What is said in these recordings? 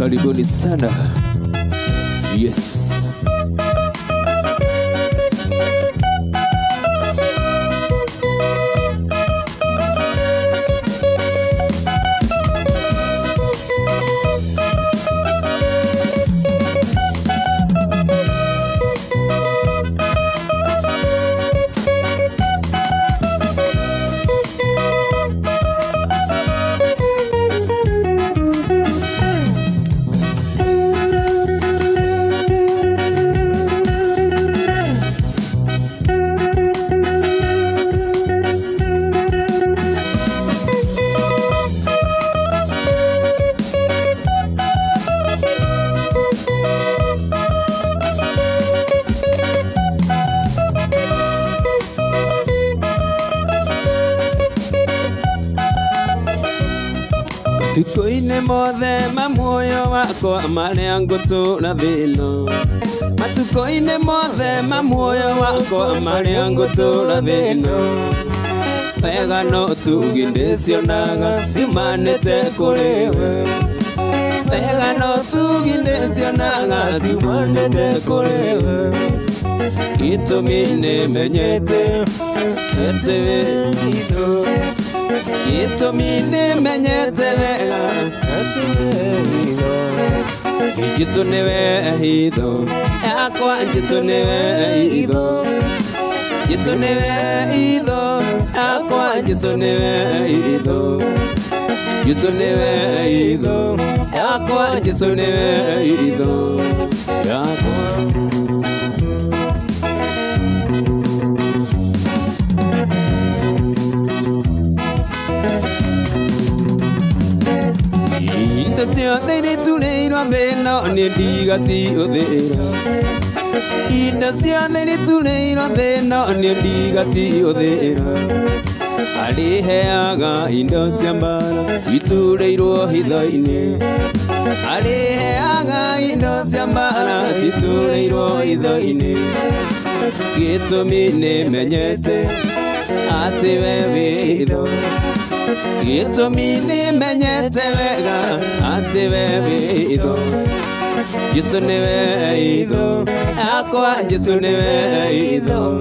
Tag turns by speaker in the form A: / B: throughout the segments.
A: karibuni sana. Yes.
B: Tukoine mothe mamuoyo wakwa maria ngutura thino. Matukoine mothe mamuoyo wakwa maria ngutura thino. Wega no tugi ndicionaga ciumanite kuri we. Wega no tugi ndicionaga ciumanite kuri we. Gitumi nimenyete etewe itho. Gitumi nimenyete wega Jesu niwe hitho yakwa, Jesu niwe hitho, Jesu niwe hitho yakwa, Jesu niwe hitho, Jesu niwe hitho yakwa, Jesu niwe hitho yakwa. Ciothe nitureirwo thĩno nĩ ndigaciũthĩra. Indo ciothe nitureirwo thĩno nĩ ndigaciũthĩra. Arĩheaga indo cia mbara citurĩirwo hitho-inĩ. Arĩheaga indo cia mbara citurĩirwo hitho-inĩ. Gĩtũmi nĩmenyete atĩ we wĩ hitho. Gitumi nimenyete wega ati we wĩ hitho. Jesu niwe hitho yakwa, Jesu niwe hitho,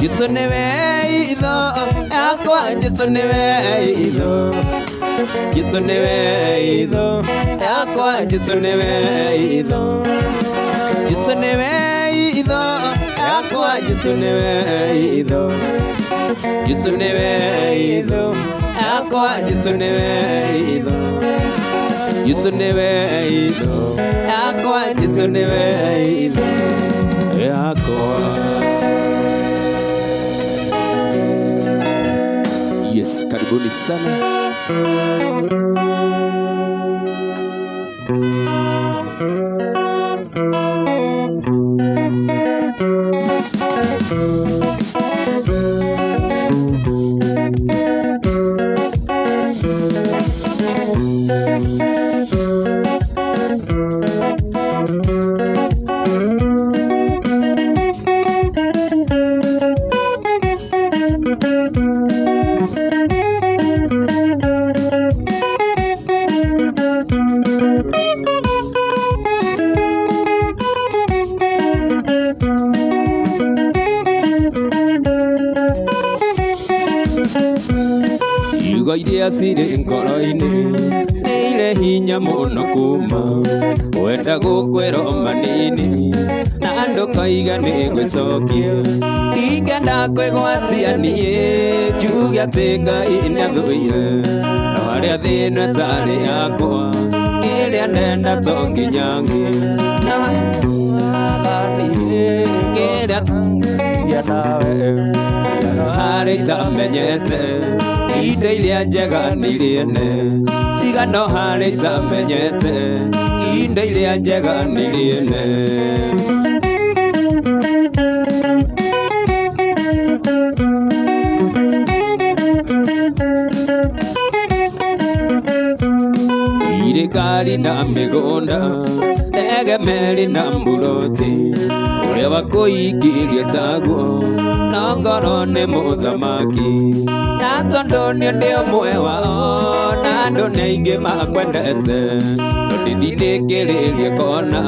B: Jesu niwe hitho yakwa, Jesu niwe hitho, Jesu niwe hitho yakwa, Jesu niwe hitho, Jesu niwe hitho yakwa, Jesu niwe hitho, Jesu niwe hitho yakwa, Jesu niwe hitho, Jesu niwe hitho yakwa, Jesu niwe hitho yakwa.
A: Yes, karibuni sana.
B: Igo iria cirĩ ngoro-inĩ nĩ irĩ hinya mũno kuma. Wenda gũkwĩrwo manini na ndũkaiga nĩ ngwĩcokia. Ingĩenda kwĩgwatia niĩ njuge atĩ Ngai nĩathũire. No harĩa thĩna ĩtarĩ yakwa ĩrĩa ndenda to nginya ngĩ. Na niĩ kĩrĩa ngĩa nawe harĩa itamenyete. Indo iria njega nĩ irĩ ene tiga no harĩa itamenyete. Indo iria njega nĩ irĩ ene. Irikari na mĩgũnda, ndege meri na mburoti, ũrĩa wakũingĩria taguo no ngoro nĩ mũthamaki. Na tondũ nĩ ndĩ ũmwe wao na andũ nĩ aingĩ makwendete no ndĩthinĩkĩrĩrie kona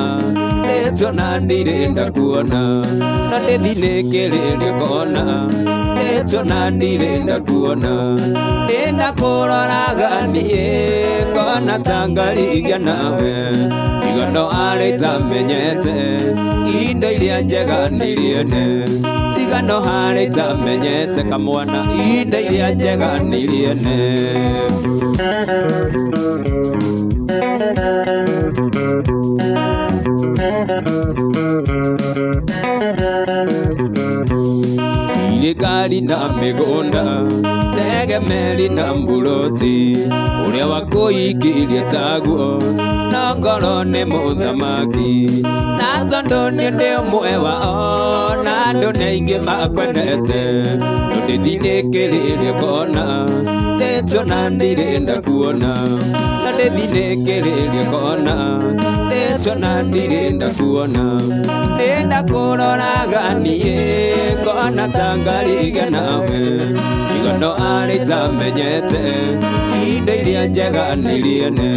B: nĩtuona ndirenda kuona no ndĩthinĩkĩrĩrie kona nĩtuona ndirenda kuona ndĩna kũroraga niĩ kona tangarigia nawe igono arĩ tamenyete indo iria njega nĩriene tigano harĩ tamenyete kamwana indo iria njega nĩriene Irikari na mĩgũnda ndege meri na mburoti ũrĩa wakũingĩria taguo no ngoro nĩ mũthamaki na tondũ nĩ ndĩ ũmwe wao na andũ nĩ aingĩ makwendete no ndĩthinĩkĩrĩrie kona nĩtuona ndirenda kuona no ndĩthinĩkĩrĩrie kona nĩtuona ndirenda kuona ndĩna kũroraga niĩ kona tangarigia nawe igono arĩ tamenyete indo iria njega nĩriene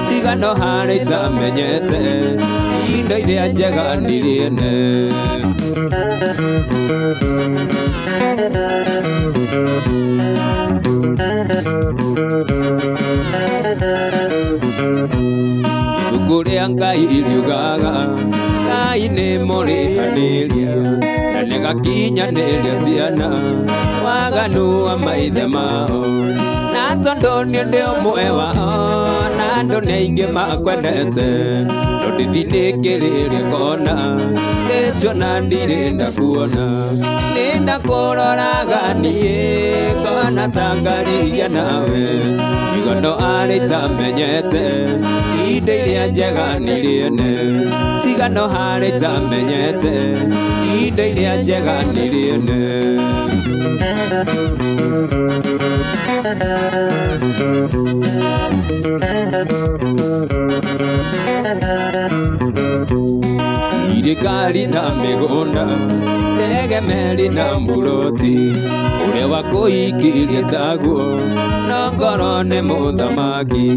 B: tigano harĩ tamenyete indo iria njega nĩriene Ibuku Ngai riugaga Ngai nĩ mũrĩhanĩria na nĩgakinyanĩria ciana waganu wa maithe mao na tondũ nĩ ndĩ ũmwe wao na andũ nĩ aingĩ makwendete no ndĩthinĩkĩrĩrie kona nĩtuona ndirenda kuona ndĩna kũroraga niĩ kona tangarigia nawe igono arĩ tamenyete indo iria njega nĩriene tigano harĩ tamenyete indo iria njega nĩriene Irikari na mĩgũnda ndege meri na mburoti ũrĩa wakũingĩria taguo no ngoro nĩ mũthamaki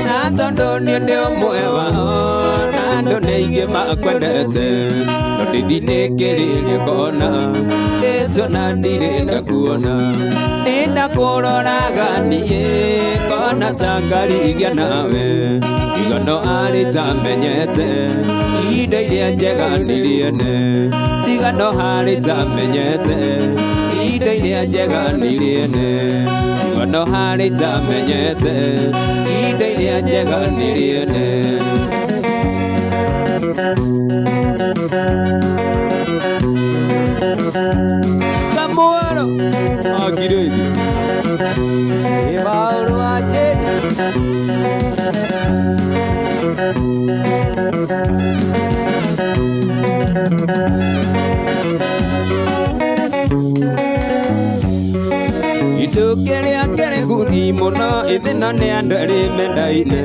B: na tondũ nĩ ndĩ ũmwe wao na andũ nĩ aingĩ makwendete no ndĩthinĩkĩrĩrie kona nĩtuona ndirenda kuona ndĩna kũroraga niĩ kona tangarigia nawe igono arĩ tamenyete indo iria njega nĩriene tigano harĩ tamenyete indo iria njega nĩriene igono harĩ tamenyete indo iria njega nĩriene Kamuero Agiredi Ebauru aje Itukĩrĩa kĩrĩ nguthi mũno ithĩno nĩ andũ arĩ mendaine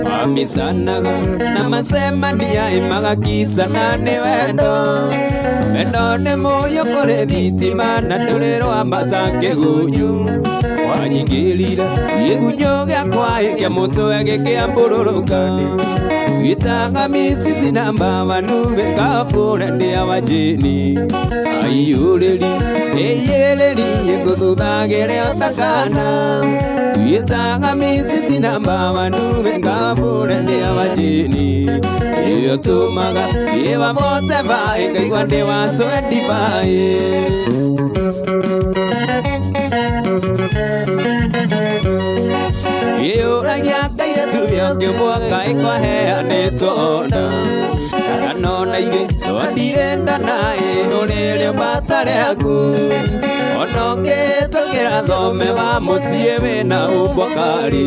B: mamisanaga na macemania magakisana nĩ wendo wendo nĩ mũiyũ kũrĩ thitima na ndũrĩ rwambata kĩgunyũ wanyingĩrire gĩgunyũ gĩakwa gĩa mũtwe gĩkĩambũrũrũka gĩtaga misisi na mbavanu gĩkabũra ndĩa wajini aiyũrĩri ĩyĩrĩri ngũthũthagĩre ũtakana gĩtaga misisi na mbavanu gĩkabũra ndĩa wajini ĩyo tũmaga ĩwa mote vaĩ ngaigua ndĩ wa 25 Yũragia kairĩtu gĩakĩmwa Ngai kwaheanĩtwo ona kana nona igĩ ndirenda naĩ ũrĩrĩ mbata rĩaku ona ũngĩtũkĩra thome wa mũciĩ wĩna ũmbwakari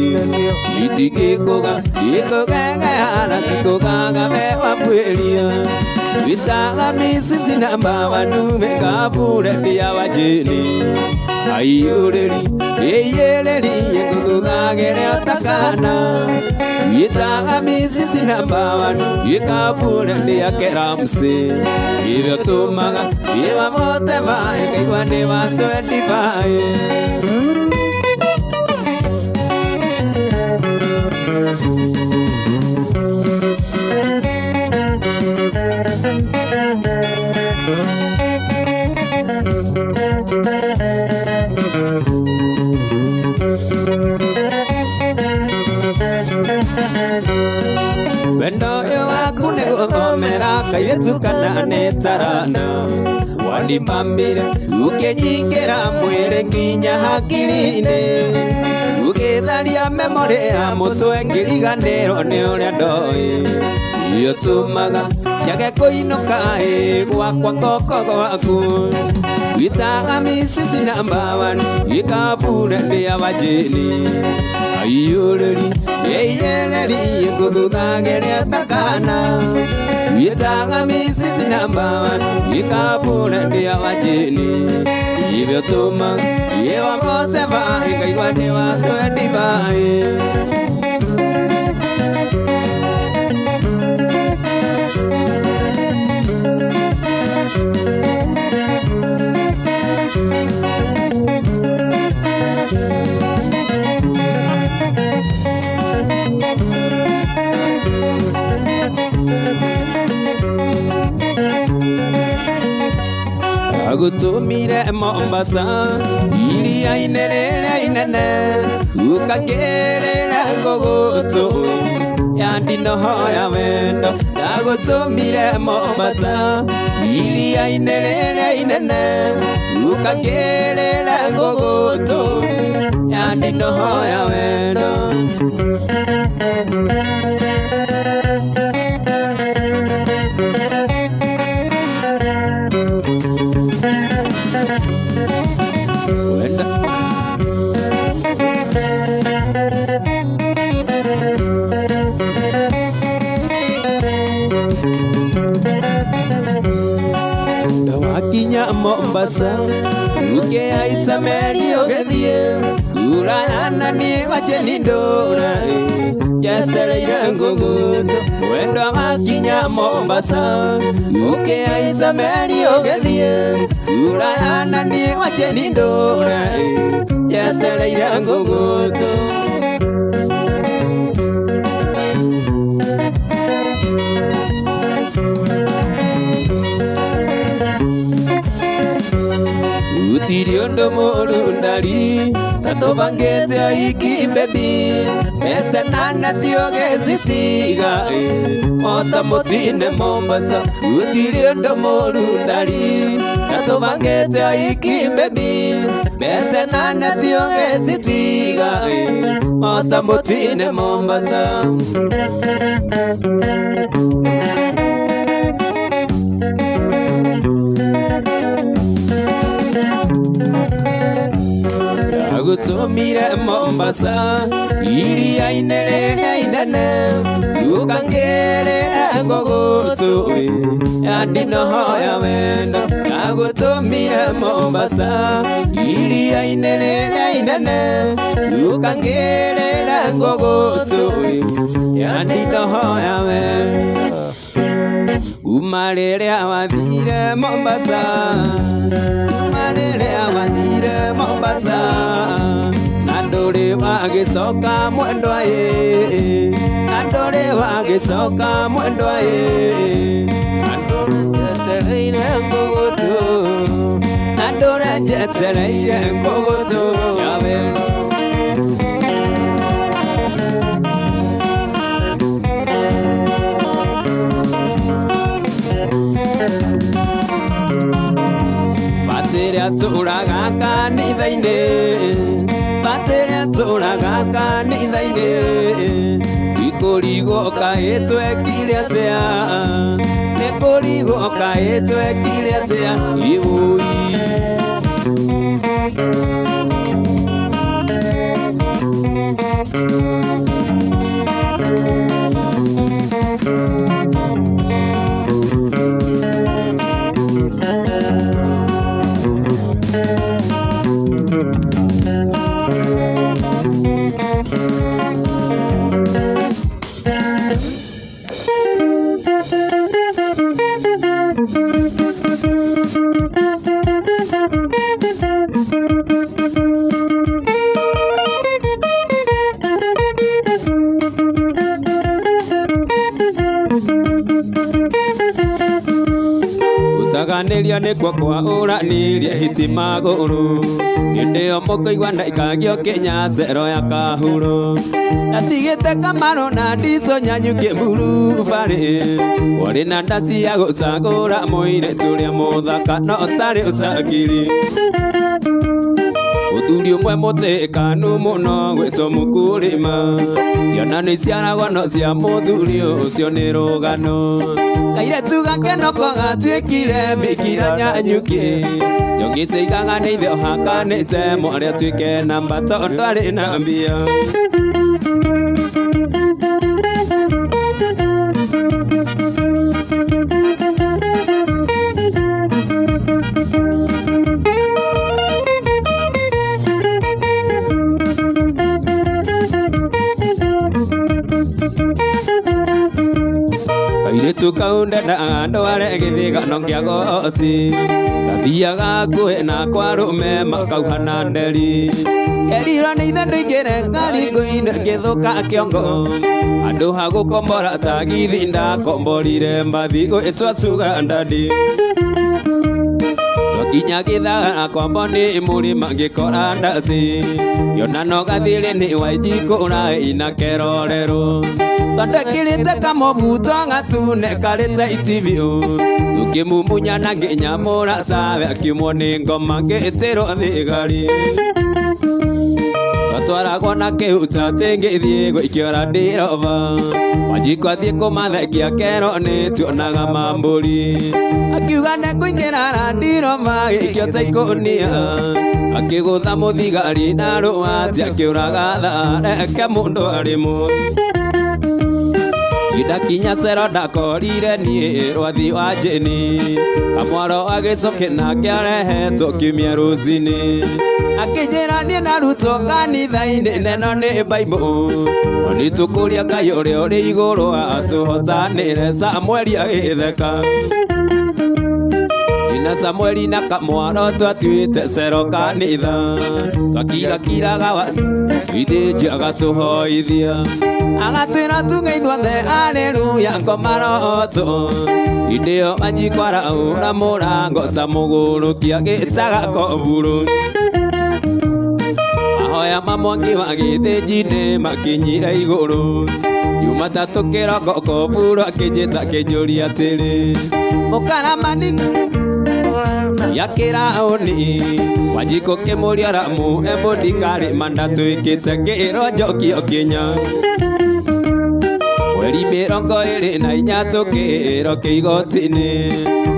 B: itingĩkũga ikũgegehara tikũgaga mewambwĩria wĩtaga misisi na mbavanu mĩkabũre ndia wajini aiyũrĩri ĩyĩrĩri ngũthũthagĩre ũtakana wĩtaga misisi na mbavanu gĩkabũre ndia keramsi ĩrĩa tũmaga ĩwa mote vaĩ ngaigua ndĩ wa 25 Wendo waku nĩ gũthomera kairĩtu kana nĩ tarana wandimbambire ũkĩnyingĩra mwĩrĩ nginya hakiri-inĩ ũgĩtharia memory ya mũtwe ngĩriganĩrwo nĩ ũrĩa ndoĩ ũtũmaga njage kũinũka gwakwa ngoko gwaku witaga misisi number one ikabure ndĩa wajini ayũrĩri yeiyereri ngũthũthagĩria takana witaga misisi number one ikabure ndĩa wajini hivyo tuma yewa moteva ikaigua ndĩ wa twendivai Agutumire Mombasa iria-inĩ rĩrĩa inene ũkangĩrĩra ngũgũtũ ya ndinoho ya wendo agutumire Mombasa iria-inĩ rĩrĩa inene ũkangĩrĩra ngũgũtũ ya ndinoho ya wendo wakinya Mombasa ũkĩhaica meri ũgĩthiĩ ũrayana nĩ wajeni ndũra njetereire ngũgũtũ wendo wakinya Mombasa ũkĩhaica meri ũgĩthiĩ ũrayana nĩ wajeni ndũra njetereire ngũgũtũ Gũtirĩ ũndũ mũru ndari tatũbangĩte oiki baby mete na neti ũgĩcitiga mota mũtine Mombasa gũtirĩ ũndũ mũru ndari tatũbangĩte oiki baby mete na neti ũgĩcitiga mota mũtine Mombasa Agutumire Mombasa iria-inĩ rĩrĩa inene ũkangĩrĩra ngũgũtũ ya ndinoho ya wendo agutumire Mombasa iria-inĩ rĩrĩa inene ũkangĩrĩra ngũgũtũ ya ndinoho ya wendo uma rĩrĩa wathire Mombasa uma rĩrĩa wathire Mombasa na ndũrĩ wagĩcoka mwendwa na ndũrĩ wagĩcoka mwendwa na ndũrĩ njetereire ngũgũtũ na ndũrĩ njetereire ngũgũtũ ya wendo Batĩrĩa tũraga kanitha-inĩ Batĩrĩa tũraga kanitha-inĩ Ikũrigwo kahĩtwekire atĩa Nĩkũrigwo kahĩtwekire atĩa Iwũi Muria ne kwa ora ni ria hitima guru Inde omoko igwana ikagio Kenya zero ya kahuro Natigete kamaro na diso nyanyuke muru fare Ore na ndasi ya gusagura moire turia muthaka no tari usakiri Uthuri umwe mutekanu muno gwitwo mukurima Ciana ni ciaragwo no cia muthuri ucio ni rugano Kairetu gake no gatwikire mbikira nyanyuki Yongise igaga ni ithe hakanite mwaria twike namba tondu ari na mbia Kairetu kaunde na ndware githiga no ngiagoti Nathiaga nguhe na kwarume makauhana nderi Erira ni ithe ndingire ngari nguine ngithuka kiongo Andu ha gukombora tagithi ndakomborire mbathi gwitwa sugar daddy Nginya githaga kwambo ni murima ngikora ndasi Yona no gathire ni waijiko ina kerorero Tandekirite kamobuto ngatune karite itivio Ukimumunya na nginyamura tawe akimoni ngoma ngitiro thigari Atwaragwo na kihuta ngithie gwikiora ndirova Wanjiko athie kumathekia kero ni tuonaga mamburi Akiuga ne kuingira ndirova gikio taikonia Akigutha muthigari na ruwati akiuraga thare ke mundu arimu Idakinya sero ndakorire ni rwathi wa jeni Kamwaro agicoke na kiarehetwo kiumia rucini Akijira ni naruto kanitha-ini neno ni Bible Oni tukuria Ngai uria uri iguru atuhotanire Samueli agitheka Ina Samueli na Kamwaro twatuite sero kanitha Twakira wa Ithinji agatuhoithia Agatwira tungeithwathe aleluya ngomaroto Ideo majikwara ura murango ta mugurukia gitaga koburu Ahoya mamwangi wa githinji makinyira iguru Yuma tatu kiroko koburu akijita kijuria tiri Mukaramani Yakira oni Wajiko kemuria ramu Ebodikari mandatu ikite Kiro kio kinya Weri mirongo iri na inya tukiro kiigoti-ini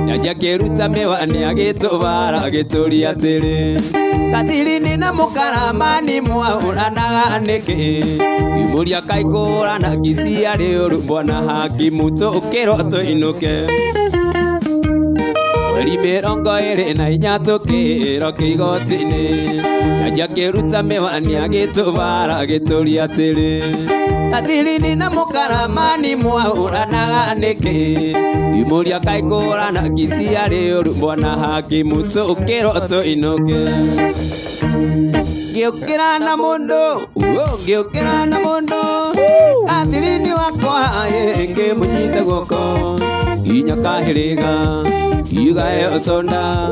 B: Nyanjia kiruta miwani agitubara agituria tiri Kathiri-ini na Mukaramani mwauranaga niki Imuria kaikurana Kisii ari uru mbona hakimu tukiro tuinuke Weri mirongo iri na inya tukiro kiigoti-ini Nyanjia kiruta miwani agitubara agituria tiri Kathiri-ini na Mukaramani mwauranaga niki Imuria kaikurana Kisii ari uru mbona hakimu tukiro tuinuke Giukira na mundu Giukira na mundu Kathiri-ini wakwa ngimunyite guoko Inya kahiriga Iugae osonda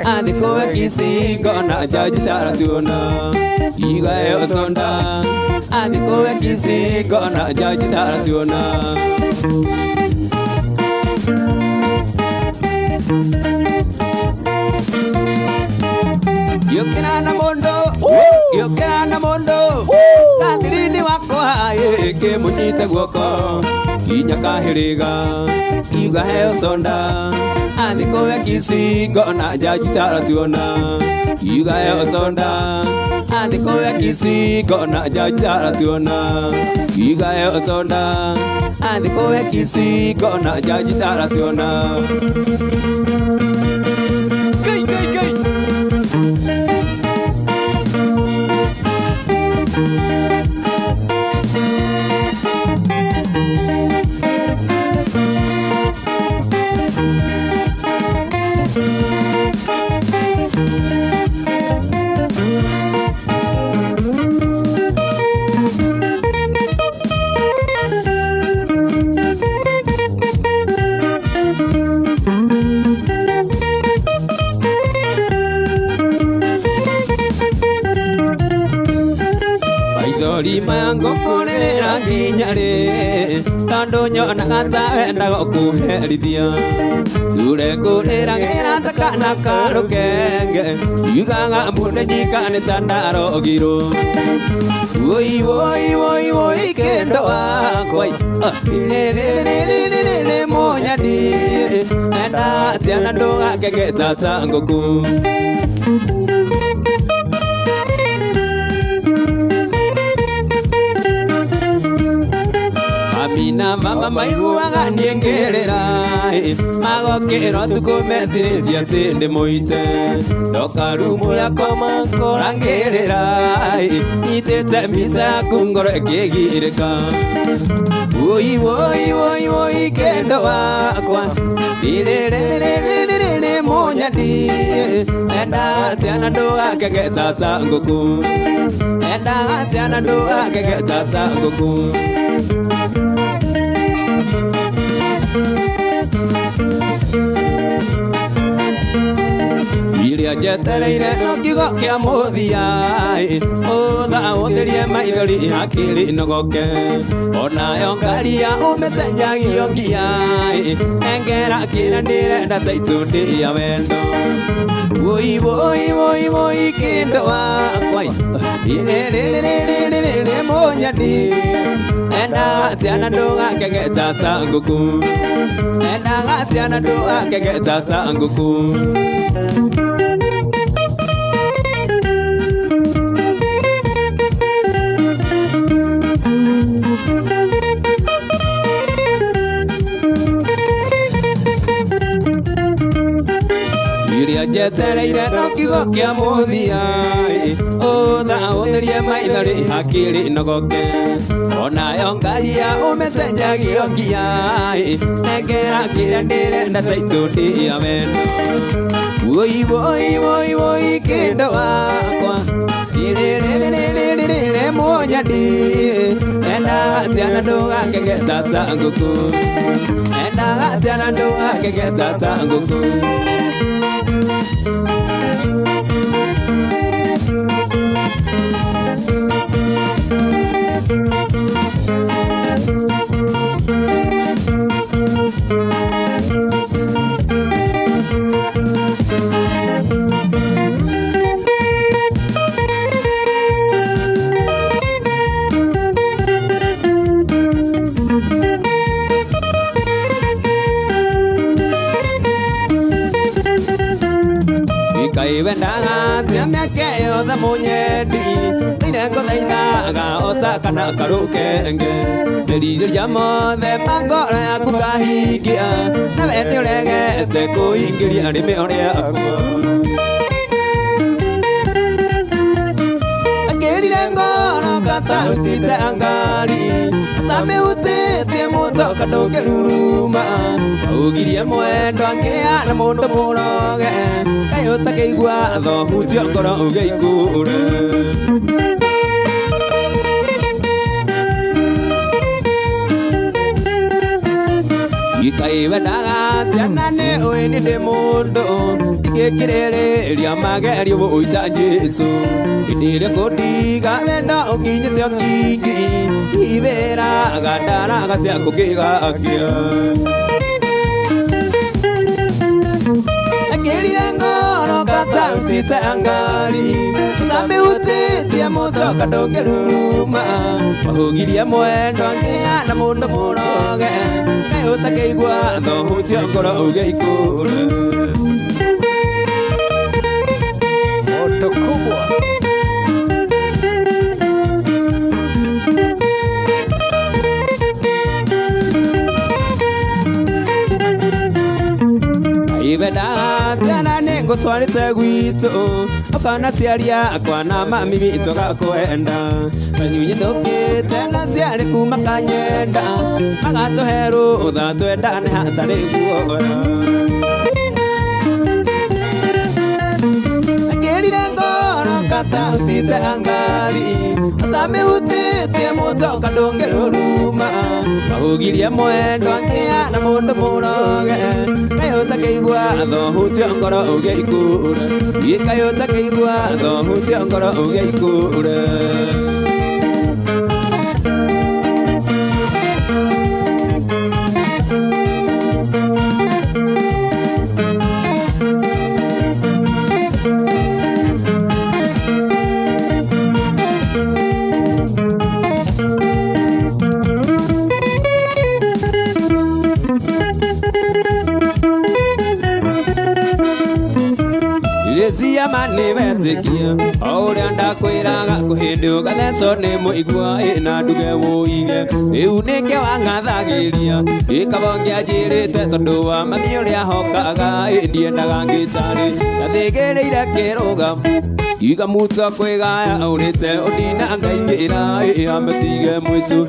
B: Athikoe Kisii ngona jaji taratuona Iugae osonda Athikoe Kisii ngona jaji taratuona Giukira na mundu Giukira na mundu Kathiri-ini wakwa ngimunyite guoko Inya kahiriga Iugae osonda Athikoe Kisii ngona jaji taratuona Iugae osonda Athikoe Kisii ngona jaji taratuona Iugae osonda Athikoe Kisii ngona jaji taratuona nyarĩ tondũ nyonaga wenda gũkũherithia ture kũrĩragĩra ta kana ka rũkenge yugaga mbunde nyika nĩ ta ndarogirwo woi woi woi woi kendo wakwa rĩrĩ mũnyandi enda atĩa na ndũgakege tata ngũkũ Amina mama maiguaga niengerera magokĩrwo tukũ mecirĩtie atĩ ndĩ mũite ndoka rumu yakwa makorangĩrĩra nyitĩte mbica yaku ngoro ĩkĩgirĩka woi woi woi woi kendo wakwa rĩrĩ mũnyandi enda atĩa na ndũgakege tata ngũkũ enda atĩa na ndũgakege tata ngũkũ Iria njetereire no kiugo kĩa mũthia ũtha ũtherie maithori hakiri nogoke onayo ngaria ũmĩcenjagio ngia engera kĩrĩa ndĩrenda ta itũndĩ ya wendo woi woi woi woi kĩndũ wakwa rĩrĩ mũnyandi endaga atĩa na ndũgakege tata ngũkũ endaga atĩa na ndũgakege tata ngũkũ Iria njetereire no kiugo kĩa mũthia ũtha ũtherie maithori hakiri nogoke onayo ngaria ũmĩcenjagio ngia nengera kĩrĩa ndĩrenda ta itũndĩ ya wendo woi woi woi woi kĩndũ wakwa rĩrĩ mũnyandi endaga atĩa na ndũgakege tata ngũkũ endaga atĩa na ndũgakege tata ngũkũ Wendaga tiameke yothe mũnyendi ire ngũthaithaga ũtakana karũkenge ndĩrirĩria mothe mangoro yaku ngahingia na we nĩũregete kũingĩria rĩmĩo rĩakwa akĩrire ngoro ngatautĩte angari tamĩhutĩtie mũtoka ndũngĩruruma augirie mwendo angĩana mũndũ mũroge kaĩ ũtakĩigua tho hutio ngoro ũgĩikũre Ikai wendaga atĩa na nĩ ũĩ nĩ ndĩ mũndũ ingĩkĩrĩrĩria magerio gũita Jesũ hĩndĩ ĩrĩkũ ndiga wendo ũkinyĩte ũkingi ibĩraga ndaraga cia kũngĩgakia akĩrire ngoro ngatautĩte angari tamĩhutĩtie mũtoka ndũngĩruruma mahugirie mwendo angĩana mũndũ mũroge kaĩ ũtakĩigua tho hutio ngoro ũgĩikũre moto kubwa Ivendaga atĩa na nĩ ngũtwarĩte gwitũ ũkona ciaria akwa na mami witũ gakwenda kanyunyi thũkĩte na ciarĩ kuma kanyenda agatũhe rũtha twendane hatarĩ guoya akĩrire ngoro ngatautĩte angari tamĩhutĩtie mũtoka ndũngĩrũruma mahugirie mwendo angĩana mũndũ mũroge kaĩ ũtakĩigua tho hutio ngoro ũgĩikũre kaĩ ũtakĩigua tho hutio ngoro ũgĩikũre mani betikia ore anda kwiraga kuhindu gatheco ni muigua ina nduge wuige riu nike wangathagiria ikabongia njirite tondu wa mami uria hokaga ndiendaga ngitari ngathigireire kirugamo iga muta kwigaya urite udina ngaingira amatige mwisu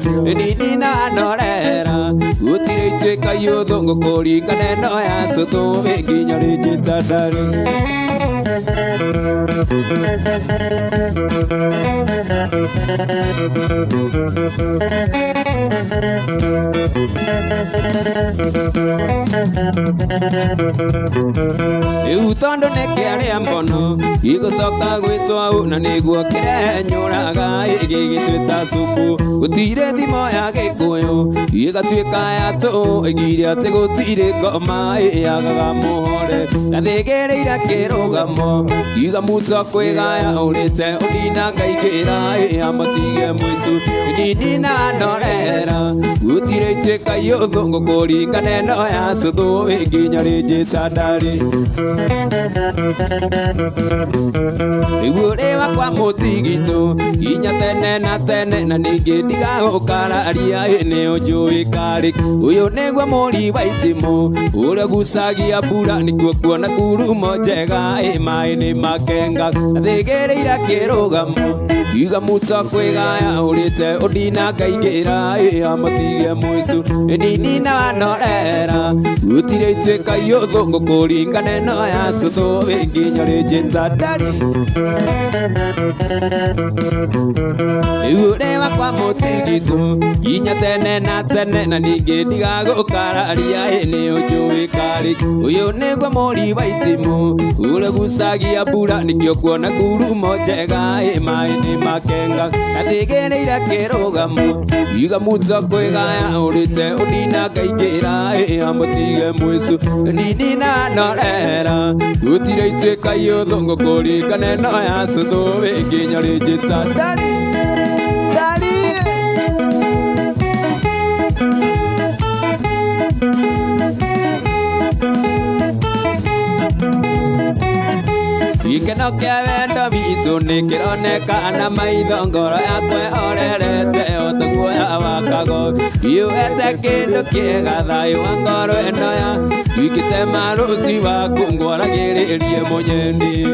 B: nina norera gutire itwika yotho ngukuri kaneno ya soto nginya rijitadari Utondo nekearia mbono igucoka gwitwa una niguo kirenyuraga igigitwita supu gutire thimo ya gikuyu igatwika ya tu igiria ati gutire ngoma yagaga muhore gathigireire kirugamo igamuta kwigaya urite udina ngaigira amatige mwisu nina norera gutire itwika yotho ngukuri kaneno ya suthu nginya rijitadari Igure wakwa mutigito inya tene na tene na ningi ndigagukararia ni unjui kari uyu niguo muri wa itimo uria gucagia mbura niguo kuona kurumo njega mai ni makenga thigireire kirugamo igamuta kwigaya urite udina ngaigira amatige mwisu nina norera gutire itwika yotho ngukuri kaneno ya suthu nginya rijitadari Igure wakwa mutigito inya tene na ningi ndigagukararia ni unjui kari uyu niguo muri wa itimo uria gucagia mbura nikio kuona kurumo njega mai ni makenga gathigireire kirugamo igamuta kwigaya urite udina ngaigira amatige mwisu nina norera gutire itwika yotho ngukuri kaneno ya suthu nginya rijitadari Ikeno kia wendo bitu nikironeka na maitho ngoro yakwe orerete otaguoya wakago iuete kindu kiega thayu wa ngoro ino ya wikite maruci waku ngwaragiririe munyendi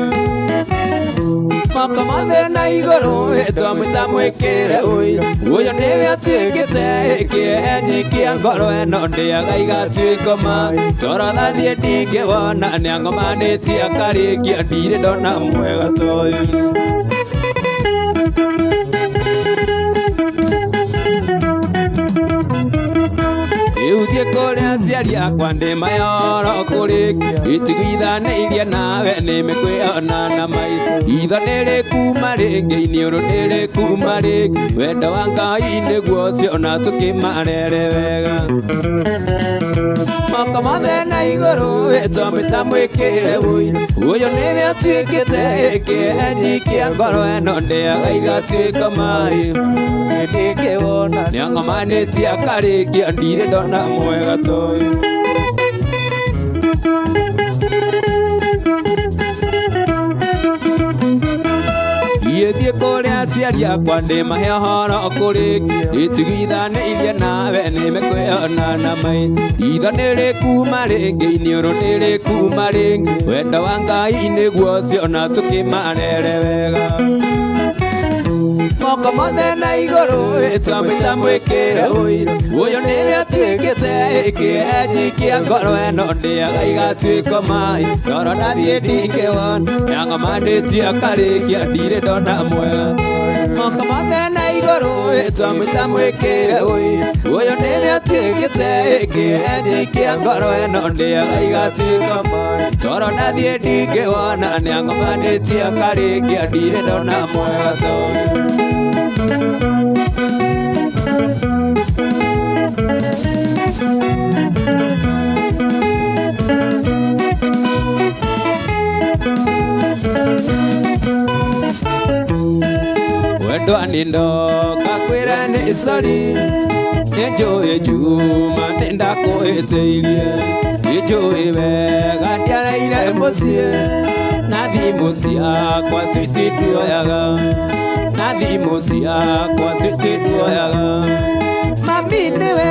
B: Moko mothe na iguru twamwita mwikire uyu niwe atwikite kienji kia ngoro ino ndiaga igatwika mai torothanie ndingĩwona nĩangomanĩtie akarĩkia ndirĩ ndona mwega ta ũyũ Iuthie kuria aciari akwa ndimayoro kurikia itigwithanĩirie nawe nĩmĩkwĩona na maitho itho nĩrĩkuma rĩngĩ iniũrũ nĩrĩkuma rĩngĩ wendo wa Ngai nĩguo ũcio na tũkĩmarere wega Moko mothe na igũrũ twamwĩta mwĩkĩre ũyũ nĩwe atwĩkĩte kĩenji kĩa ngoro ĩno ndĩaga igatwĩka mai ndingĩwona nĩangomanĩtie akarĩkia ndirĩ ndona mwega ta ũyũ Iethie kuria aciari akwa ndimahe ũhoro kurikia itigwithanĩirie nawe nĩmĩkwĩona na maitho itho nĩrĩkuma rĩngĩ iniũrũ nĩrĩkuma rĩngĩ wendo wa Ngai nĩguo ũcio na tũkĩmarere wega Moko mothe na igũrũ twamwĩta mwĩkĩre ũyũ nĩwe atwĩkĩte kĩenji kĩa ngoro ĩno ndĩaga igatwĩka mai toro nathiĩ ndingĩwona nĩangomanĩtie akarĩkia ndirĩ ndona mwega Moko mothe na igũrũ twamwĩta mwĩkĩre ũyũ nĩwe atwĩkĩte kĩenji kĩa ngoro ĩno ndĩaga igatwĩka mai toro nathiĩ ndingĩwona nĩangomanĩtie akarĩkia ndirĩ ndona mwega ta ũyũ Wendo anindo kakwĩra nĩ sori nĩnjũĩ njuma nĩndakũhĩtĩirie nĩnjũĩ wega ndiaraire mũciĩ na thimũ ciakwa citituoyaga, na thimũ ciakwa citituoyaga. Mami nĩwe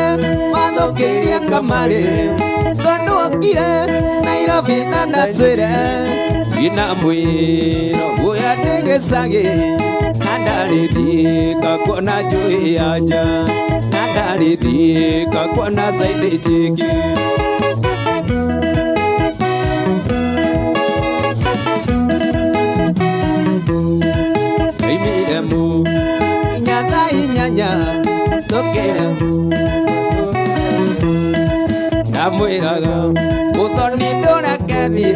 B: wathũkĩirie kamarĩ tondũ okire Nairobi na ndatwĩre ina mwĩro ũrĩa ndĩ gĩcagĩ na ndarĩthika kuona njũĩ ya nja, na ndarĩthika kuona caindĩ njĩngĩ. Oimire Munya thaa inyanya tũkĩra ndamwĩraga mũthoni ndũreke thiĩ,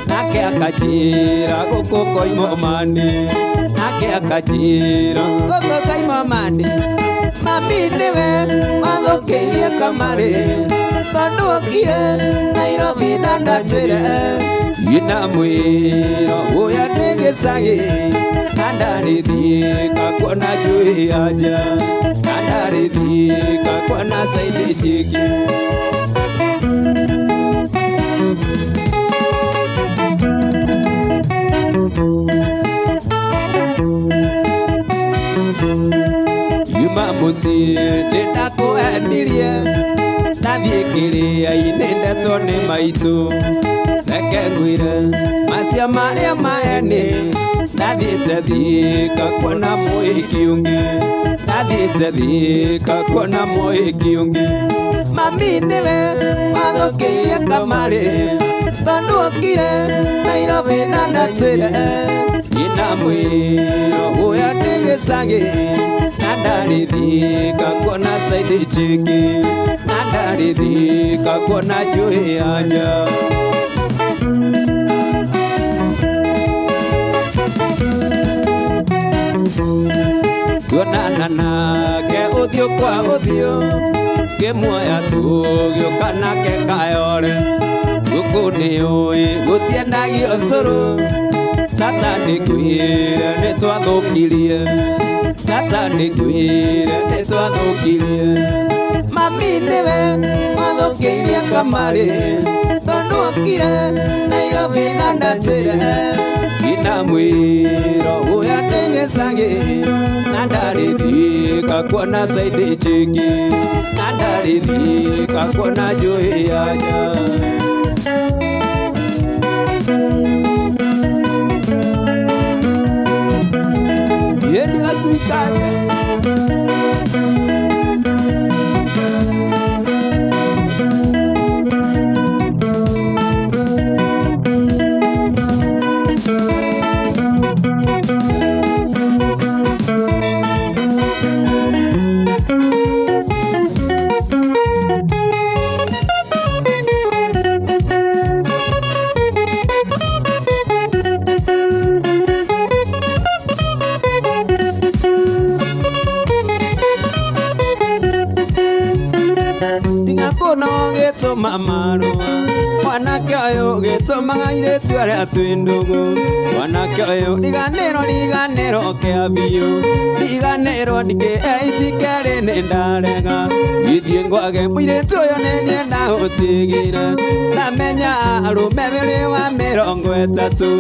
B: nake akanjĩra gũkũ Koimomani, nake akanjĩra gũkũ Koimomani. Mami nĩwe wathũkĩirie kamarĩ tondũ okire Nairobi na ndatwĩre ina mwĩro ũrĩa ndĩ gĩcagĩ na ndarĩthika kuona njũĩ ya nja, na ndarĩthika kuona caindĩ njĩngĩ. Yuma mũciĩ ndĩndakũendirie, ndathiĩ kĩrĩa-inĩ ndetwo nĩ maitũ, reke ngwĩre macio marĩa maeni, ndathiĩte Thika kuona mũhiki ũngĩ, ndathiĩte Thika kuona mũhiki ũngĩ. Mami nĩwe wathũkĩirie kamarĩ tondũ okire Nairobi na ndatwĩre ina mwĩro ũrĩa ndĩ gĩcagĩ na ndarĩthika kuona caindĩ njĩngĩ, na ndarĩthika kuona njũĩ ya nja. Tuonana nake ũthiũ kwa ũthiũ, ngĩmuoya tũgĩũka nake Kayole, gũkũ nĩũĩ gũtiendagio ũcũrũ. Satani ngwĩre nĩtwathũkirie, Satani ngwĩre nĩtwathũkirie. Mami nĩwe wathũkĩirie kamarĩ tondũ okire Nairobi na ndatwĩre ina mwĩro ũrĩa ndĩ gĩcagĩ na ndarĩthika kuona caindĩ njĩngĩ, na ndarĩthika kuona njũĩ ya nja. Yeni gacukage gĩtũma marũa, mwanake ũyũ gĩtũmaga airĩtu arĩa twĩ ndũgũ. Mwanake ũyũ riganĩrwo riganĩrwo kĩa biũ, riganĩrwo ndingĩeitikeri nĩ ndarega. Gĩthiĩ ngwage mũirĩtu ũyũ nĩ niĩ ndagũtigĩre, ndamenya arũme wĩrĩ wa 30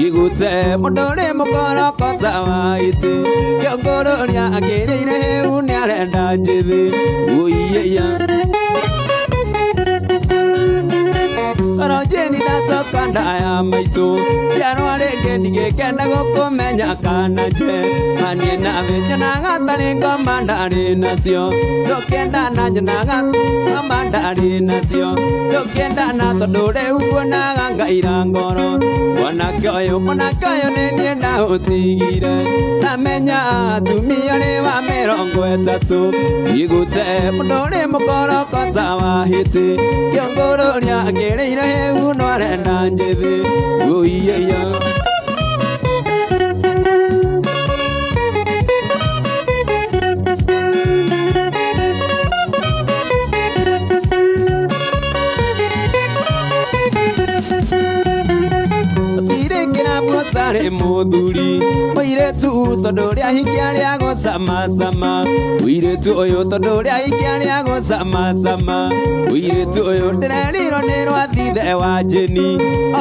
B: igute mũndũ ũrĩ mũkorokota wa itĩ. Kĩongũrũria akĩrĩire hĩu nĩ arenda njĩthĩ ũiyĩya. Rojeni ndacoka ndaya maitũ, rĩarwa rĩngĩ ndigĩkenda gũkũmenya kana nje. Manie nawe nyonaga tarĩ ngoma ndarĩ nacio, tũkĩendana nyonaga ngoma ndarĩ nacio, tũkĩendana tondũ rĩu nguonaga ngaira ngoro. Mwanake ũyũ nĩ niĩ ndaũtigire, ndamenya atumia ũrĩ wa 30 igute mũndũ ũrĩ mũkorokota wa hĩtĩ. Kĩongũrũria akĩrĩire hĩu no arenda njĩthĩ ũiyĩya. Tirĩkĩra guotarĩ nĩ mũthuri mũirĩtu tondũ rĩa hikia rĩa gũcamacama mũirĩtu ũyũ tondũ rĩa hikia rĩa gũcamacama mũirĩtu ũyũ ndĩrerirwo nĩ rwathithe wa njĩni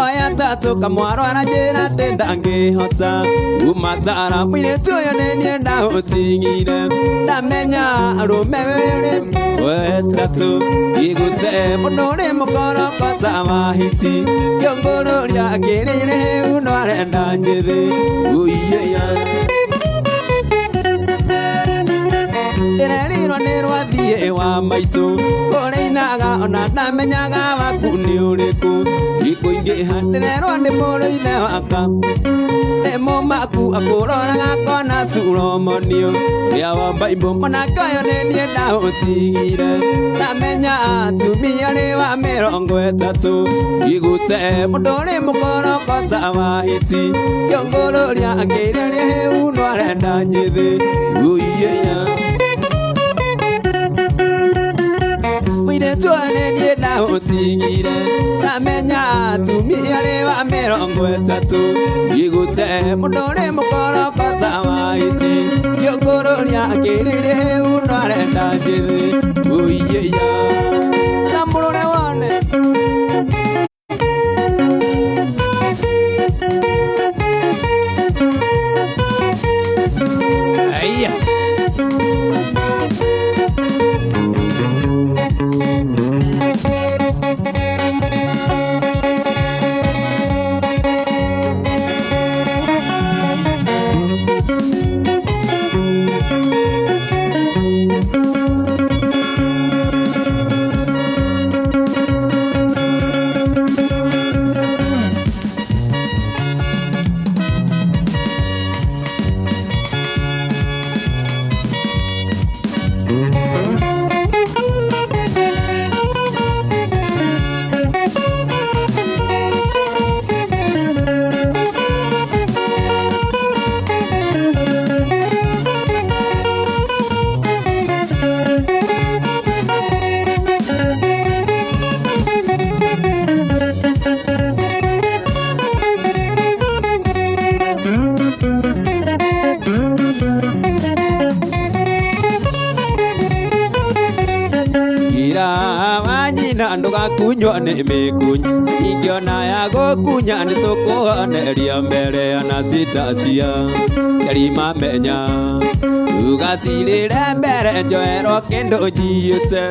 B: oya tatũ kamwarwara njĩra atĩ ndangĩhota umatara mũirĩtu ũyũ nĩ niĩ ndaũtigire ndamenya arũme wĩrĩ wetatũ igũte mũndũ ũrĩ mũkorokota wa hiti kĩongũrũria kĩrĩrĩ hĩu no arenda njĩthĩ uiyeya ndĩrerirwo nĩ rwathiĩ wa maitũ kũrĩinaga ona ndamenyaga waku nĩ ũrĩkũ ikũingĩha ndĩrerwo nĩ mũrũ ithe waka nĩmo maku akũroraga kona Sulomonio rĩa wa Bible mũnake ũyũ nĩ niĩ ndaũtigire ndamenya atumia nĩ wa 30 igũte mũndũ ũrĩ mũkorokota wa hiti kĩongũrũria akĩrĩrĩ hĩu no arenda njĩthĩ uiyeya mũirĩtu ũyũ nĩ niĩ ndaũtigire ndamenya atumia nĩ wa 30 igũte mũndũ ũrĩ mũkorokota wa hiti kĩongũrũria akĩrĩrĩ hĩu no arenda njĩthĩ uiyeya na mũrũre wone aiya ndũgakunywo nĩ mĩkunyu ingĩona ya gũkunya nĩ tũkũoneria mbere ya Anastasia Karimamenya tugacirĩre mbere njoerwo kĩndũ njiyĩte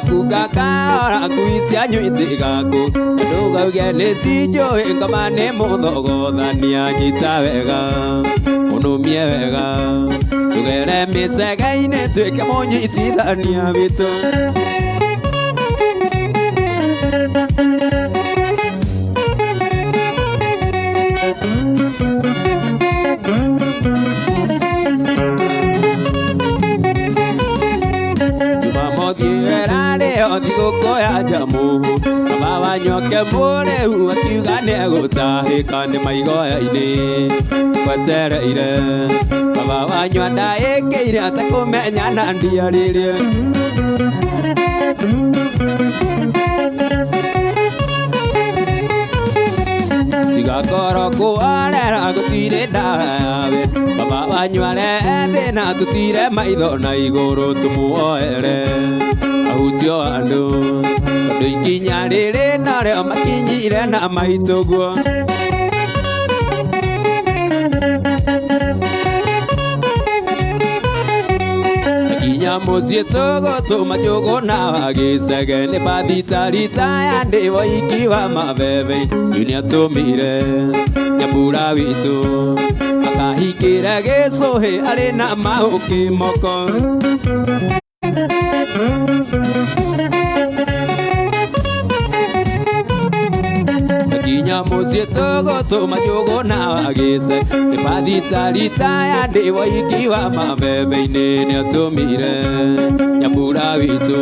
B: kuga kahora ngui cianyu itigaku ndũgauge nĩ cinjũĩ ngoma nĩ mũthogothania nyita wega ũnũmie wega tũgere mĩcege-inĩ twĩke mũnyitithania witũ thigũkũ ya Njamuhu baba wanyoke mũrĩu akiuga nĩ egũtahĩka nĩ maigoya-inĩ gwetereire baba wanyua ndaĩkĩire atakũmenya na ndiarĩrie tigakorwo kũorera gũtirĩ ndawe baba wanyuare thĩna tũtire maitho na igũrũ tũmuoere ahutio andũ tondũ ikinya rĩrĩ narĩo makinyire na maitũguo ikinya mũciĩ tũgũtũma njũgũ na gĩcege nĩ mbathita ya ndĩvo iki wa mabebe nĩatũmire Nyambura witũ akahingĩre gĩcũhĩ arĩ na mahũkĩ moko ikinya mũciĩ tũgũtũma njũgũ na gĩcege nĩ mbathita ya ndĩvo iki wa mabebe-inĩ nĩatũmire Nyambura witũ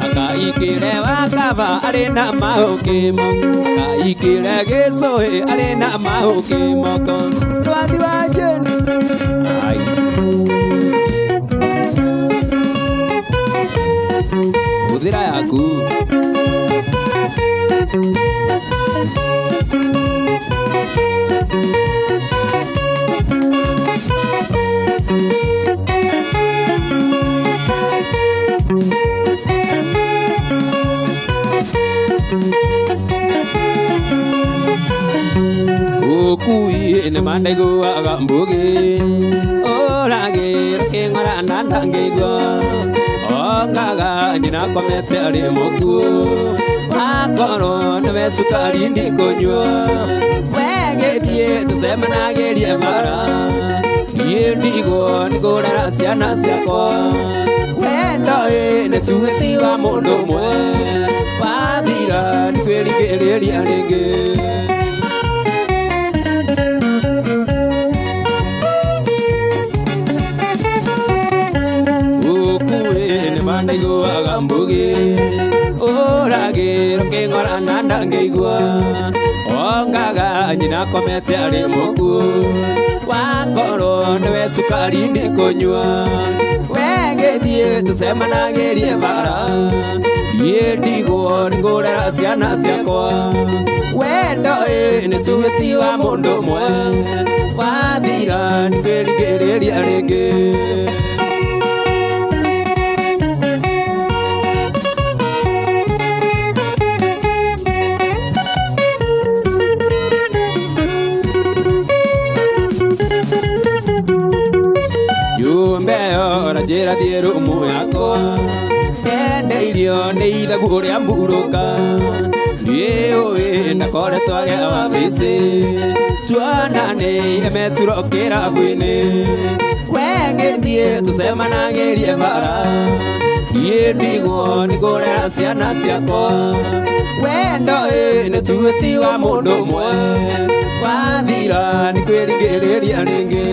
B: akaingĩre wakaba arĩ na mahũkĩ moko akaingĩre gĩcũhĩ arĩ na mahũkĩ moko rwathi wa njeni huthira yaku Ukui ne mandai go agambuge orage ke ngara nanda ngeigo ongaga nyina komete ari moku akoro ne besukari ndikonywa wege die tusemana gerie mara yendigo ngora ciana ciakwa wendo ne tuweti wa mundu mwe wathira nikwirigiriria ringi Mandaigo agambuge orage roke ngora nanda ngeigwa ongaga nyina komete ari moku wakoro newe sukari ndikonywa wege die tusemana gerie bara yendigo ngorera ciana ciakwa wendo ne tuweti wa mundu mwe wathira nikwirigiriria ringi Jera dieru muyako ende ilio neida guria mburuka yeo enda kore twage ababisi tuana ne emeturokera bwine wege die tusemana gerie bara yendigo nigorera ciana ciakwa wendo ne tuweti wa mundu mwe wathira nikwirigiriria ringi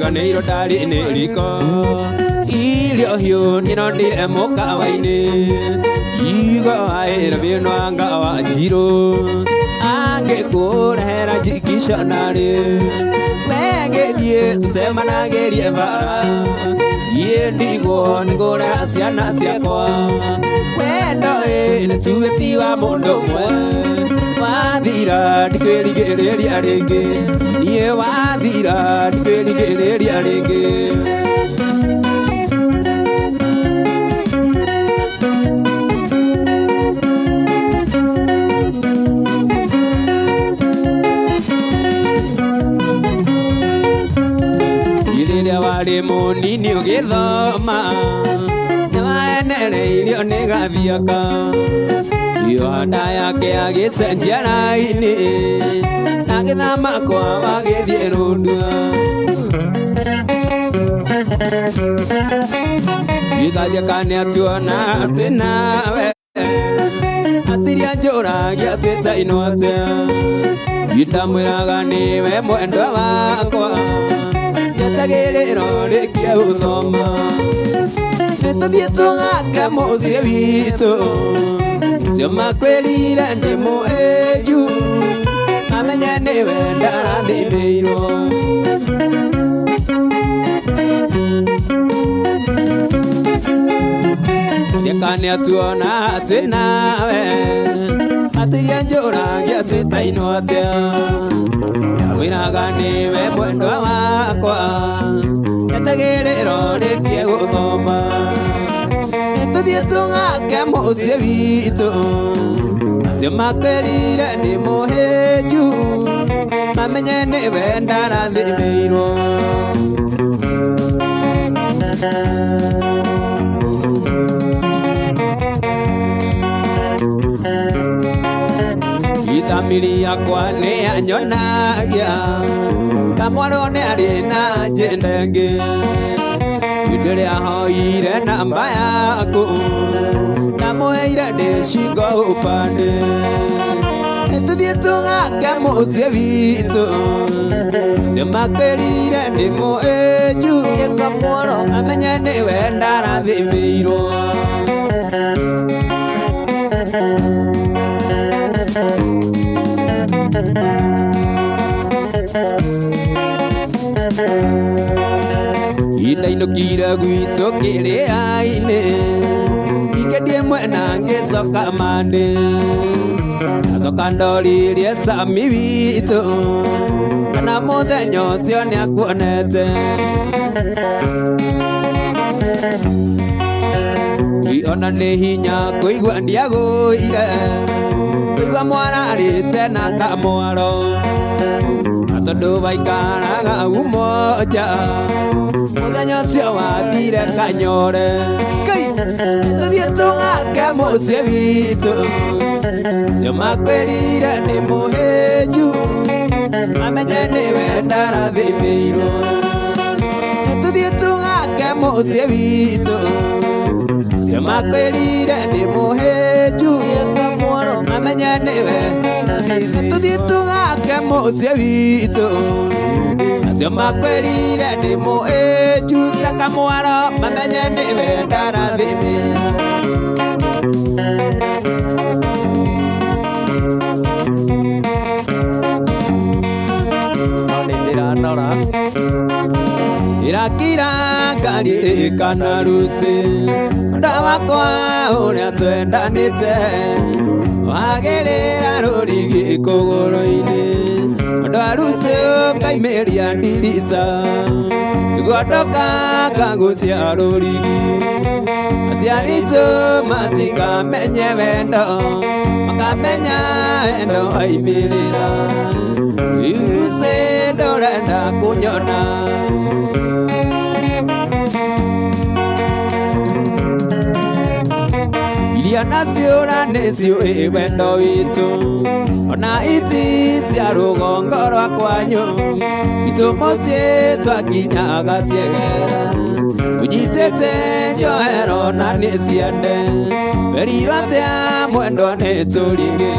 B: Ganeiro dari neriko ilio hiyo nino di emoka waine igo aera bino anga wa jiro ange kora hera jikisha nare wege die tusemana gerie bara yendigo ngora ciana ciakwa wendo ne tuweti wa mundu mwe wathira ndikwirigiriria ringi nie wathira ndikwirigiriria ringi iriria wari munini ugithoma niwaenereirio ni gathiaka Yohana yake agicenjia raini na githama kwa bagithie rundua Gikaja kane atuona ati nawe atiria njuragia twita inote Ndamwiraga niwe mwendwa wakwa yetagiriro rikia uthoma nituthie tugake mucie witu Cio makwirire ndi mueju amenye niwe ndarathimirwo Ndekane atuona ati nawe atiria njuragia twita inote Ndamwiraga niwe mwendwa wakwa yetagiriro rikia uthoma nituthie tugake mucie witu Cio makwirire ndi muheju amenye niwe ndarathimirwo Itamiri yakwa ni anyonagia kamwaro ni ari na njendenge Idiria hoire namba yaku namuheire ndicigo upande nituthie tugake mucie witu Cio makwirire ndi mueju amenye niwe ndarathimirwo Inainukira gwitũ kĩrĩa-inĩ ikendie mwena ngĩcoka mande ngacoka ndoririe Sami witũ kana mũthenya ũcio nĩakuonete ona nĩ hinya kũigua ndiagũire kũigua mwararĩte na kamwaro na tondũ baikaraga umoja mũthenya ũcio wathire Kanyore tũthiĩ tũgake mũciĩ witũ ũcio makwĩrire nĩ mũhĩnju amenye nĩwe ndarathimĩirwo tũthiĩ tũgake mũciĩ witũ ũcio makwĩrire nĩ mũhĩnju amenye nĩwe tũthiĩ tũgake mũciĩ witũ acio makwĩrire nĩ mũhĩnju ta kamwaro mamenye nĩwe ndarathimĩirwo irakira ngaririkana ruci ũndũ wakwa ũrĩa twendanĩte wagĩrĩra rũrigi kũgũrũ-inĩ ũndũ wa ruci ũkaimĩria ndirica nĩguo ndoka ngagucia rũrigi aciari aitũ matikamenye wendo makamenya wendo waimĩrĩra ruci ndũrenda kũnyona iria naciũra nĩciũĩ wendo witũ ona iti cia rũgongo rwa kwanyu itũ mũciĩ twakinyaga ciegera ũnyitĩte njohero na nĩ ciende werirwo atĩa mwendwa nĩ tũrigĩ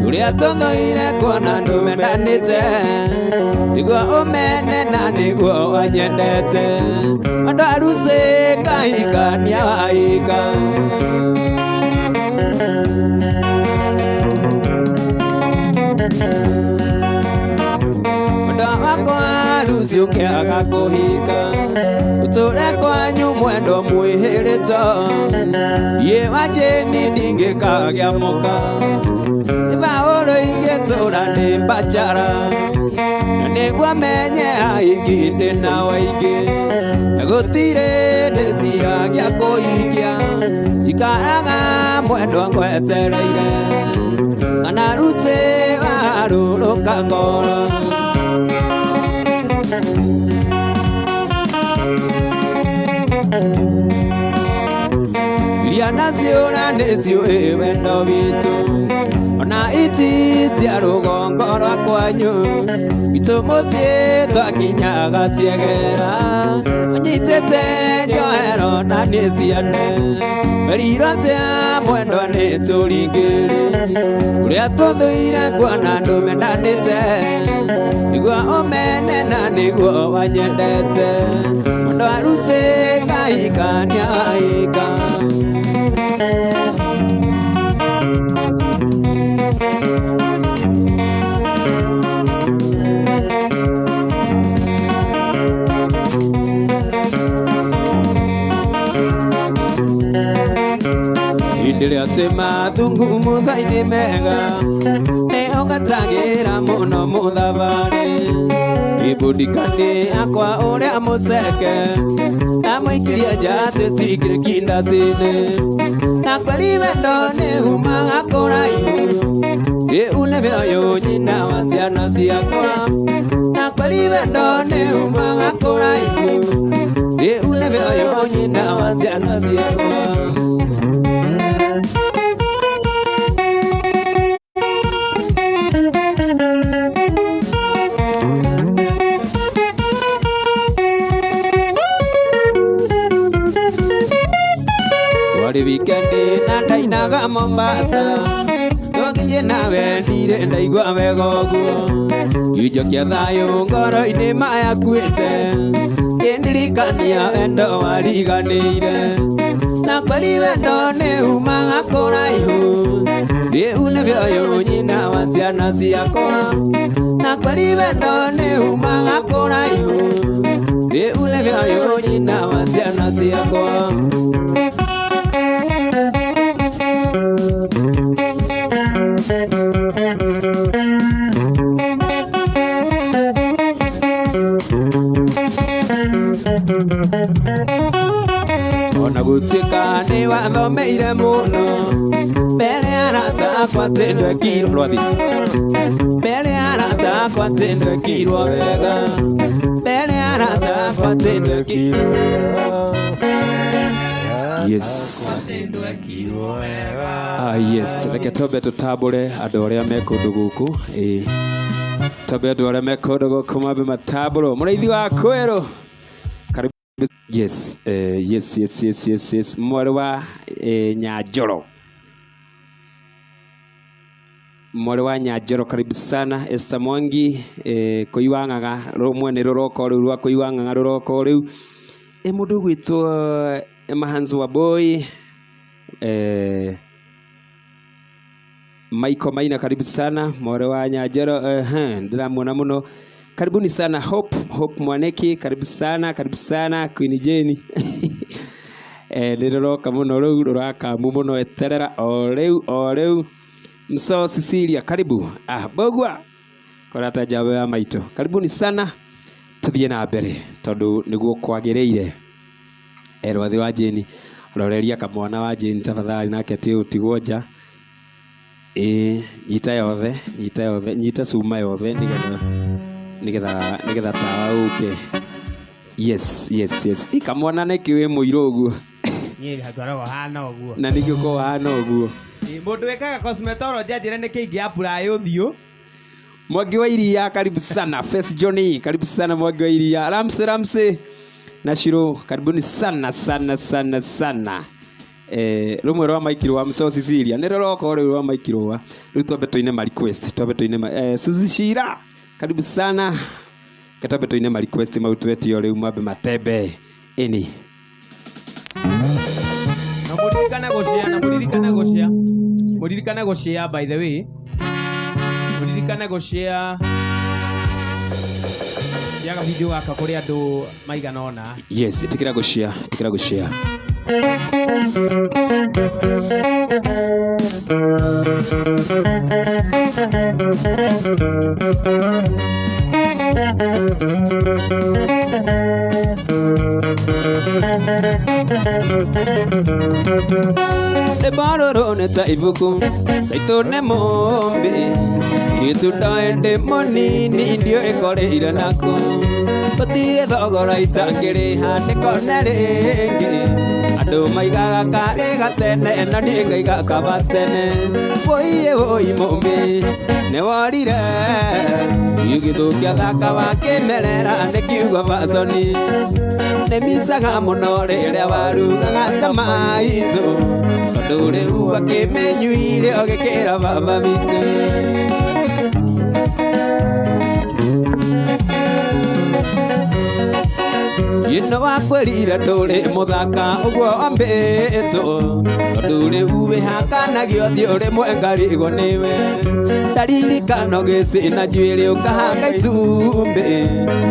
B: ũrĩa tũthũire kuona ndũmendanĩte nĩguo ũmene na nĩguo wanyendete andũ a ruci kahikania waika mũndũ wakwa ruci ũkĩaga kũhika ũtũre kwanyu mwendwa mwĩhĩrĩto yĩ wanjĩni ndingĩkagĩa mũka ibaũrũ ingĩtũra nĩ mbachara na nĩguo menye aingĩ ndĩ na waingĩ na gũtirĩ ndĩciragia kũhikia ikaraga mwendwa ngwetereire kana ruci warũrũka ngoro iria naciũra nĩciũĩ wendo witũ ona iti cia rũgongo rwa kwanyu itũ mũciĩ twakinyaga ciegera ũnyitĩte njohero na nĩ ciende werirwo atĩa mwendwa nĩ tũringĩrĩ ũrĩa tũthũire kuona ndũmendanĩte nĩguo ũmene na nĩguo wanyendete mũndũ wa ruci kahikania waika rĩrĩa atĩ mathungumutha-inĩ mega nĩ ũgatagĩra mũno mũthabarĩ ibundikani akwa ũrĩa mũceke namũikirie njatĩ cikire kindaci-inĩ na kweli wendo nĩ umaga kũraihu rĩu nĩ mĩoyo nyina wa ciana ciakwa na kweli wendo nĩ umaga kũraihu rĩu nĩ mĩoyo nyina wa ciana ciakwa wikendi na ndainaga Mombasa twakinyie nawe ndire ndaigua wega ũguo gĩjo kĩa thayũ ngoro-inĩ mayakuĩte kĩndirikania wendo wariganĩire na kweli wendo nĩ umaga kũraihu rĩu nĩguo nyina wa ciana ciakwa na kweli wendo nĩ umaga kũraihu rĩu nĩguo nyina wa ciana ciakwa ona gũtuĩka nĩ wathomeire mũno mbere ya arata akwa atĩ ndwekirwo mbere ya arata akwa atĩ ndwekirwo wega mbere ya arata akwa atĩ ndwekirwo
A: Yes. Yes, reke twambe tũtambũre andũ arĩa me kũndũ gũkũ twambe andũ arĩa me kũndũ gũkũ mambe matambũrwo mũrĩithi wa kwĩrũ yes mwarĩ wa Nyanjoro mwarĩ wa Nyanjoro karibu sana Esther Mwangi kũiwang'aga rũmwe nĩ rũroko rĩu rwa kũiwang'aga rũroko rĩu mũndũ gwĩtwo Mahanzo wa boy Michael Maina karibu sana mwarĩ wa Nyanjoro ndĩramuona mũno karibuni sana Hope Mwaneki karibu sana Queen Jane nĩrũroka mũno rĩu rũrakamu mũno eterera o rĩu Mso Cecilia karibu bogwa korata jawe ya maito karibuni sana tũthiĩ na mbere tondũ nĩguo kwagĩrĩire rwathi wa Jane roreria kamwana wa Jane tafadhali nake tĩ ũtigwo nja nyita cuma yothe nigetha tawa uke yes ikamwana nĩ kĩwĩ mũiro ũguo
C: hatwarago hana ũguo
A: na nĩkĩo ko hana ũguo
C: mũndũ wekaga cosmetology njĩra nĩ kĩingĩ apply ũthiũ
A: Mwangi wa Iria karibu sana Face Johnny karibu sana Mwangi wa Iria Ramse na Shiro karibuni sana rumwe rwa maikiro wa Mso Cecilia nĩ rũroko rĩu rwa maikiro wa rĩu twambe tũine ma request Suzy Shira karibu sana katabe tũine ma request mau twetio rĩu mambe matembe ini
C: na muririkane gũshare by the way muririkane gũshare yaga video gaka kũrĩ andũ maigana ona
A: yes tikira gũshare
B: Lebaroro neta ibuku saitone mombe itudaende monini ndio ekore iranako patire thogora itangire hande konerenge ando maigaga kare gatene na ndingaiga kabatene woiye mombe ne warire yugithukia thaka wakimerera nikiuga basoni nemisaga muno rĩrĩa warugaga ta maitũ tondũ rĩu akĩmenyuire ũgĩkĩra baba witũ ino wakwĩrire ndũrĩ mũthaka ũguo wambĩtwo tondũ rĩu wĩhakanagio thiũ rĩmwe ngarigwo nĩwe ndaririkana ũgĩcĩna njuĩrĩ ũkahanga itumbĩ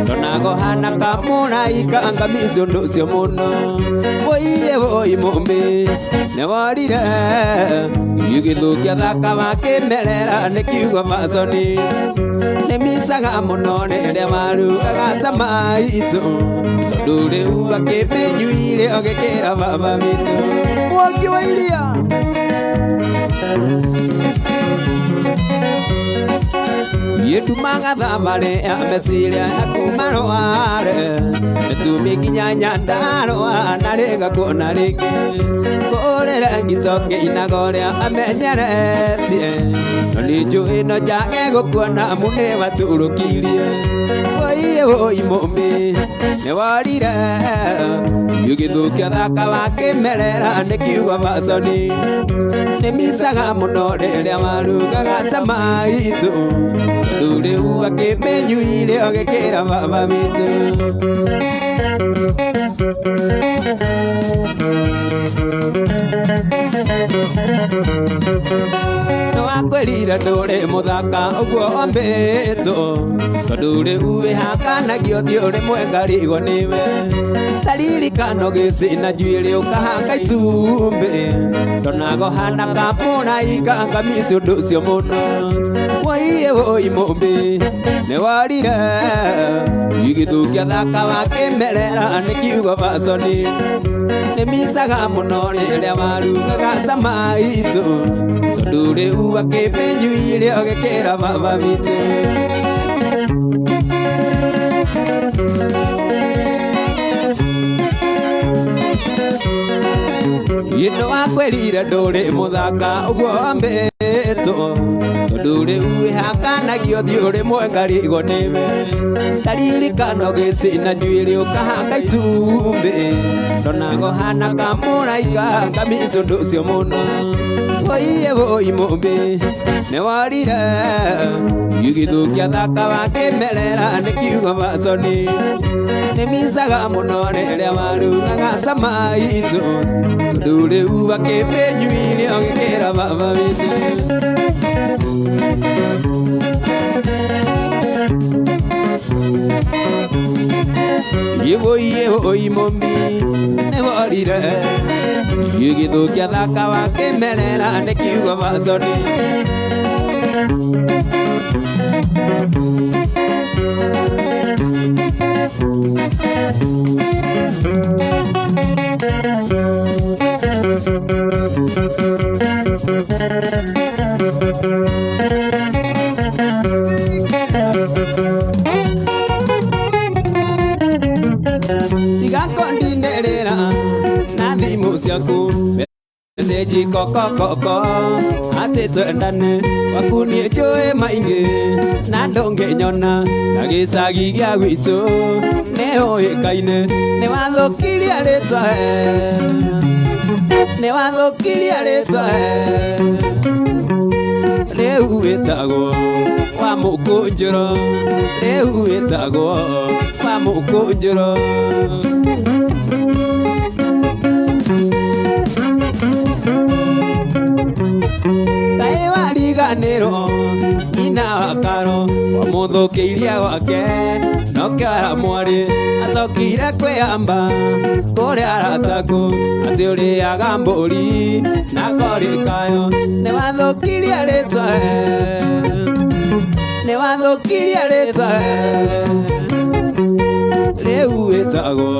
B: ndonago hana kamũraika ngamici ũndũ ũcio mũno woiye mũmbĩ nĩ worire ũgĩthũkia thaka wakĩmerera nĩkiugo maconi nĩmicaga mũno rĩrĩa warugaga ta maitũ tondũ rĩu akĩmenyuire ũgĩkĩra baba witũ Mwangi wa Iria yetumaga thamare ya meciria yakuma rware netumi nginya Nyandarua na rĩgakuona rĩngĩ kũrĩra ngitoke inagoria amenyeretie no nĩnjũĩ no njage gũkuona mũnĩ waturũkirie woiye mũmbĩ nĩ worire ũgĩthũkia thaka wakĩmerera nĩkiugo maconi nĩmicaga mũno rĩrĩa warugaga ta maitũ tondũ rĩu akĩmenyuire agĩkĩra baba witũ. Nĩwakwĩrire ndũrĩ mũthaka ũguo wambĩtwo, tondũ rĩu wĩhakanagio thiũ rĩmwe ngarigwo nĩwe. Ndaririkana ũgĩcina njuĩrĩ ũkahanga itumbĩ, ndonaga ũhana kamũraika ngamici ũndũ ũcio mũno. Woiye woi mũmbi nĩworire igithũkia thaka wa kĩmerera nĩ kiugo baconi. Nĩmicaga mũno rĩrĩa warugaga ta maitũ, tondũ rĩu akĩmenyuire agĩkĩra baba witũ. Nĩwakwĩrire ndũrĩ mũthaka ũguo wambĩtwo, tondũ rĩu wĩhakanagio thiũ rĩmwe ngarigwo nĩwe. Ndaririkana ũgĩcina njuĩrĩ ũkahanga itumbĩ, ndonaga ũhana kamũraika ngamici ũndũ ũcio mũno. Woiye woi mũmbi nĩworire igithũkia thaka wa kĩmerera nĩ kiugo baconi. Nĩmicaga mũno rĩrĩa warugaga ta maitũ, tondũ rĩu akĩmenyuire agĩkĩra baba witũ. Woiye woi mũmbi nĩworire igithũkia thaka wa kĩmerera nĩ kiugo baconi. Igakondinĩrĩra na thimũ ciaku meseji kokokoko atĩ twendane, waku niĩ njũĩ maingĩ na ndũngĩnyona, na gĩcagi gĩa gwitũ nĩũĩkaine. Nĩwathũkirie rĩtwa nĩwathũkirie rĩtwa rĩu wĩtagwo wa mũkũnjũro, rĩu wĩtagwo wa mũkũnjũro. Kaĩ wariganĩrwo nyina wa Karo wamũthũkĩirie gwake, nokĩo aramwarĩ acokire kwĩyamba kũrĩa arataku atĩ ũrĩaga mbũri na kori kayo. Nĩwathũkirie rĩtwa nĩwathũkirie rĩtwa rĩu wĩtagwo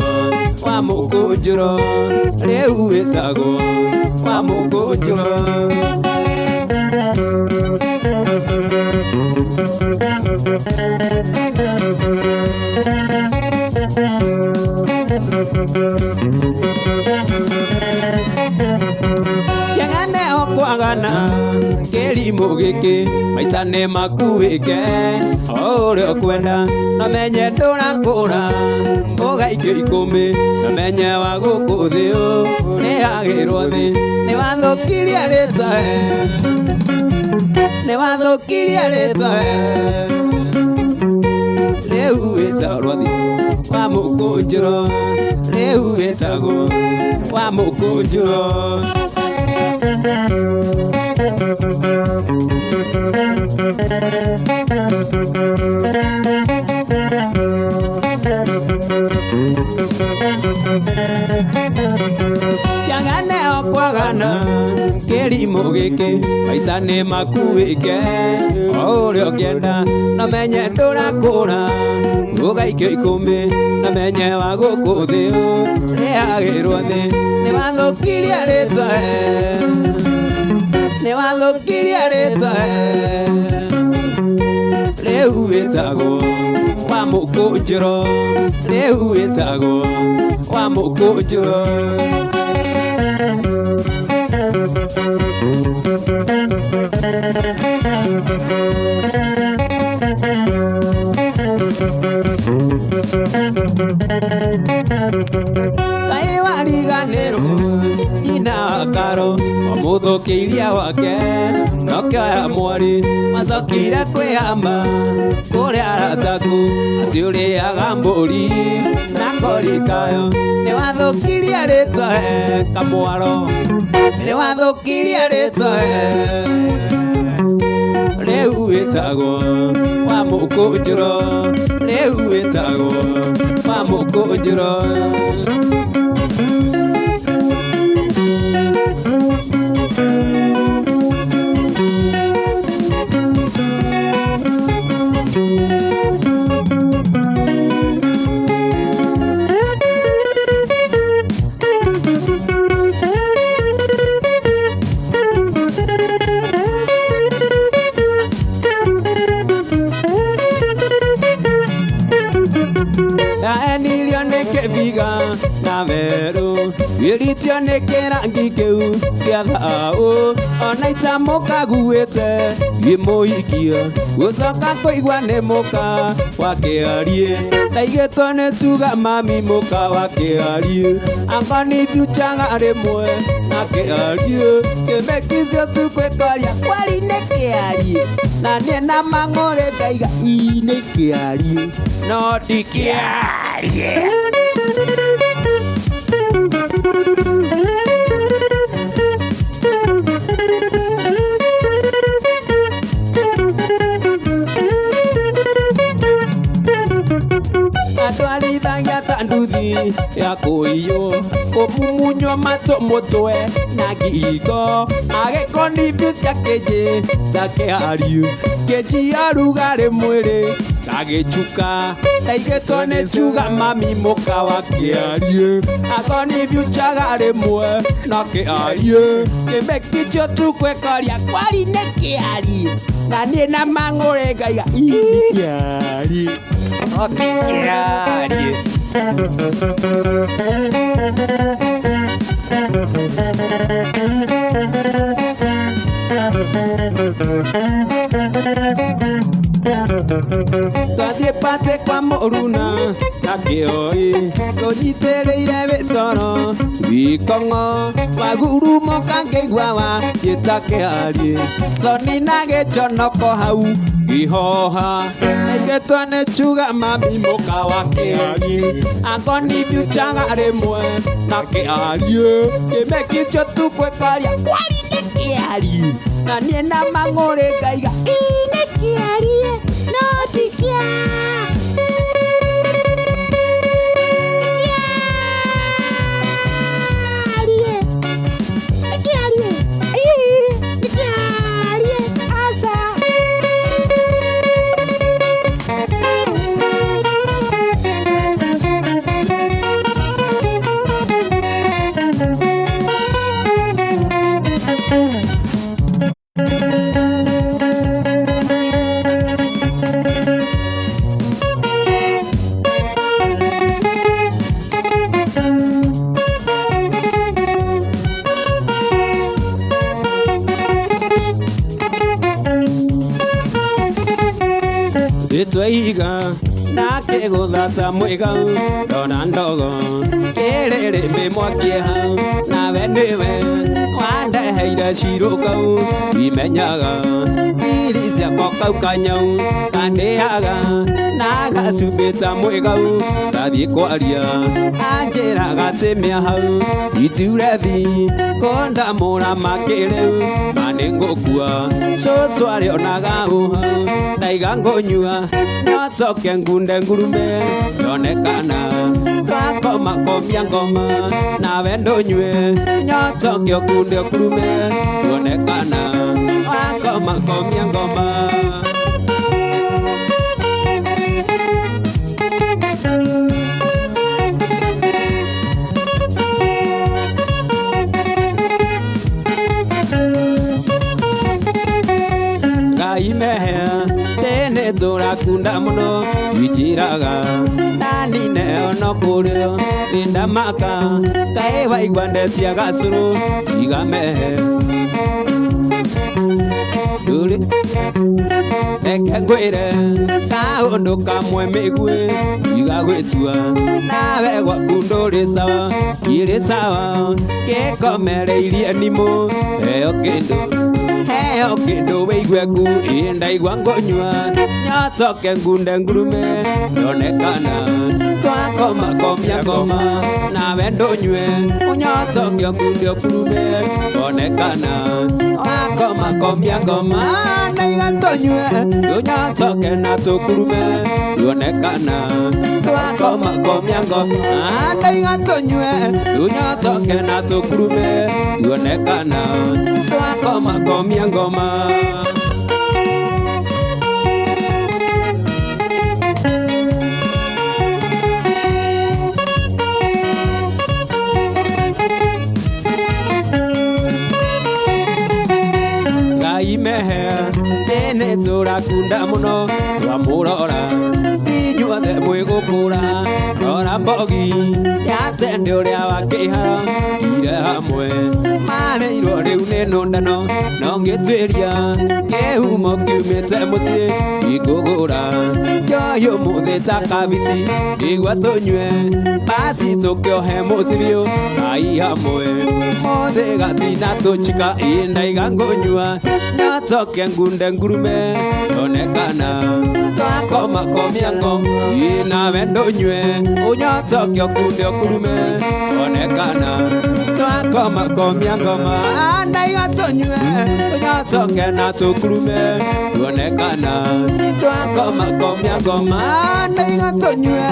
B: wa mũkũnjũro, rĩu wĩtagwo wa mũkũnjũro. Kĩang'ane okwagana kĩrimũ gĩkĩ maica nĩ makuĩke o ũrĩa ũkwenda, na menye ndũrakũra ũgaikio ikũmbĩ, na menye wa gũkũ thĩ nĩyagĩrwo thĩ. Nĩwathũkirie rĩtwa nĩwathũkirie rĩtwa rĩu wĩtagwo wa mũkũnjũro, rĩu wĩtagwo wa mũkũnjũro. Kĩang'ane okwagana kĩrimũ gĩkĩ maica nĩ makuĩke o ũrĩa ũngĩenda, na menye ndũrakũra ũgaikio ikũmbĩ, na menye wa gũkũ thĩ nĩyagĩrwo thĩ. Nĩwathũkirie rĩtwa nĩwathũkirie rĩtwa rĩu wĩtagwo wa mũkũnjũro, rĩu wĩtagwo wa mũkũnjũro. Kai wariganĩrwo nyina Karo mũthũkĩiria wake nokĩoya mwarĩ macokire kwĩhamba kũrĩa arataku atĩ ũrĩaga mbũri na kori kayo nĩwathũkirie rĩtwa kamwaro nĩwathũkirie rĩtwa rĩu wĩtagwo wa mũkũnjũro rĩu wĩtagwo wa mũkũnjũro na veru wiritio nĩ kĩrangi kĩu kĩa thau ona itamuka guĩte gĩmũhikia gũcoka kũigua nĩ mũka wa kĩarie ndaigĩtwo nĩ tuga mami mũka wa kĩarie angoni biuchaga rĩmwe na kĩarie kĩmekicio tu kwĩkoria kwari nĩ kĩarie na niĩ na mang'ũrĩ ngaiga nĩ kĩarie no ti kĩarie. Atwarithagia ta nduthi ya kũiywo kũmumunywo matũ mũtwe na ngingo agĩkonibia kĩnji ta kĩarie kĩnji ya rugarĩ mwĩrĩ gagĩcuka ndaigĩtwo nĩ kiuga mami mũka wa kĩarie akonibiuchaga rĩmwe na kĩarie kĩmekicio tu kwĩkoria kwari nĩ kĩarie na niĩ na mang'ũrĩ ngaiga nĩ kĩarie no ti kĩarie. Twathiĩ pate kwa mũruna na kĩoi tũnyitĩrĩire wĩtoro wikong'o magurumo kangĩigua wa gĩta kĩarie thoni na gĩconoko hau kĩhoha ndaigĩtwo nĩ chuga mami mũka wa kĩarie angonibiuchaga rĩmwe na kĩarie kĩmekicio tu kwĩkoria kwari nĩ kĩarie na niĩ na mang'ũrĩ ngaiga nĩ kĩarie no ti kĩarie. Twaiga nake gũthata mwĩga ndona ndogo kĩrĩrĩmbĩ mwakie hau nawe nĩwe wandeheire cirũ kau imenyaga iri ciakwa kau kanyau kandĩaga na gacumbĩ ta mwĩgau ndathiĩ kwaria anjĩraga tĩmĩa hau itiurethi kũndamũra makĩrĩu na nĩ ngũkua cũcũ arĩ onaga hau ndaiga ngũnyua nyotoke ngunde ngurume yonekana twakoma komia ngoma nawe ndũnyue nyotoke ũkunde ũkurume yonekana wakoma komia ngoma. Imehea tene turakunda muno wikiraga nani neo no kurio nindamaka kae waigwa ndetia gacuru igamehe Dure Eke gwere Kaundu kamwe migwe Iga gwetua Nawe wakunduri sawa Iri sawa Kekomere irie nimo Heo kindu weigwe ku Indaigwa ngonywa Nyotoke ngunde ngurume Yonekana Twakoma komya ngoma Nawe ndonywe Unyotoke ngunde ngurume Yonekana Twakoma komya ngoma Naiga ndonywe Unyotoke na tukurume Yonekana Twakoma komya ngoma Naiga ndonywe Unyotoke na tukurume Yonekana Twakoma komya ngoma Mehe tene turakunda muno twamurora inyuothe mwigukura rora mbogi yatende uria wakiha ire hamwe mareirwo riu ni nundano no ngitwiria kihumo kiumite mucii igugura njoyo muthi ta kabici igua tunywe basi tukiohe mucirio ai hamwe muthi gatina tuchika indaiga ngonywa Nyotoke ngunde ngurume Yonekana Twakoma komya ngoma Nawe ndonywe Unyotoke okunde okurume Yonekana Twakoma komya ngoma Naiga tonywe Unyotoke na tukurume Yonekana Twakoma komya ngoma Naiga tonywe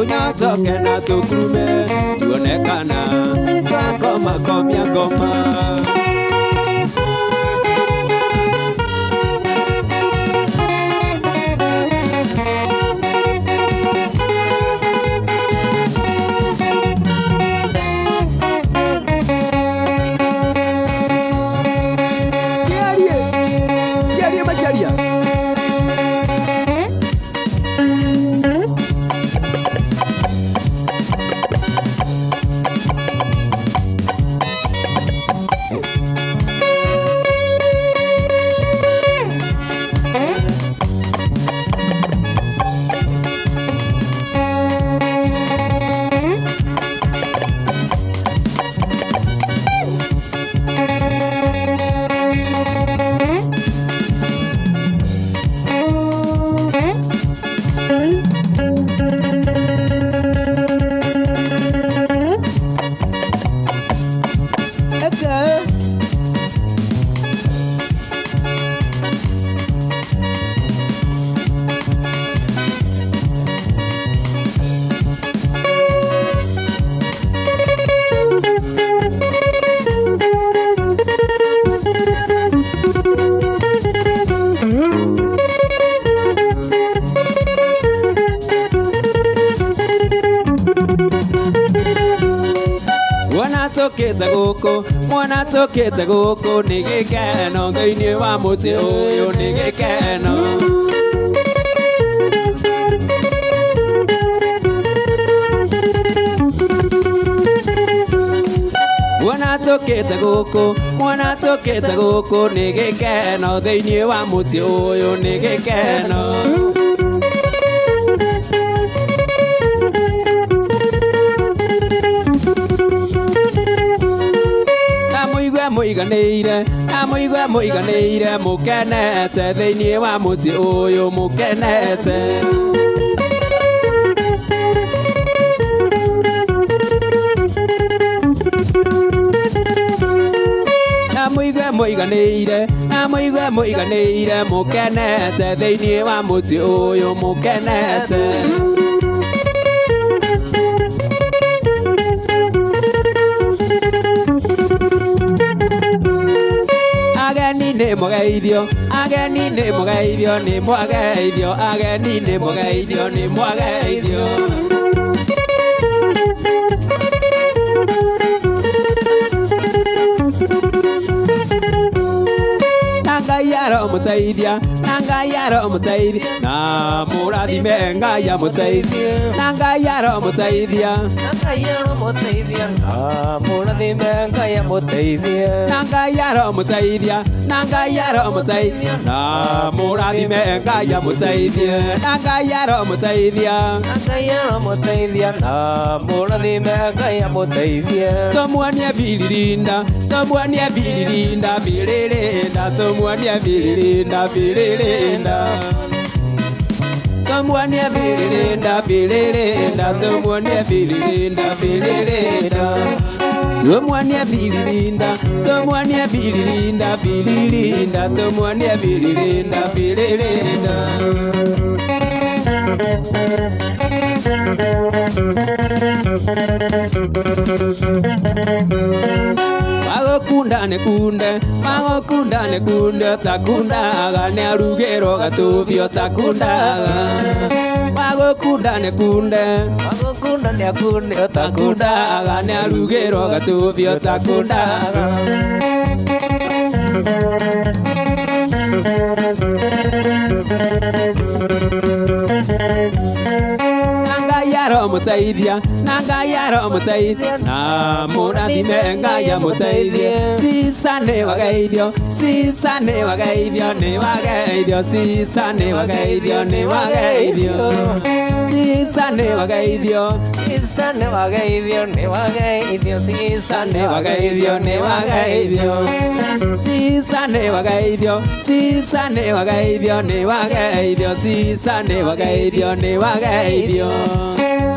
B: Unyotoke na tukurume Yonekana Twakoma komya ngoma Mwana tokete guku ni gikeno thĩinĩ wa mũciĩ ũyũ nĩ gĩkeno Mwana tokete guku ni gikeno thĩinĩ wa mũciĩ ũyũ nĩ gĩkeno Muiganĩire mukenete thĩinĩ wa mũciĩ ũyũ mukenete muiganĩire mukenete thĩinĩ wa mũciĩ ũyũ mukenete Ageni nĩ mũgeithio nĩ mwageithio ageni nĩ mũgeithio Ngai aromuteithia Ngai aromuteithia na mũrathime Ngai amũteithie na Ngai aromuteithia
A: Ngai aromuteithia na mũrathime Ngai amũteithie
B: na Ngai aromuteithia na Ngai aromuteithia na mũrathime Ngai amũteithie na Ngai aromuteithia
A: Ngai aromuteithia na mũrathime Ngai amũteithie
B: tũmuonie Bilirinda tũmuonie Bilirinda Bilirinda tũmuonie Bilirinda Bilirinda tũmuonie Bilirinda Bilirinda tũmuonie Bilirinda Bilirinda tũmuonie Bilirinda tũmuonie Bilirinda Bilirinda tũmuonie Bilirinda Bilirinda Magokunda ne kunde takundaga ne arugero gatubio takundaga Magokunda ne kunde takundaga ne arugero gatubio takundaga Mutaidya Nanga aromuteithia na mũrathime Ngai amũteithie Sister nĩ wageithio Sister nĩ wageithio nĩ wageithio Sister nĩ wageithio nĩ wageithio Sister nĩ wageithio
A: Sister nĩ wageithio nĩ wageithio Sister
B: nĩ wageithio nĩ wageithio Sister nĩ wageithio Sister nĩ wageithio nĩ wageithio Sister nĩ wageithio nĩ wageithio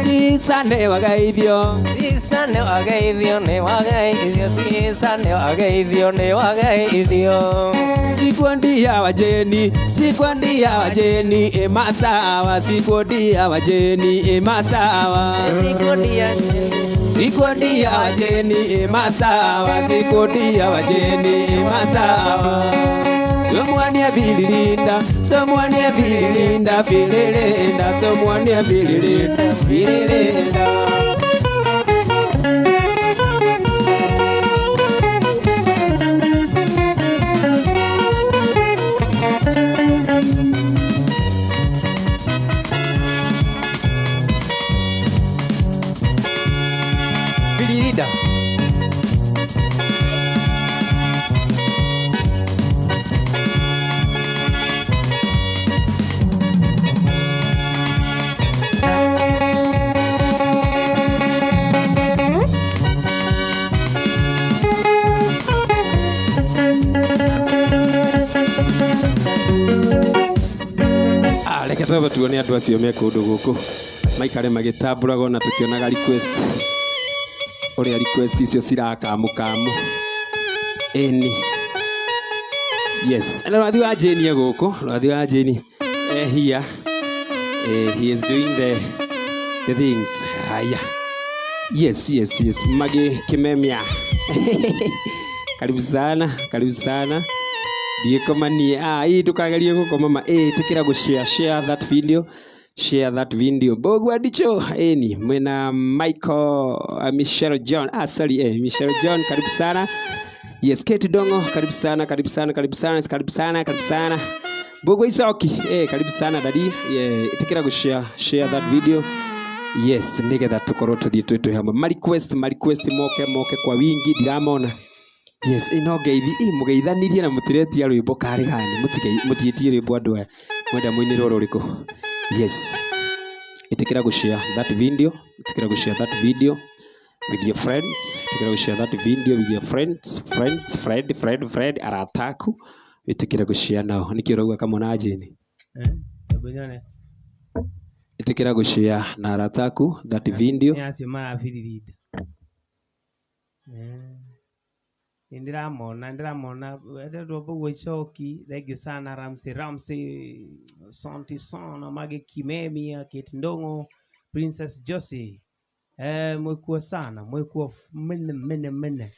B: Sister nĩ wageithio
A: Sister nĩ wageithio nĩ wageithio Sister nĩ wageithio nĩ wageithio
B: Sikundia wajeni Sikundia wajeni ematawa Sikundia wajeni ematawa Sikundia wajeni ematawa Sikundia wajeni ematawa Tumuonie Bilirinda Tumuonie Bilirinda Bilirinda Tumuonie Bilirinda Bilirinda
A: Bilirinda
B: Reke twambe tuone andũ acio me kũndũ gũkũ maikare magĩtambũraga na tũkĩonaga request ũrĩa request icio cirakamũkamũ ĩni yes rwathi wa Jane gũkũ rwathi wa Jane here he is doing the things haya yes Magi Kimemia karibu sana Diekomani hii tukaangalia huko mama tukira go share that video Bogu adicho ni mwena Michael Michelle John Michelle John karibu sana yes Kate Dongo karibu sana Bogu Isoki karibu sana dadi tukira go share that video yes nigga tukoro tuthitwe hamwe request moke kwa wingi ndiramona yes ino ngeithi mugeithanirie na mutiretia rwimbo kari gani mutietie rwimbo andu aya mwenda muiniro ruriku yes itikira go share that video with your friends itikira go share that video with your friends Fred arataku itikira go share nao nikirauga kama na Jane
C: Bonyane
B: itikira go share na arataku that video
C: Nyasi mara Bilirinda Ndiramona Bogu Isoki thank you sana Ramsey Santi sana Magi Kimemia Kate Ndongo Princess Josie mwekuo sana mwekuo mene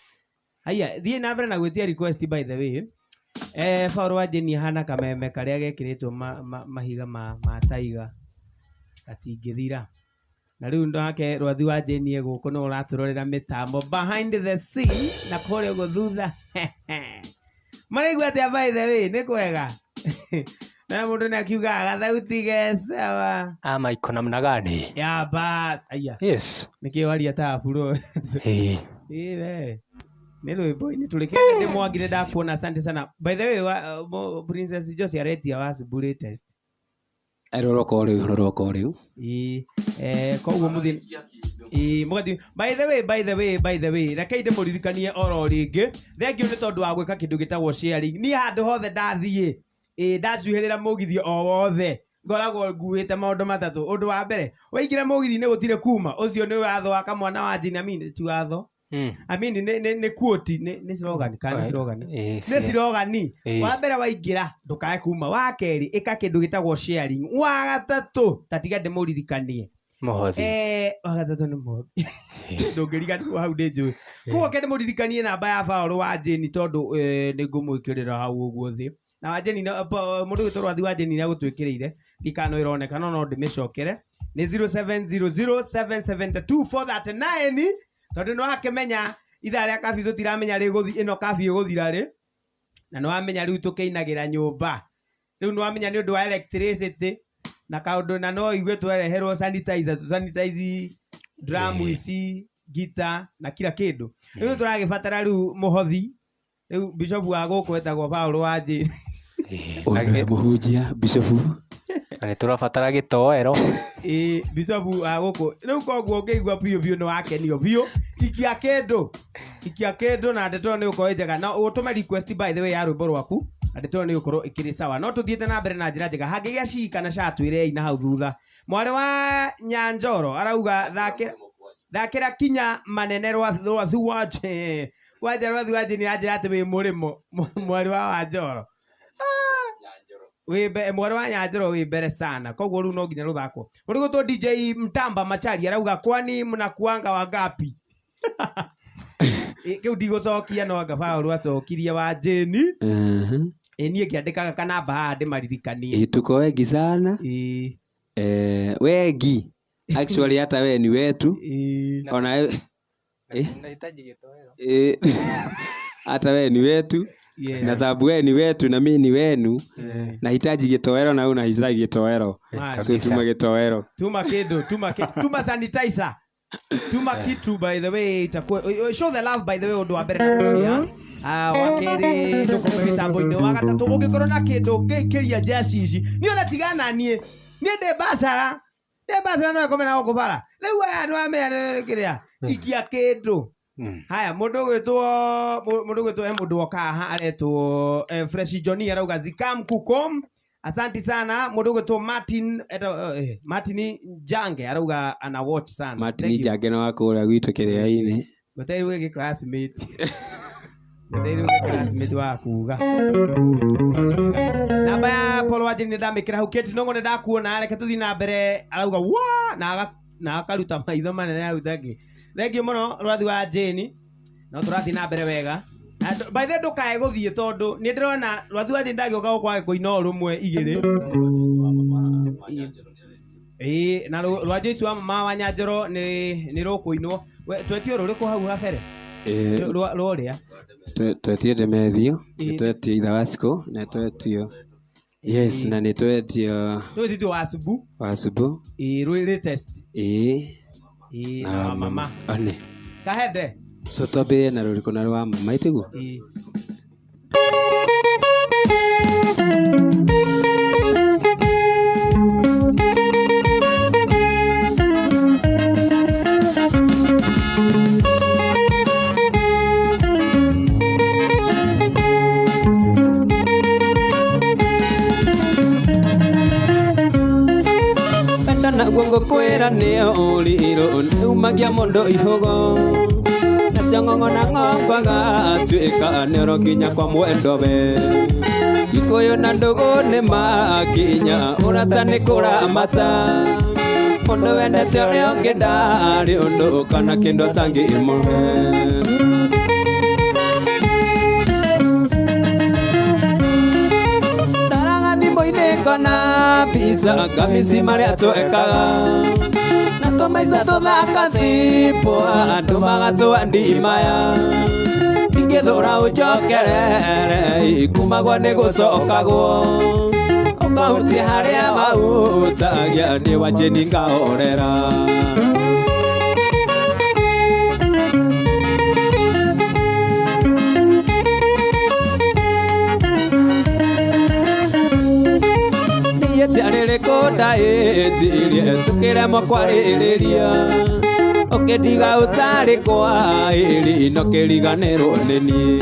C: haya thie na mbere na gwetia request by the way Fauro wa Jane hana kameme karia gekiritwo mahiga ma taiga atingithira na riu ndake rwathi wa Jane guko no uraturorera mitambo behind the scene na kore ugo thutha maraigua atia by the way ni kwega Na mundu ni akiuga gathauti gesawa.
B: Iko namna gani?
C: Ya bas. Aya.
B: Yes.
C: Nikiwaria tabu ro. We. Ni rwimbo ini tulikende ndimwagire ndakuona. Asante sana. By the way, Princess Josie aretia was bullet test.
A: Roroko riu.
C: Koguo muthi. Mugathi. By the way, reke inde muririkanie oro ringi. Thengiu ni tondu wa gwika kindu gitagwo sharing. Ni handu hothe ndathie. Ndacuhirira mugithi o wothe. Ngoragwo nguite maundu matatu. Undu wa mbere, waingira mugithi ni gutire kuma. Ucio ni watho wa kamwana wa Jini Amini tu watho. Amini ni quote ni slogan kana slogan. Ni slogan. Wa mbere waingira ndukae kuma. Wa keri ika kindu gitagwo sharing. Wa gatatu tatiga ndimuririkanie.
B: Muhothi.
C: Wa gatatu ni muhothi. Ndungirigani hau ndi njui. Kuo kende muririkanie namba ya Paul wa Jini tondu ni ngumwikirira hau uguo thi. Na wajeni mundu gitoro athi wajeni ni agutwikirire ndikano ironekana no ndimicokere ni 0700772439 tondu no akemenya itha ria kabi tutiramenya riguthi ino kabi iguthira ri na no amenya riu tukinagira nyumba riu no amenya ni undu wa electricity na kaundu na no igwe twereherwo sanitizer sanitize drum ici gita na kila kindu riu turagibatara riu muhothi riu bishop wa guku etagwo Paul wa Jini
A: muhunjia bishofu
B: ani turabatara gitoero
C: bishofu aguko riu koguo ngeigua biu no akenio biu ikia kendo na ndeto ni uko njega na utume request by the way ya rwimbo rwaku ndeto ni ukorwo ikiri sawa no tuthiete na mbere na njira njega hangigia cika na catwire ina hau thutha mwari wa Nyanjoro arauga thakira kinya manene rwa thuwache waje ni aje ate we murimo mwari wa Wanjoro we mwari wa Nyanjoro we mbere sana koguo ru no nginya ruthako urigo to DJ Mtamba Machari arauga kwani mnakuanga wangapi kiu ndigocokia no anga Paul acokirie wa Jini nie kiandikaga kanamba handi maririkanie
A: tuko wengi sana wengi actually hata we ni wetu ona
B: nahitaji gitoero
A: hata we ni wetu na sababu we ni wetu na mimi ni wenu nahitaji gitoero na unahitaji gitoero so tuma gitoero
C: tuma sanitizer tuma kitu by the way show the love by the way undu wa mbere na kushare wakeri nduko mitambo-ini wa gatatu mungikorwo na kindu ngikiria njeci ici ni ona tigana nie ni ndi basara no komena gukubara riu aya ni wamenya kiria ikia kindu haya mundu gwitwo mundu wokaha aretwo Fresh Johnny arauga zikam kukom asante sana mundu gwitwo Martin Jange arauga ana watch sana
A: Martin Jange no akura gwitu kiria-ini
C: gutari wege classmate classmate wa kuga namba ya Paul wa Jini ndamikira hau keti nongo ndakuona reke tuthi na mbere arauga wa na akaruta maitho manene arutangi thengi muno rwathi wa Jini no turathi na mbere wega by the ndukae guthie tondu ni ndirona rwathi wa Jini ndagioka kwa kuina rumwe igiri na rwathi wa mama wa Nyanjoro ni rukuinwo twetio ruriku hau habere roria
A: twetie Demethio twetie Ithawasco na twetio yes na ni twetio wasubu
C: latest
A: na
C: mama
A: one
C: kahede
A: so twambie na ruriku na rwa mama itigu Guongo kwera neo uliro umagia mondo ihogo nasio ng'ong'ona ng'ongwaga tuika nero kinya kwa mwendobe ikoyo na ndogo ne makinya uratani kura mata mondo wendete ule ngedari undu kana kindo tangi imwe kona pisa kamisi maria tuekaga na tomaisa tuthaka sipo andu magatua ndimaya ingithura ucokerere ikumagwo ni gucokagwo
B: ũkahutia harĩa mahutagia nĩ wanjĩni ngahorera. Ndaĩtirie tũkĩremwo kwarĩrĩria ũkĩndiga ũtarĩ kwa ĩrĩ no kĩriganĩrwo nĩ niĩ.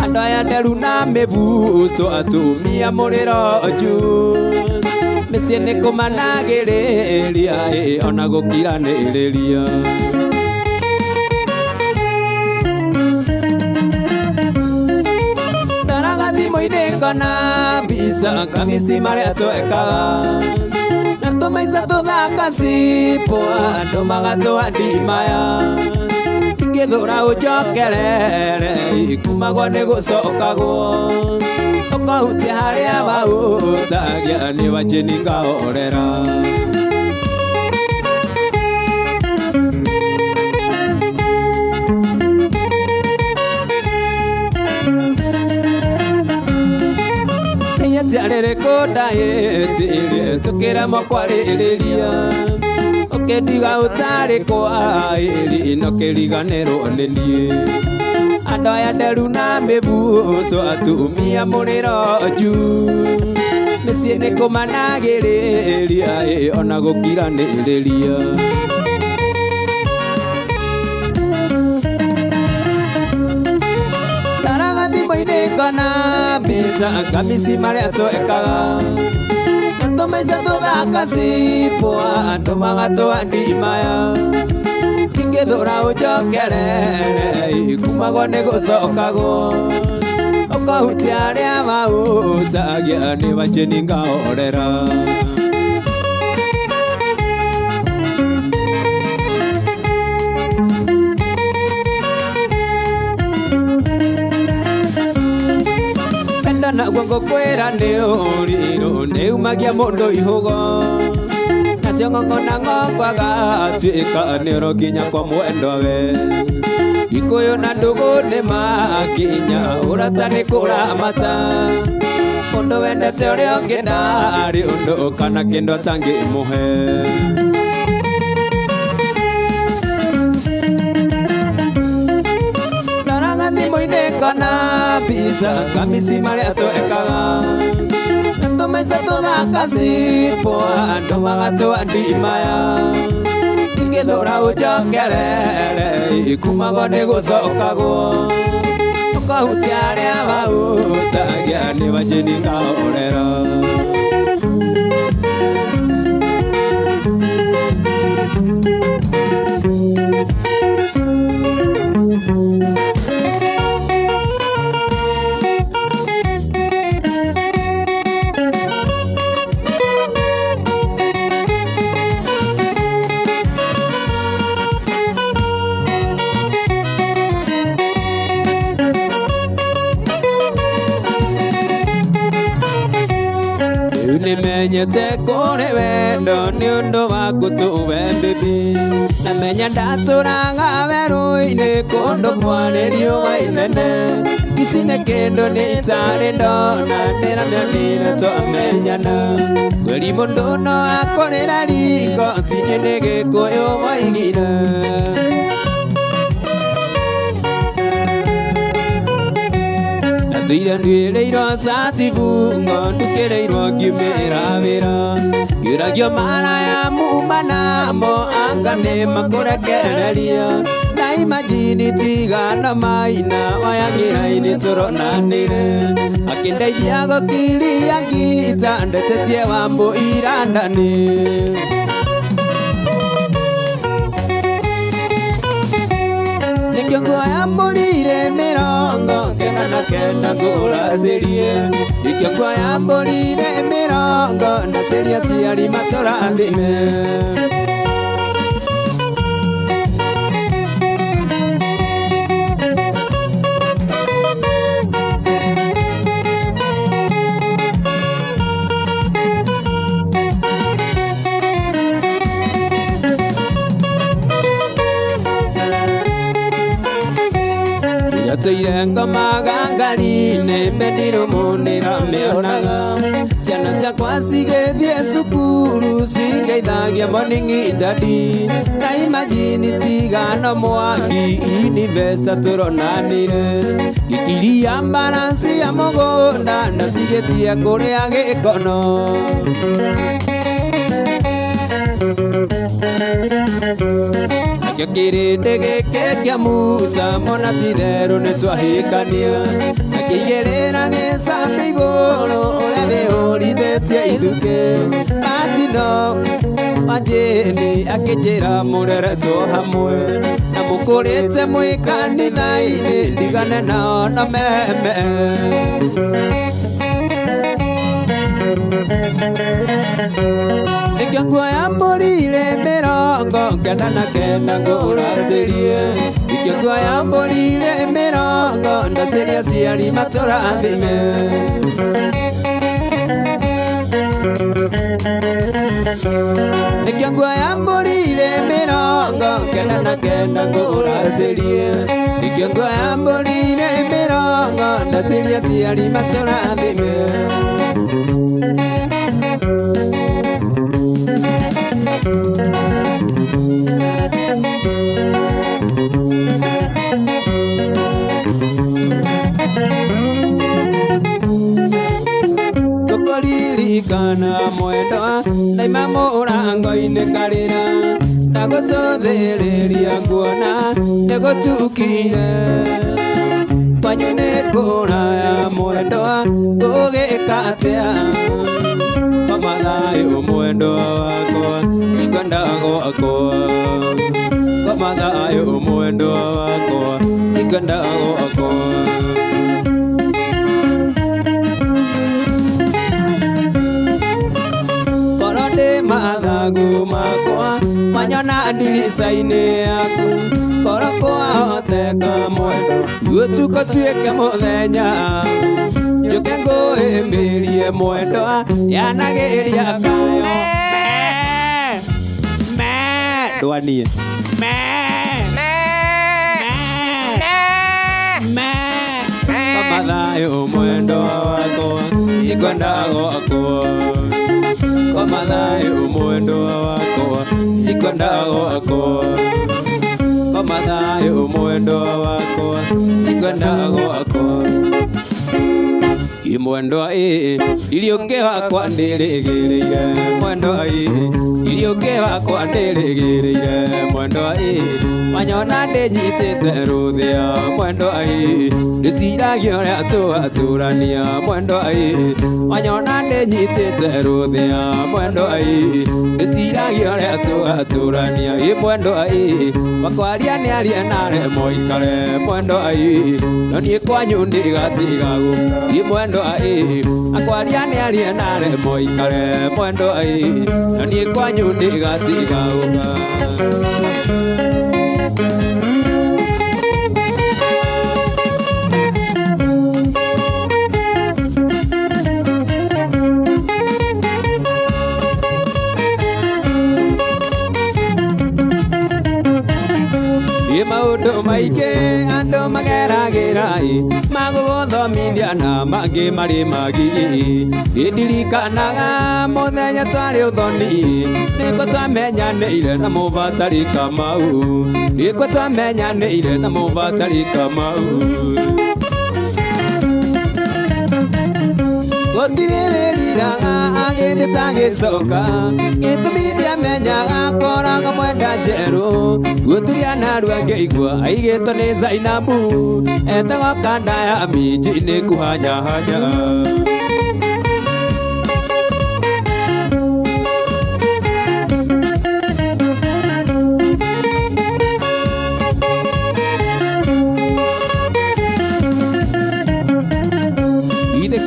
B: Andũ aya nderu na mĩbuto atumia mũrĩro nju mĩciĩ nĩ kũmanagĩrĩria ona gũkiranĩrĩria. Ndaraga thimũ-inĩ ngona mbica kamisi marĩa twekaga na tũmaica tũthaka cipo andũ magatwandimaya. Ingĩthũra ũnjokerere kumagwo nĩ gũcokagwo ũkahutia harĩa mahutagia nĩ wanjĩni ngahorera. Nĩrĩkũ ndaĩtirie tũkĩremwo kwarĩrĩria ũkĩndiga ũtarĩ kwa ĩrĩ no kĩriganĩrwo nĩ niĩ. Andũ aya nderu na mĩbuto atumia mũrĩro nju mĩciĩ nĩ kũmanagĩrĩria ona gũkiranĩrĩria. Ndaraga thimũ-inĩ ngona mbica kamisi marĩa twekaga na tũmaica tũthaka cipo andũ magatwandimaya. Ingĩthũra ũnjokerere kumagwo nĩ gũcokagwo ũkahutia harĩa mahutagia nĩ wanjĩni ngahorera. Naguo ngũkwĩra nĩ ũrirũ nĩumagia mũndũ ihũgo nacio ng'ong'o na ng'ongwaga tuĩka nĩ ũrokinya kwa mwendwa-we. Gĩkũyũ na ndũgũ nĩ makinya ũrata nĩ kũramata mũndũ wendete ũrĩa ũngĩ ndarĩ ũndũ kana kĩndũ atangĩmũhe. Ndoraga thimũ-inĩ ngona mbica kamisi marĩa twekaga na tũmaica tũthaka cipo andũ magatwandimaya. Ingĩthũra ũnjokerere kumagwo nĩ gũcokagwo ũkahutia harĩa mahutagia nĩ wanjĩni ngahorera. Nĩmenyete kũrĩ wendo nĩ ũndũ waku tũwe baby. Namenya ndatũraga werũ-inĩ kũndũ kwarĩ riũa inene. Ici nĩ kĩndũ nĩ itarĩ ndona ndĩramĩonire twamenyana. Kweri mũndũ no akũrĩra riko tinye nĩ gĩkũyũ waigire. Ndũire nduĩrĩirwo catibu ndukĩrĩirwo ngiumĩra wĩra. Ngĩũragio maraya muma namo anga nĩ makũrekereria. Na imagine tigana maina wayagĩra-inĩ tũronanĩre. Akĩndeithia gũkiria ngita ndetetie Wambũira ndani. Nĩkĩo nguoya mbũrire mĩrongo kenda na kenda ngũracĩrie. Nĩkĩo nguoya mbũrire mĩrongo ndacĩrie aciari matũrathime. Itoire ngoma gangarine Mendiro munira meonaga Ciana ciakwa cigĩthiĩ cukuru Cingeithagia morning daddy Na imagine tigano mwangi University turonanire Iria mbaransi ya mũgũnda Ndatigĩtie kũrĩa gĩkono Nakĩo kĩrĩndĩ gĩkĩ kĩa Musa Mona ti therũ nĩtwahĩkania Nakĩigĩrĩra gĩcambi igũrũ Ũrĩa wĩhũrithĩtie ithuke Atino Majĩni akĩnjĩra mũreretwo hamwe Na mũkũrĩte mwĩ kanitha-inĩ Ndigane nao na meme Nikĩo nguoya mbũri-rĩ mĩrongo kenda na kenda ngũracĩrie Nikĩo nguoya mbũri-rĩ mĩrongo ndacĩrie aciari matũrathime Nikĩo nguoya mbũri-rĩ mĩrongo kenda na kenda ngũracĩrie Nikĩo nguoya mbũri-rĩ mĩrongo ndacĩrie aciari matũrathime Tukoririkana mwendwa Daima mũrango-inĩ karĩra Ndagũcũthĩrĩria nguona Nĩgũtukire Kwanyu nĩ kũraya mwendwa Ngũgĩka atĩa Koma thayũ mwendwa wakwa Tikwenda gwakwa Koma thayũ mwendwa wakwa Tikwenda gwakwa Mathagu makwa manyona ndirica-inĩ yaku Koro kwahoteka mwendwa Gũtuko tuĩke mũthenya Njũke ngũhĩmbĩrie mwendwa Yanagĩria kayo Ndwanie Koma thayũ mwendwa wakwa Tikwenda gwakwa Koma thayũ mwendwa wakwa Tikwenda gwakwa Koma thayũ mwendwa wakwa Tikwenda gwakwa Mwendwa iriũke wakwa ndĩrĩgĩrĩire Mwendwa iriũke wakwa ndĩrĩgĩrĩire Mwendwa wanyona ndĩnyitĩte rũthĩa Mwendwa ndĩciragia ũrĩa twatũrania Mwendwa wanyona ndĩnyitĩte rũthĩa Mwendwa ndĩciragia ũrĩa twatũrania Mwendwa wakwaria nĩarie naremwo ikare Mwendwa no niĩ kwanyu ndigatiga gũka Mwendwa akwaria nĩarie naremwo ikare Mwendwa no niĩ kwanyu ndigatiga gũka Maũndũ maingĩ andũ mageragĩra magũgũthomithia na mangĩ marĩ magigi Ndirikanaga mũthenya twarĩ ũthoni nĩguo twamenyanĩire na mũbatari Kamau Nĩguo twamenyanĩire na mũbatari Kamau Gũtirĩ wĩriraga agĩthĩ tagĩcoka Gĩtũmi ndiamenyaga koraga mwenda njerũ Gũtirĩ anaru angĩigua aigĩtwo nĩ Zainabu Etagwo kanda ya minji nĩ kũhanyahanya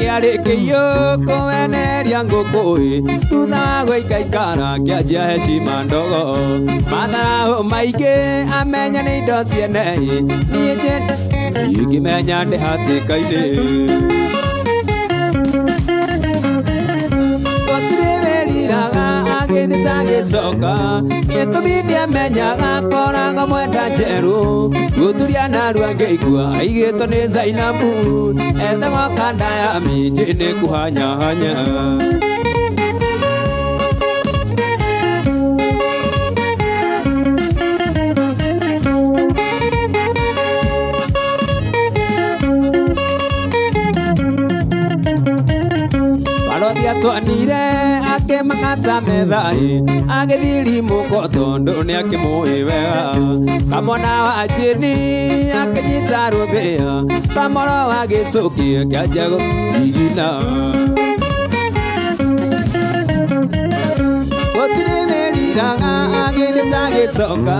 B: Kĩarĩ kĩiyũkũ weneria ngũkũĩ Thutha wa gũikaikara kĩanjia heshima ndogo Matharaũ maingĩ amenya nĩ indo ciene Niĩ ingĩmenya ndĩ hatĩka-inĩ Gũtirĩ wĩriraga agĩtagĩcoka gĩtũmi ndiamenyaga koraga mwenda njerũ gũturia narua ngĩigua aigĩtwo nĩ Zainabu etagwo kanda ya minji nĩ kũhanyahanya Twanire akĩmakata methai agĩthiri mũko tondũ nĩ akĩmũĩ wega kamwana wa njini akĩnyita rũthĩa kamoro wa gĩcũkie kĩanjia gũthigina gũtirĩ mĩriraga agĩtagĩcoka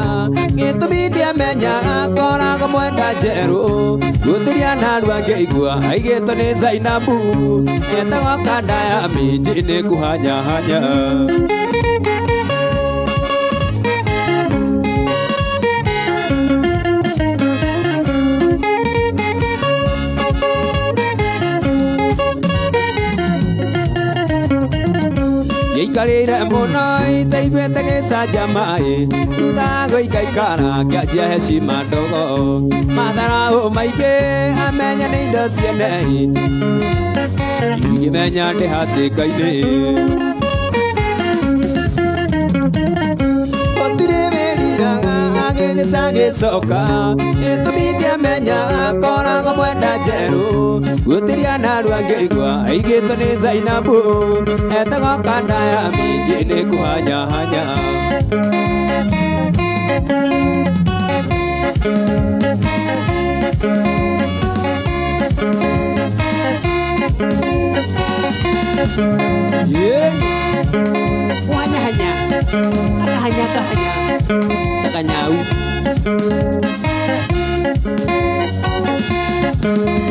B: gĩtũmi ndiamenyaga koraga mwenda njerũ gũturia narua ngĩigua aigĩtwo nĩ Zainabu etagwo kanda ya minji nĩ kũhanyahanya Gĩikarĩire mũno itaiguĩte gĩcanjamaĩ thutha gũikaikara kĩanjia heshima ndogo matharaũ maingĩ amenya nĩ indo cienei ingĩmenya ndĩ hatĩka-inĩ gũtirĩ wĩriraga agĩtagĩcoka gĩtũmi ndiamenyaga koraga mwenda njerũ gũtiria narua ngĩigua aigĩtwo nĩ Zainabu etagwo kanda ya minji nĩ kũhanyahanya Wanyahanya kahanya kakanyau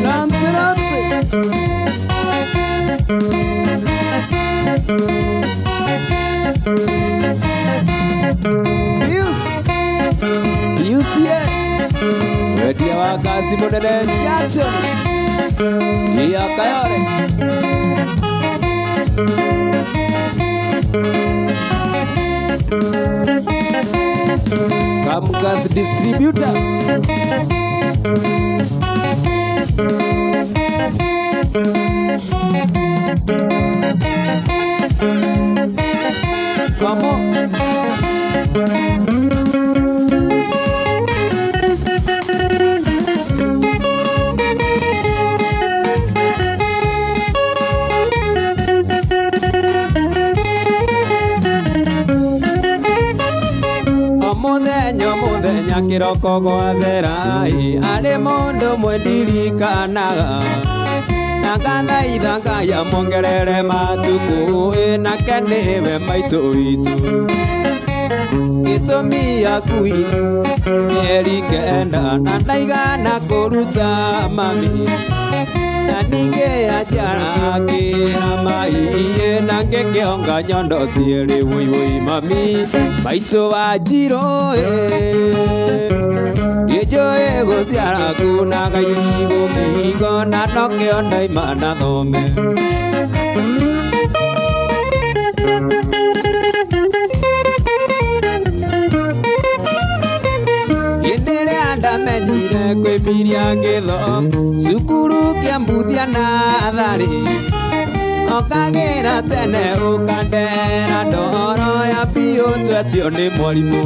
B: Ramse Pius ye Wedia wa kasi munene Jackson Iya kayore Kamgas Distributors Vamos Mũthenya kĩroko gwathera arĩ mũndũ mwendirikanaga na ngathaitha Ngai amuongerere matuko nake nĩwe maitũ witũ gĩtũmi akui mĩeri kenda na ndaigana kũruta mami na ningĩ anjara akĩra maiye na ngĩkĩonga nyondo cierĩ wũi mami maitũ wa Njirũ gĩnjũĩ gũciara kuna gairi gũkĩhingo na nokĩo ndaima na thome ndamenyire kwĩmiria ngĩtho cukuru kĩambuthia na tharĩ okagĩra tene ũkandera ndoro ya biũ twetio nĩ mwarimũ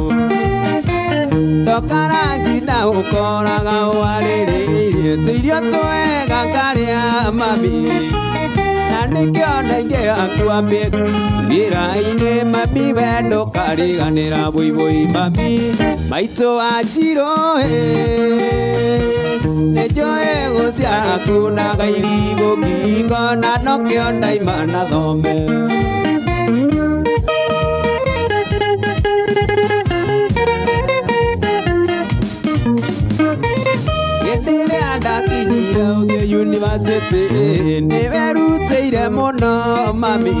B: ndokarangi na ũkoraga warĩrĩirie tũirio twega ngarĩa mami na nĩkĩo ndaingĩ akuambie gĩra-inĩ mami wendo kariganĩra bũi mami maitũ wa Njirũ nĩnjũĩ gũciara kuna gairi gũkĩhingo na nokĩo ndaima na thome gĩtĩrĩa ndakinyire ũthiũ yunivasĩtĩ nĩwerutĩire mũno mami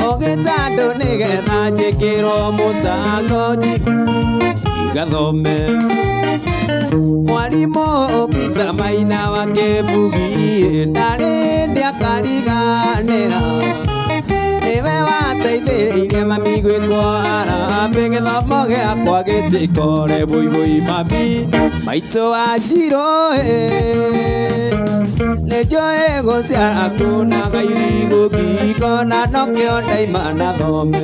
B: ũgĩtandũ nĩgetha njĩkĩrwo mũcango igathome mwarimũ Peter Maina wa Kĩbugi ndarĩ ndĩakariganĩra nĩ niwe wateithĩrĩirie mami gwĩkwara gĩthomo gĩakwa gĩtikore bũibũi mami maitũ wa Njirũ nĩnjũĩ gũciara kunaga irigũ ngingo na nokĩo ndaima na thome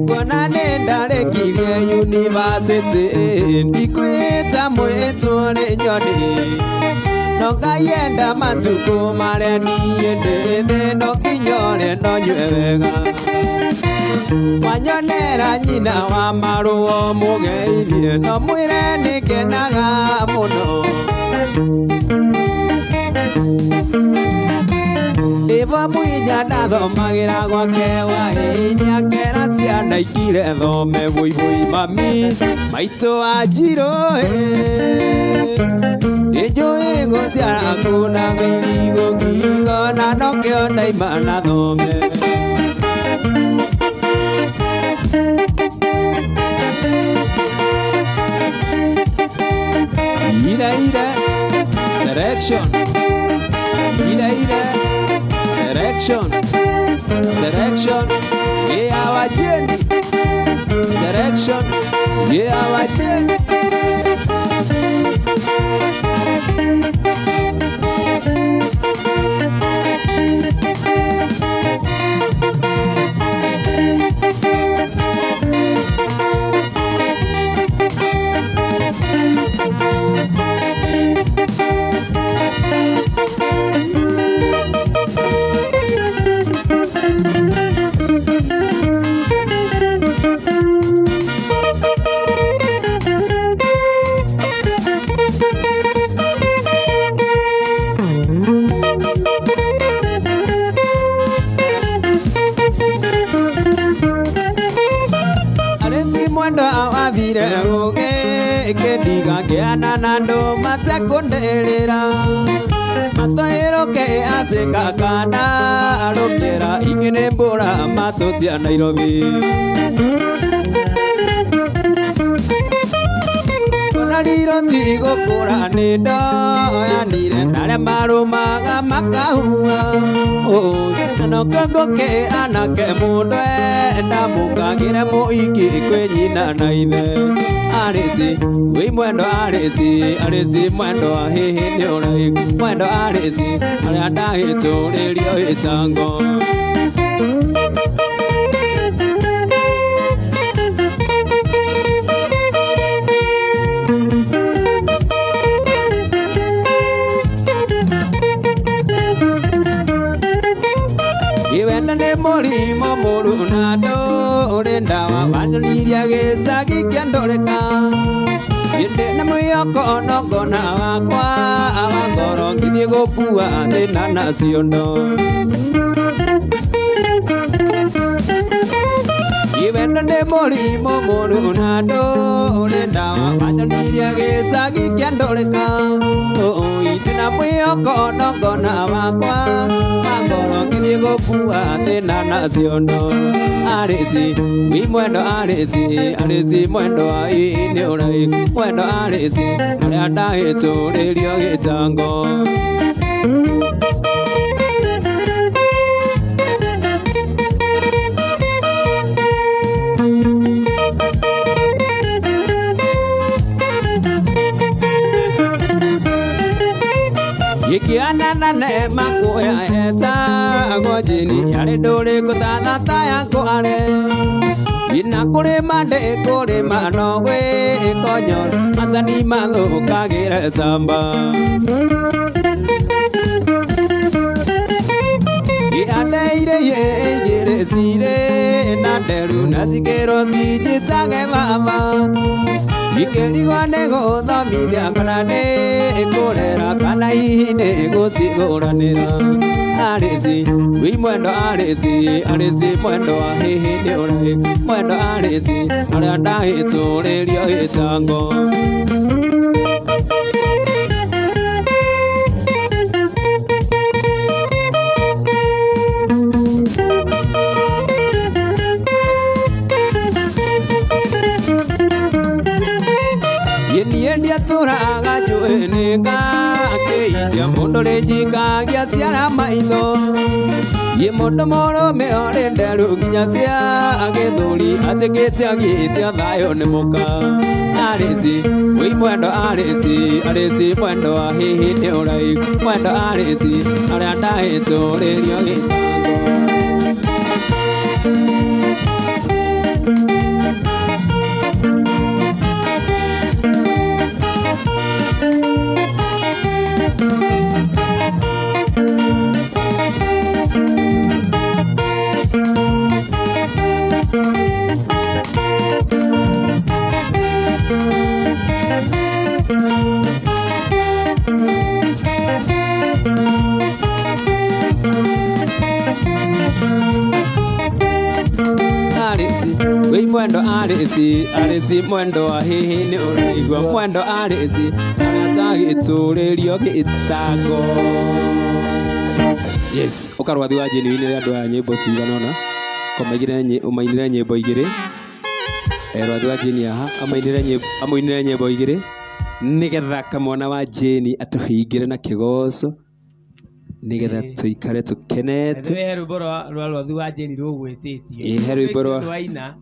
B: kuona nĩndarĩkirie yunivasĩtĩ ndikwĩta mwĩtwo nĩ nyoni no Ngai enda matukũ marĩa niĩ ndĩ thĩ no nginya ũrĩe no nyue wega wanyonera nyina wa marũa mũgeirie no mwĩre nĩngenaga mũno Eva Muinya ndathomagĩra gwake waĩnya kera ciana ikire thome bũibũi mami maitũ wa Njirũ nĩnjũĩ gũciara kunaga irigũ ngingo na nokĩo ndaima na thome Ira selection selection yeah wajendi selection yeah wajendi Keana nando matakonderera matoeroke asekakana arokera ikenembora matosia Nairobi Konariro tigo kura nendo yanire nare marumaga makahua no kogoke anake mundwe ndamukagire muiki kwenyina na ithe Arisi, we mwendo arisi mwendo ahihi ni uraiku mwendo arisi, arianda hito lirio hitango Iwenda ni murimo murunado urendawa wanjoliria gĩcagi kĩandoreka Yende na mwĩyoko nongona wakwa awangoro ngithie gũkua thĩna na ciondo Iwenda nĩ mũrimũ mũrunado ũrendawa wanjoliria gĩcagi kĩandoreka Ite na mwĩyoko nongona wakwa awangoro ngithie gũkua thĩna na ciondo Arisi, we mwendo arisi mwendo aini urai mwendo arisi arianda hito lirio hitango Ikiana na nema kuya eta gojini yare dole kutana taya kuare Ina kure mande kure manogwe konyon asani mando kagire samba Adeire ye sire na deru nasikero si jitage mama Ikeliwa nego dhamira kanane ekolera kana ine gosigora nera Arisi we mwendo arisi mwendo ahihi ni urai mwendo arisi arianda hito lirio hitango Yendia tura nĩka kĩiria mũndũ rĩnjikagia ciara maitho Ye mũndũ mũrũme ũrĩ nderũ nginya cia gĩthũri atĩkĩte agĩĩtia thayũ nĩ mũka Arĩci wĩ mwendo arĩci mwendo wa hihi nĩ ũraihu mwendo arĩci arĩa ndahĩtũrĩrio gĩtango Arĩci mwendo wa hihi nĩ ũraigua mwendo arĩci arĩa tagĩtũrĩrio gĩtango Yes ũkarwathi wa Jane nĩ andũ a nyĩmbo cigana ũna ũmainire nyĩmbo igĩrĩ rwathi wa Jane aha amũinire nyĩmbo igĩrĩ nĩgetha kamwana wa Jane atũhingĩre na kĩgoco nĩgetha tũikare tũkenete
C: rwĩmbo rwa rwathi wa Jane rũgwĩtĩtio
B: rwĩmbo rwa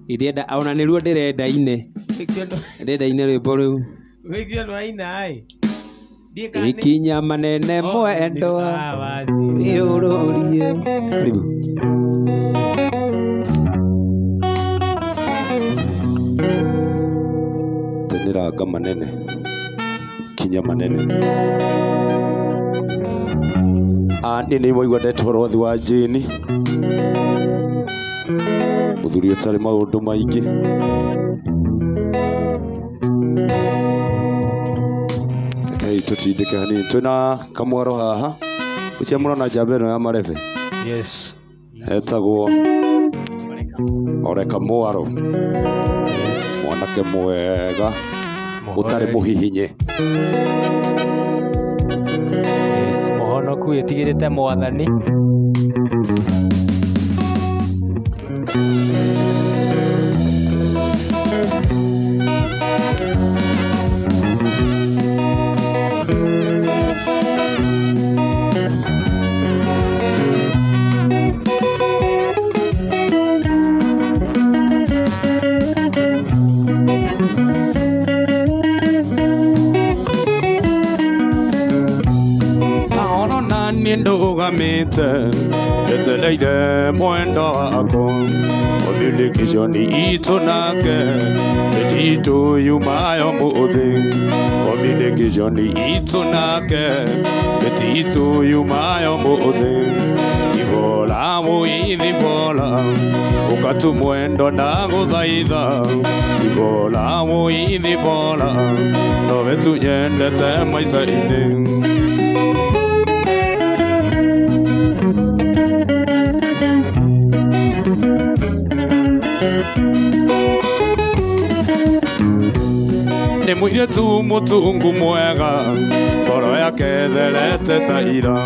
B: irenda ona nĩruo ndĩrenda ine rwĩmbo rũu ikinya manene mwendo iũrũrie karibu tenĩranga manene kinya manene Nĩ nĩwaigua ndetwo rwathi wa Jane mũthuri ũtarĩ maũndũ maingĩ Rekei tũtindĩke hanini twĩna kamwaro haha ũcio mũrona njamba ĩno ya marebe
D: Yes
B: etagwo Oreka Mwaro mwanake mwega ũtarĩ mũhihinye
D: Mũhonoku ĩtigĩrĩte mwathani
B: Ndugamite etereire mwendo wako Omilikishoni itu nake Editu yumayo muthi Omilikishoni itu nake Editu yumayo muthi Ibola muithi bola Ukatu mwendo na guthaitha Ibola muithi bola Nowe tunyendete maica-inĩ Nĩ mũirĩtu mũtungu mwega ngoro yake therete ta ira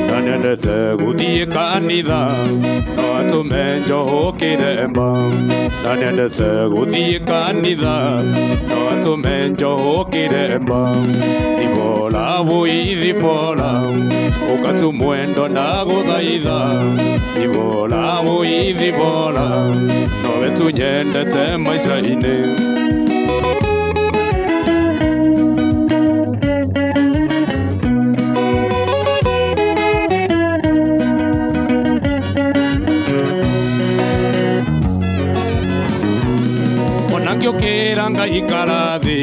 B: na nĩendete gũthiĩ kanitha no atũme njohũ kĩremba na nĩendete gũthiĩ kanitha no atũme njohũ kĩremba ibola bũithi bola ũkatu mwendo na gũthaitha ibola bũithi bola nowe tunyendete maica-inĩ ngĩũkĩra ngaikara thĩ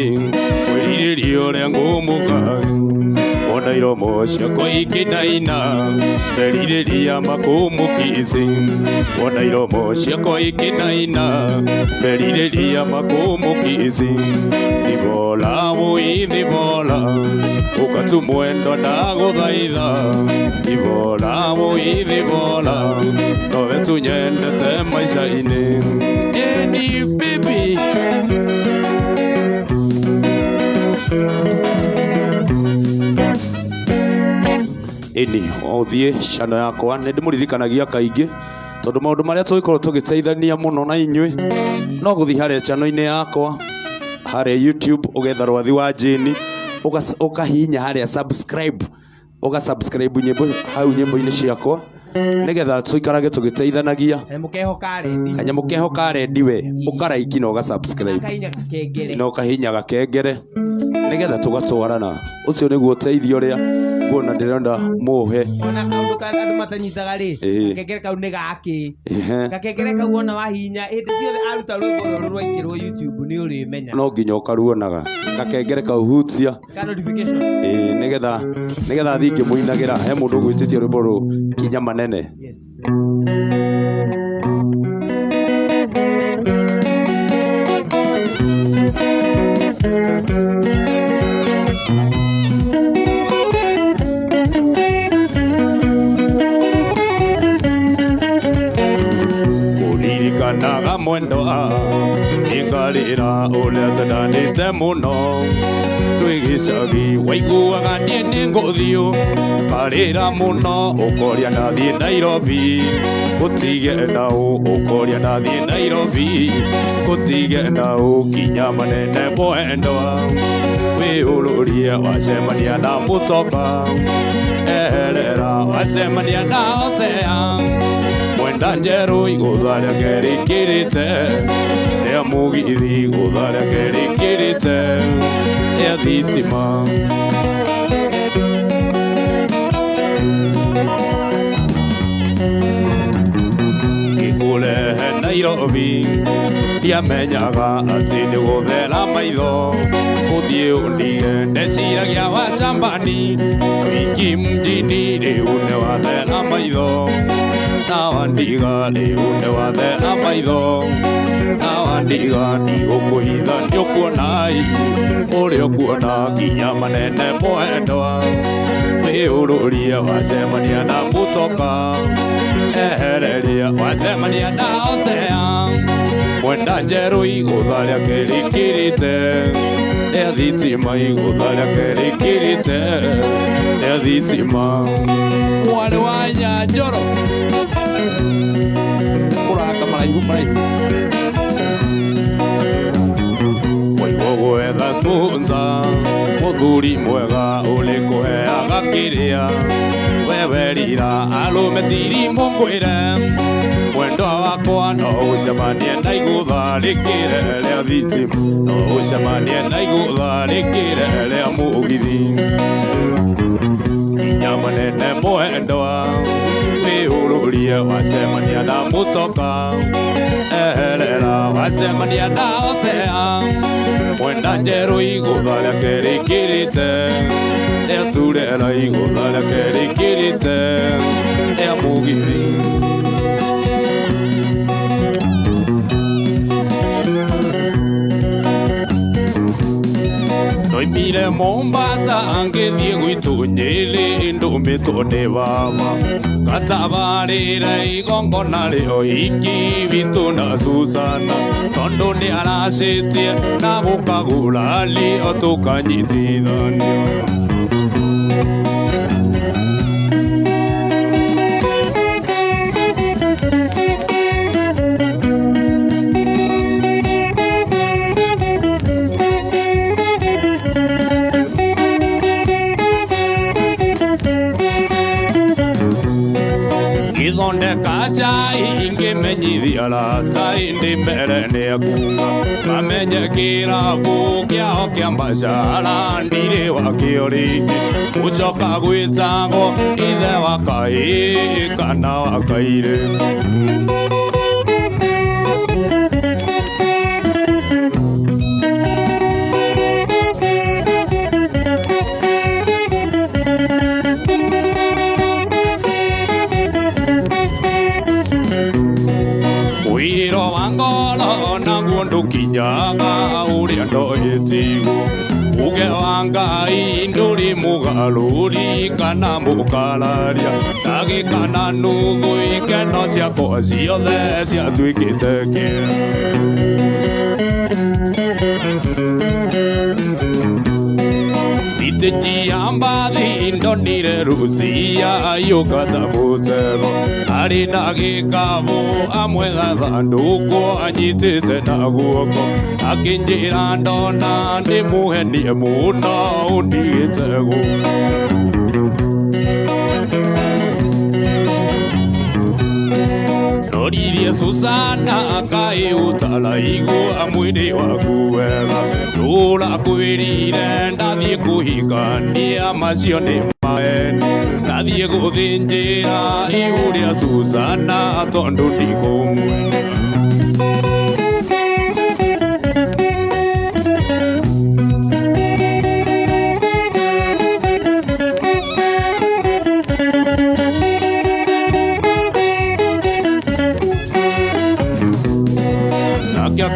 B: kwĩrirĩria ũrĩa ngũmũka wona iromo ciakwa ikĩinaina nderirĩria makũmũki ici wona iromo ciakwa ikĩinaina nderirĩria makũmũki ici ibola bũithi bola ũkatu mwendo ndagũthaitha ibola bũithi bola nowe tunyendete maica-inĩ Any baby Ini othie cano yakwa nĩ ndĩmũririkanagia kaingĩ tondũ maũndũ marĩa tũgĩkorwo tũgĩteithania mũno na inyuĩ no gũthiĩ harĩa channel-inĩ yakwa harĩa YouTube ũgetha rwathi wa Jane ukahinya haria subscribe subscribe nyimbo hau nyimbo-inĩ ciakwa nigetha tuikarage tugiteithanagia kanyamu keho ka rendi we ukaraiki na ugasubscribe na ukahinya gakengere nigetha tugatwarana ucio niguo uteithio ria kuona ndirenda muhe
C: ona kaundu ka andu matanyitaga ri gakengere kau ni gaki gakengere kau ona wahinya hindi ciothe aruta rwimbo ruru rwaikirwo YouTube ni uri menya
B: no nginya ukaruonaga gakengere kau hutia
C: ka notification
B: nigetha thi ngimuinagira he mundu gwititie rwimbo ru kinya manene
C: yes
B: naga mwendo ingalira uria tudanite muno twigicagi waiguaga nie ni nguthio karira muno ukoria nathie Nairobi gutige nau ukoria nathie Nairobi gutige nau kinya manene mwendwa wiururie wacemania na mutoka erera wacemania na Hosea mwenda njeru igutharia kerikirite ria mugithi igutharia kerikirite ria thitima gikurehe Nairobi ndiamenyaga ati ni guthera maitho guthie undige ndeciragia wacambani wiki mjini riu ni wathera maitho nawandiga riu ni wathera maitho nawandiga nigukuhitha niukuonai uria ukuona nginya manene mwendwa wiururie wacemania na mutoka ehereria wacemania na Hosea mwenda njeru igutharia kerikirite ria thitima igutharia kerikirite ria thitima mwari wa Nyanjoro uranga maraihu waigua gwetha sponsor muthuri mwega uri kuheaga kiria wewerira arume tiri mungwire mwendwa wakwa no ucemanie na igutharikire ria thitima no ucemanie na igutharikire ria mugithi kinya manene mwendwa wiururie wacemania na mutoka eherera wacemania na Hosea mwenda njeru igutharia kerikirite ria turera igutharia kerikirite ria mugithi Toimire Mombasa ngithie gwitu Nyeri ndumitwo ni baba gatabarira igongona rio iki bitu na Susana tondu ni aracitie na gukagurali otukanyitithanio Thondeka cai ingĩmenyithia arata indi mbere nĩ akunga kamenye kĩrabu kĩao kĩa mbacara ndirĩ wakĩo rĩngĩ gũcoka gwĩtagwo ithe wa Kaĩ kana wa Kairĩ ndukinyaga uria ndoyetigo uge wa Ngai nduri mugaruri kana mukararia ndagikana nuthu ikeno ciakwa ciothe ciatuĩkĩte kĩeha Iteti ambadi indonire Rusia yokata butego Arina gikabo amwega banduko anyitete na guoko Akinjira ndona ndi muhenie muno undigitego Noririe Susana kai utala igu amwini waku wega Lula kuvirire ndathie kuhikania macio ni maeni Ndathie guthinjira ihuria Susana tondu ndikumwenda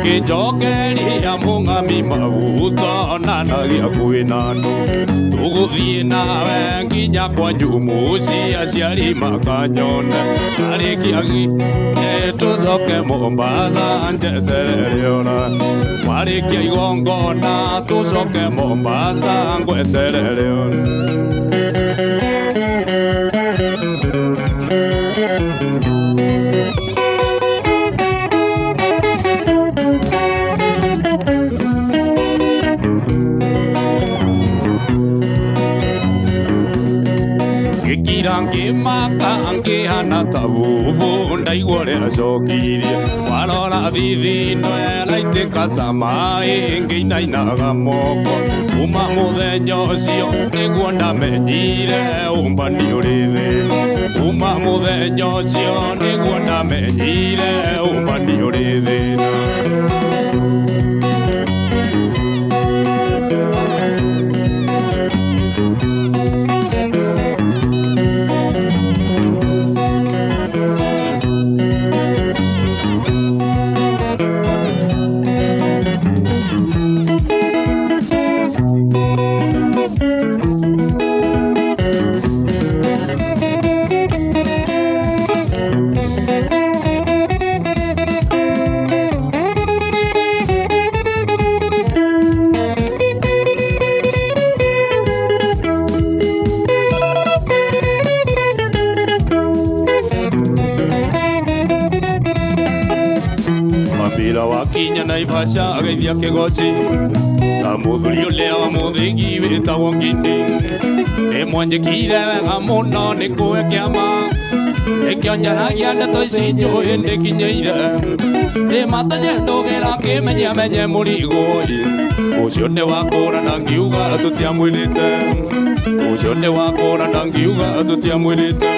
B: Kinjokeri ya mungami mabuto nanagia kuinano Tuguthie nawe nginya kwa njumuci aciari makanyone Arikiagi tucoke Mombasa njeterere ora Warikia igongona tucoke Mombasa ngweterere ora Kirangi makangi hana tabubu ndaigore acokirie warora thithino elaite katamai nginainaga moko uma muthenya ucio niguo ndamenyire umbani uri thina uma muthenya ucio niguo ndamenyire umbani uri thina Wakinya Naivasha ageithia Kĩgoci na mũthuri ũrĩa wa mũthĩgi wĩtagwo Ngindi nĩmwanjĩkire wega mũno nĩ kũhe kĩama nĩkĩo njaragia ndeto ici njũĩ ndĩkinyĩire nĩmatenye ndũgĩra kĩmenye mũrigo ũcio nĩ wakũrana ngiuga tũtiamwĩrĩte ũcio nĩ wakũrana ngiuga tũtiamwĩrĩte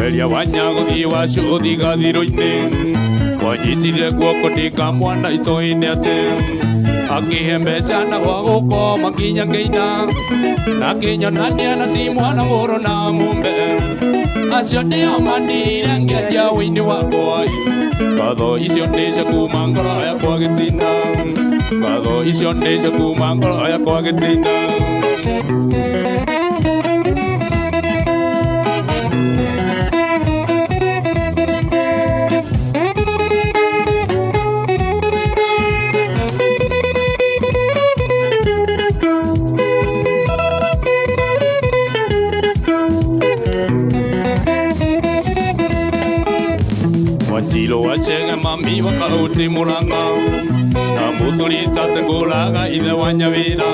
B: Eria wanyago thi wa shuthi gathiro-ini wanyitire guoko ndikamwana ito-ini ati akihe mbeca na gwa gukoma nginya ngeina na kinyonania na ti mwana mũrũ na mũmbe acio nĩo mandire ngĩendia wĩini wakwa ngatho icio nĩ cia kuma ngoro yakwa gĩtina ngatho icio nĩ cia kuma ngoro yakwa gĩtina Wanjiro wachenge mami wakauti Murang'a na mũthuri tate ngũraga ithe wa Nyawĩra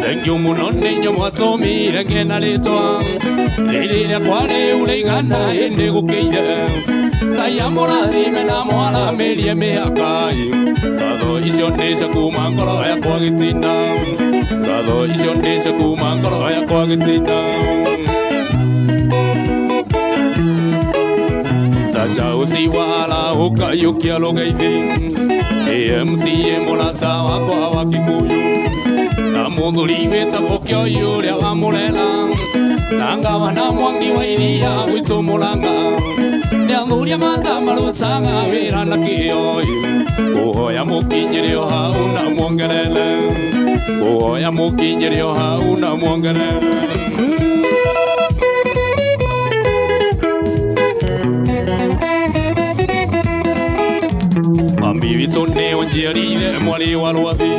B: thengiũ mũno nĩ inyuĩ mwatũmire ngĩe na rĩtwa rĩrĩ rĩakwa rĩu rĩigana hĩndĩ gũkĩire Ngai amũrathime na mwaramĩrie mĩhaka ngatho icio nĩ cia kuma ngoro yakwa gĩtina ngatho icio nĩ cia kuma ngoro yakwa gĩtina Chausi wala ukayukia lugaithi AMC mũrata wakwa wa Kikuyu na mũthuri wĩtagwo Kĩoyu ũrĩa wamũrera na ngavana Mwangi wa iria gwitũ Mũrang'a nĩ athuri mata marutaga wĩra na kĩyo kũhoya mũkinyĩre o hau na muongerere kũhoya mũkinyĩre o hau na muongerere Ibitone onjirire mwari wa rwathi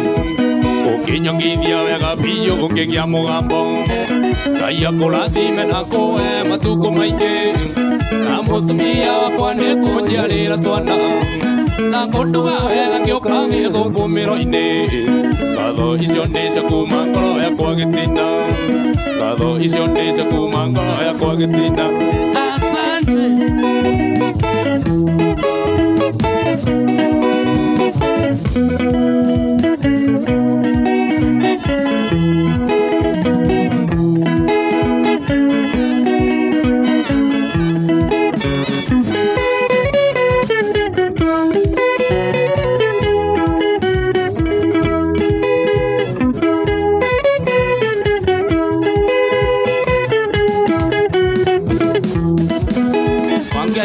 B: ukinyongithia wega biũ ũngĩgĩa mũgambo Ngai akũrathime na kũhe matukũ maingĩ na mũtumia wakwa nĩ kũnjiarĩra twana na kũnduga wega ngĩũka gĩthũkũmĩro-inĩ ngatho icio nĩ cia kuma ngoro yakwa gĩtina ngatho icio nĩ cia kuma ngoro yakwa gĩtina asante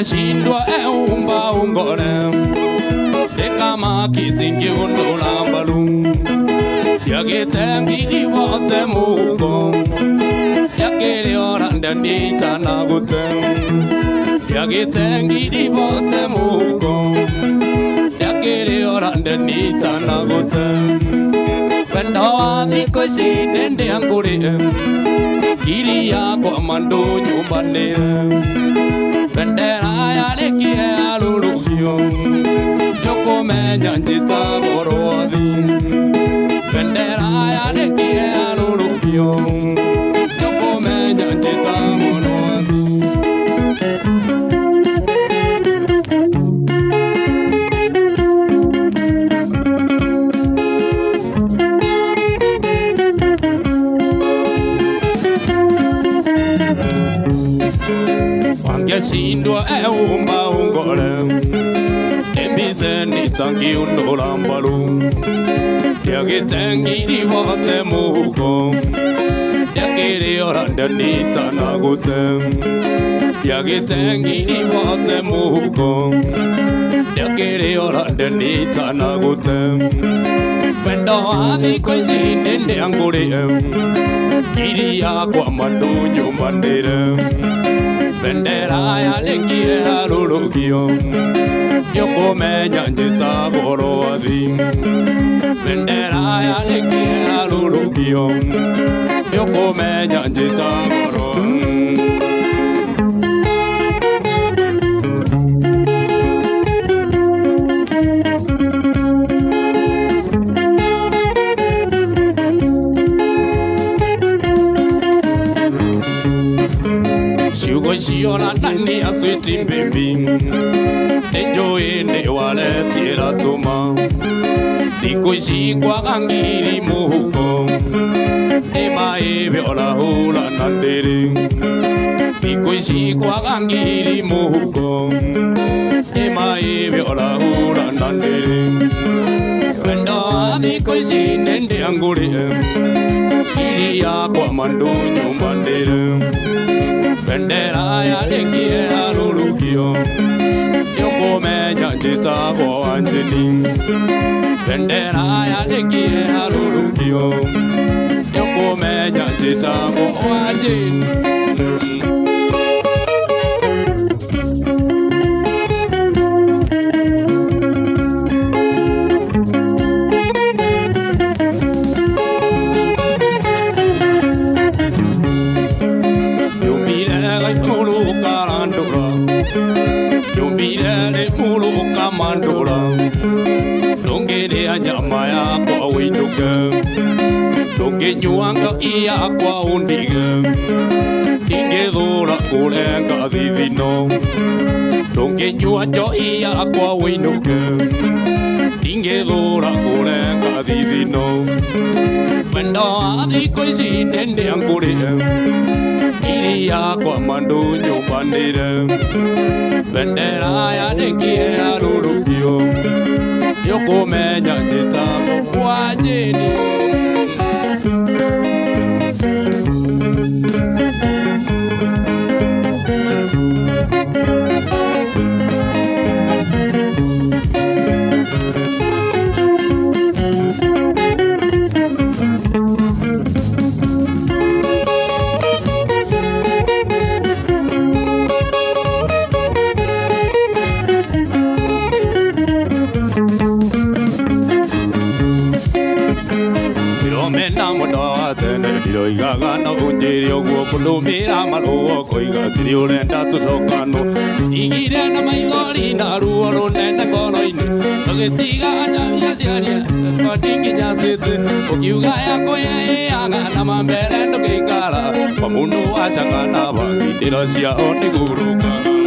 B: Shindwa umba ungore Dekama kizingi undula mbalu Yagetembi iwate mugo Yagere oranda nita na gutem Yagetembi iwate mugo Yagere oranda nita na gutem Vendawa dhiko sinende angure Kiri ya kwa mando nyumbane Bendera ya lekie alulukio Yoko menya njita borothi Bendera ya lekie alulukio Yoko menya njita borothi Shindwa umba ungore Embise nitangi undula mbalu Yagitengi iwate mugo Yagiri oranda nita na gutem Yagitengi iwate mugo Yagiri oranda nita na gutem Wendo adhi koisi nende angure Kiri ya kwa madu nyumbandire Bendera ya lekie alulukio Yoko menya njita borothi Bendera ya lekie alulukio Yoko menya njita borothi Shiola nani a sweetie baby Enjoy ne wale tira tuma Nikoishi kwa angiri muhuko Ema ebe ola hula nandere Nikoishi kwa angiri muhuko Ema ebe ola hula nandere Wenda nikoishi nende angure Kiri ya kwa mando nyumbandere Bendera ya lekie alulukio Yoko menya njita bo anjeni Bendera ya lekie alulukio Yoko menya njita bo anjeni Yumbile mulu kamandula Dongere anyama ya kwa winduke Donge nyuanga iya kwa undige Inge dhura kulenga vivino Donge nyuanjo iya kwa winduke Inge dhura kulenga vivino Wenda adhiko isi nende angure Iri ya kwa mandu nyumbandire Bendera ya lekie alulukio Yoko menya njita kwa jeni Pero me enamoró a tener tiro y gagano un tirio guapo mira malo coiga tirio lenta tu socano y girena mai gorina ruolo nena coloine lo que diga ya ya patingi ya sete o yuga ya koye aga na mambelendo que cara como uno asanga na ba tiro sia oni guruka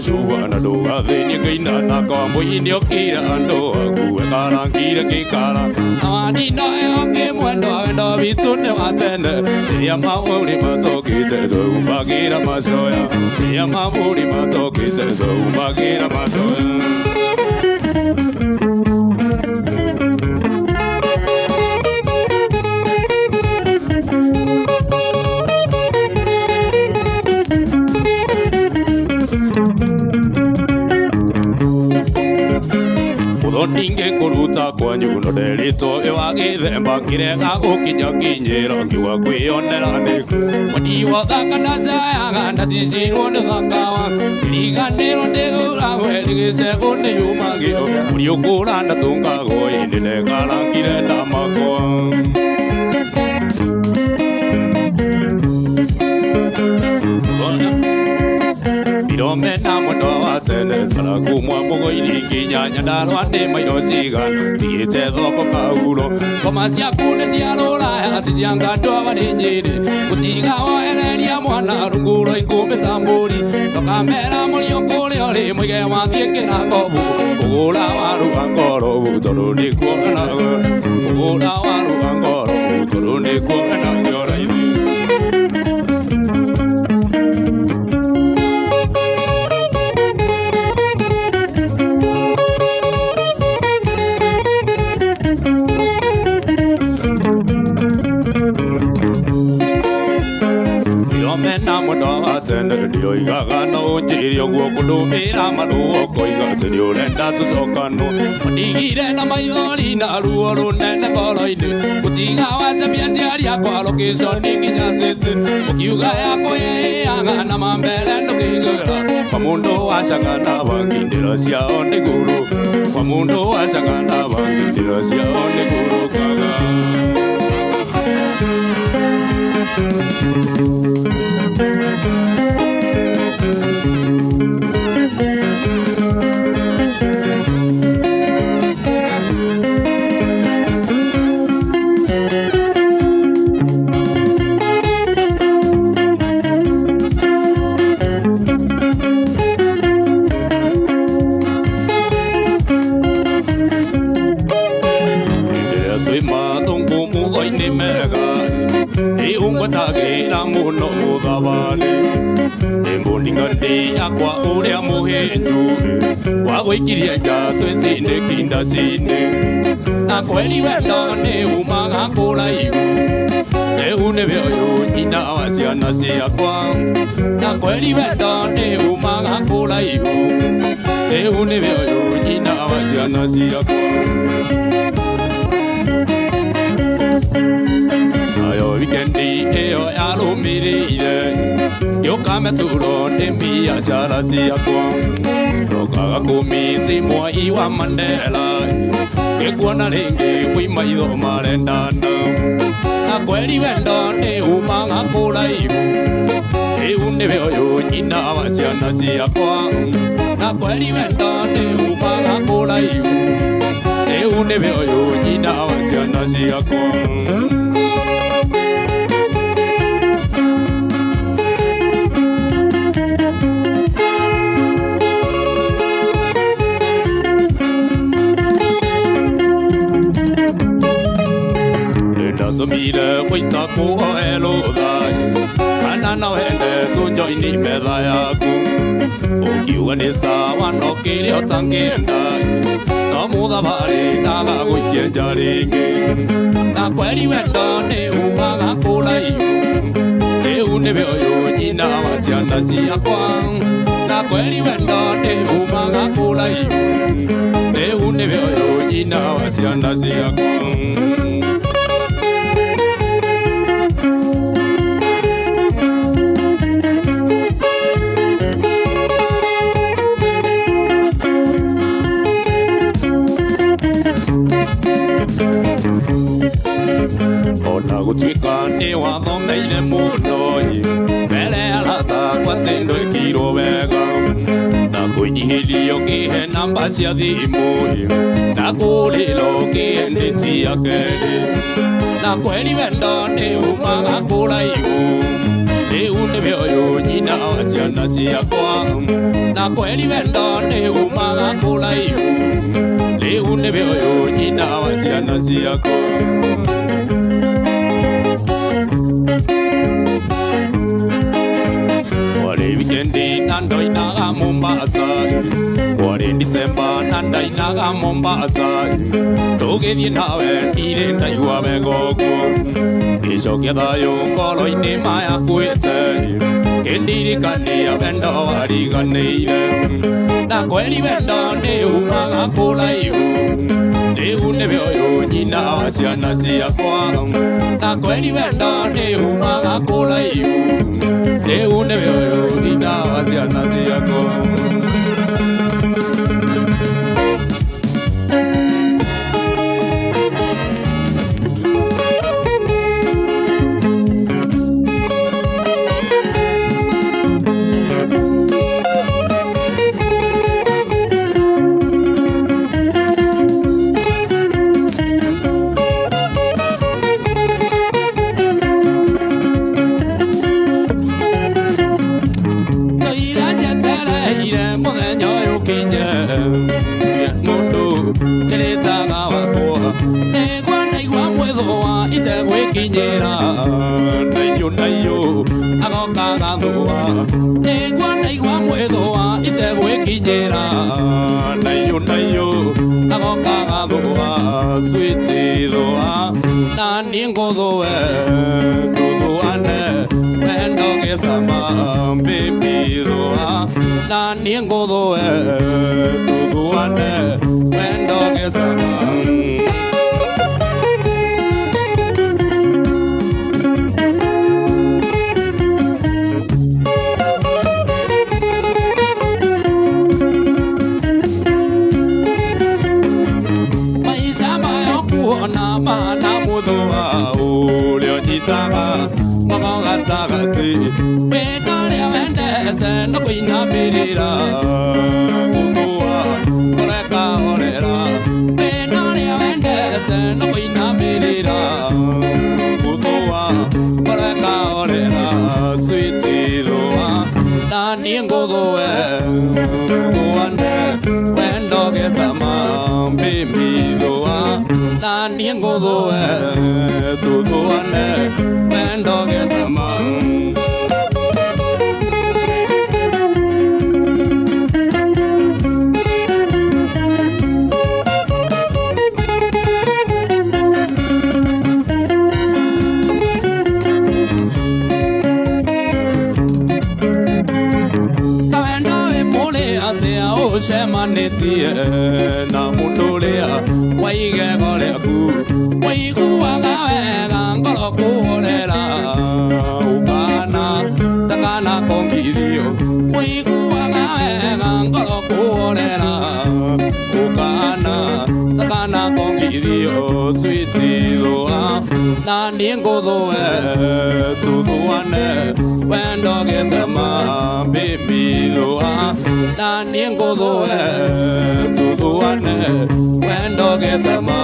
B: Juana do aveni gaina na kambo inyo kira ando aku kara kira ke kara ani no e ke mwendo ando bitune atende ya mauli mazoki tezo bagira masoya ya mauli mazoki tezo bagira masoya Ninge kuruta kwa nyuno delito ewage themba kirega gukinya kinyiro kiwa kwionera ne wadi wadaka nazaya natishirwo ne thakawa liganero ne urawe ligise one yumagio uriukura ndatunga go indile karangire tamako me namono atene sala kumwa pogo iliki nyanya daro ande mayo siga tiete doko paulo komasia kune sialola atijanga ndo abanenyere kutiga wa ereria mwana rungulo ikumbe tamburi tokamera muri okole ole mwige wakieke na kobu kugula waru angoro butoro ni kuona kugula waru angoro butoro ni kuona yora ini Dio igano chirio guokudu mira malu koiga chirio lenda tu sokano digire na maigori na ruoro nene koloine kutiga wase biasiari akwa location ninginya sete ukiuga yako ye anga na mambele ndokigora pamundo wasangana bangindira sia onde guru pamundo wasangana bangindira sia onde guru kaga Kwa uria muhenju wa wikiria jato sine kinda sine na kweli wendo ne umaga kula igu ne une vyo nyina wasiana sia kwa na kweli wendo ne umaga kula igu ne une vyo nyina wasiana sia kwa ayo weekendi eo alumirire yo kame turo ne mia chala sia kwa roka kumiti mo iwa mandela ke kuona lenge kui mai do marendana na kweli wendo ne umanga kula ibu e unne veo yo nyina wasiana sia kwa na kweli wendo ne umanga kula ibu e unne veo yo nyina wasiana sia kwa Mira kuita ku elo dai ana na wende tu joy ni meda ya ku o kiwa ni sa wa no kirio tangenda no muda bari na ga ku kien jaringe na kweli wendo ne uma ga kula iu e une be yo ni na wa sia na sia kwa na kweli wendo ne uma ga kula iu e une be yo ni na wa sia na sia kwa ona gũtuĩka nĩ wathomeire mũno mbere arata gwate ndwĩkirwo wega na kũnyihĩrio kĩhe namba cia thimũ na kũrĩra ũkĩendetia kerĩ na kweri wendo nĩ umaga kũraihu rĩu nĩwe ũyũ nyina wa ciana ciakwa na kweri wendo nĩ umaga kũraihu rĩu nĩwe ũyũ nyina wa ciana ciakwa warĩ wikendi na ndoinaga Mombasa warĩ December na ndainaga Mombasa tũgĩthiĩ nawe ndirĩ ndaigua wega ũguo gĩcokia thayũ ngoro-inĩ mayakwĩte kĩndirikania wendo wariganĩire na kweri wendo nĩ umaga kũraihu rĩu nĩwe ũyũ nyina wa ciana ciakwa na kweri wendo nĩ umaga kũraihu rĩu nĩwe ũyũ nyina wa ciana ciakwa kinyera nayo nayo agokaga thua nĩguo ndaigua mwĩthũa itegwĩkinyĩra nayo nayo agokaga thua switi thũa na niĩ ngũthũe tũthũane wendo gĩcama baby thũa na niĩ ngũthũe tũthũane wendo gĩcama tagati wĩnarĩa wendete no kũinamĩrĩra gũthũa ũreka orera wĩnarĩa wendete no kũinamĩrĩra gũthũa ũreka orera switi thũa na niĩ ngũthũe thũane wendo gĩcama baby thũa na niĩ ngũthũe tũthũane wendo gĩcama ũcemanĩtie na mũndũ ũrĩa wa igego rĩaku ũiguaga wega ngoro kũhorera ũkana ndakanakomithio ũiguaga wega ngoro kũhorera ũkana ndakanakomithio switi thũa na niĩ ngũthũe tũthũane wendo gĩcama baby thũa na niĩ ngũthũe tũthũane wendo gĩcama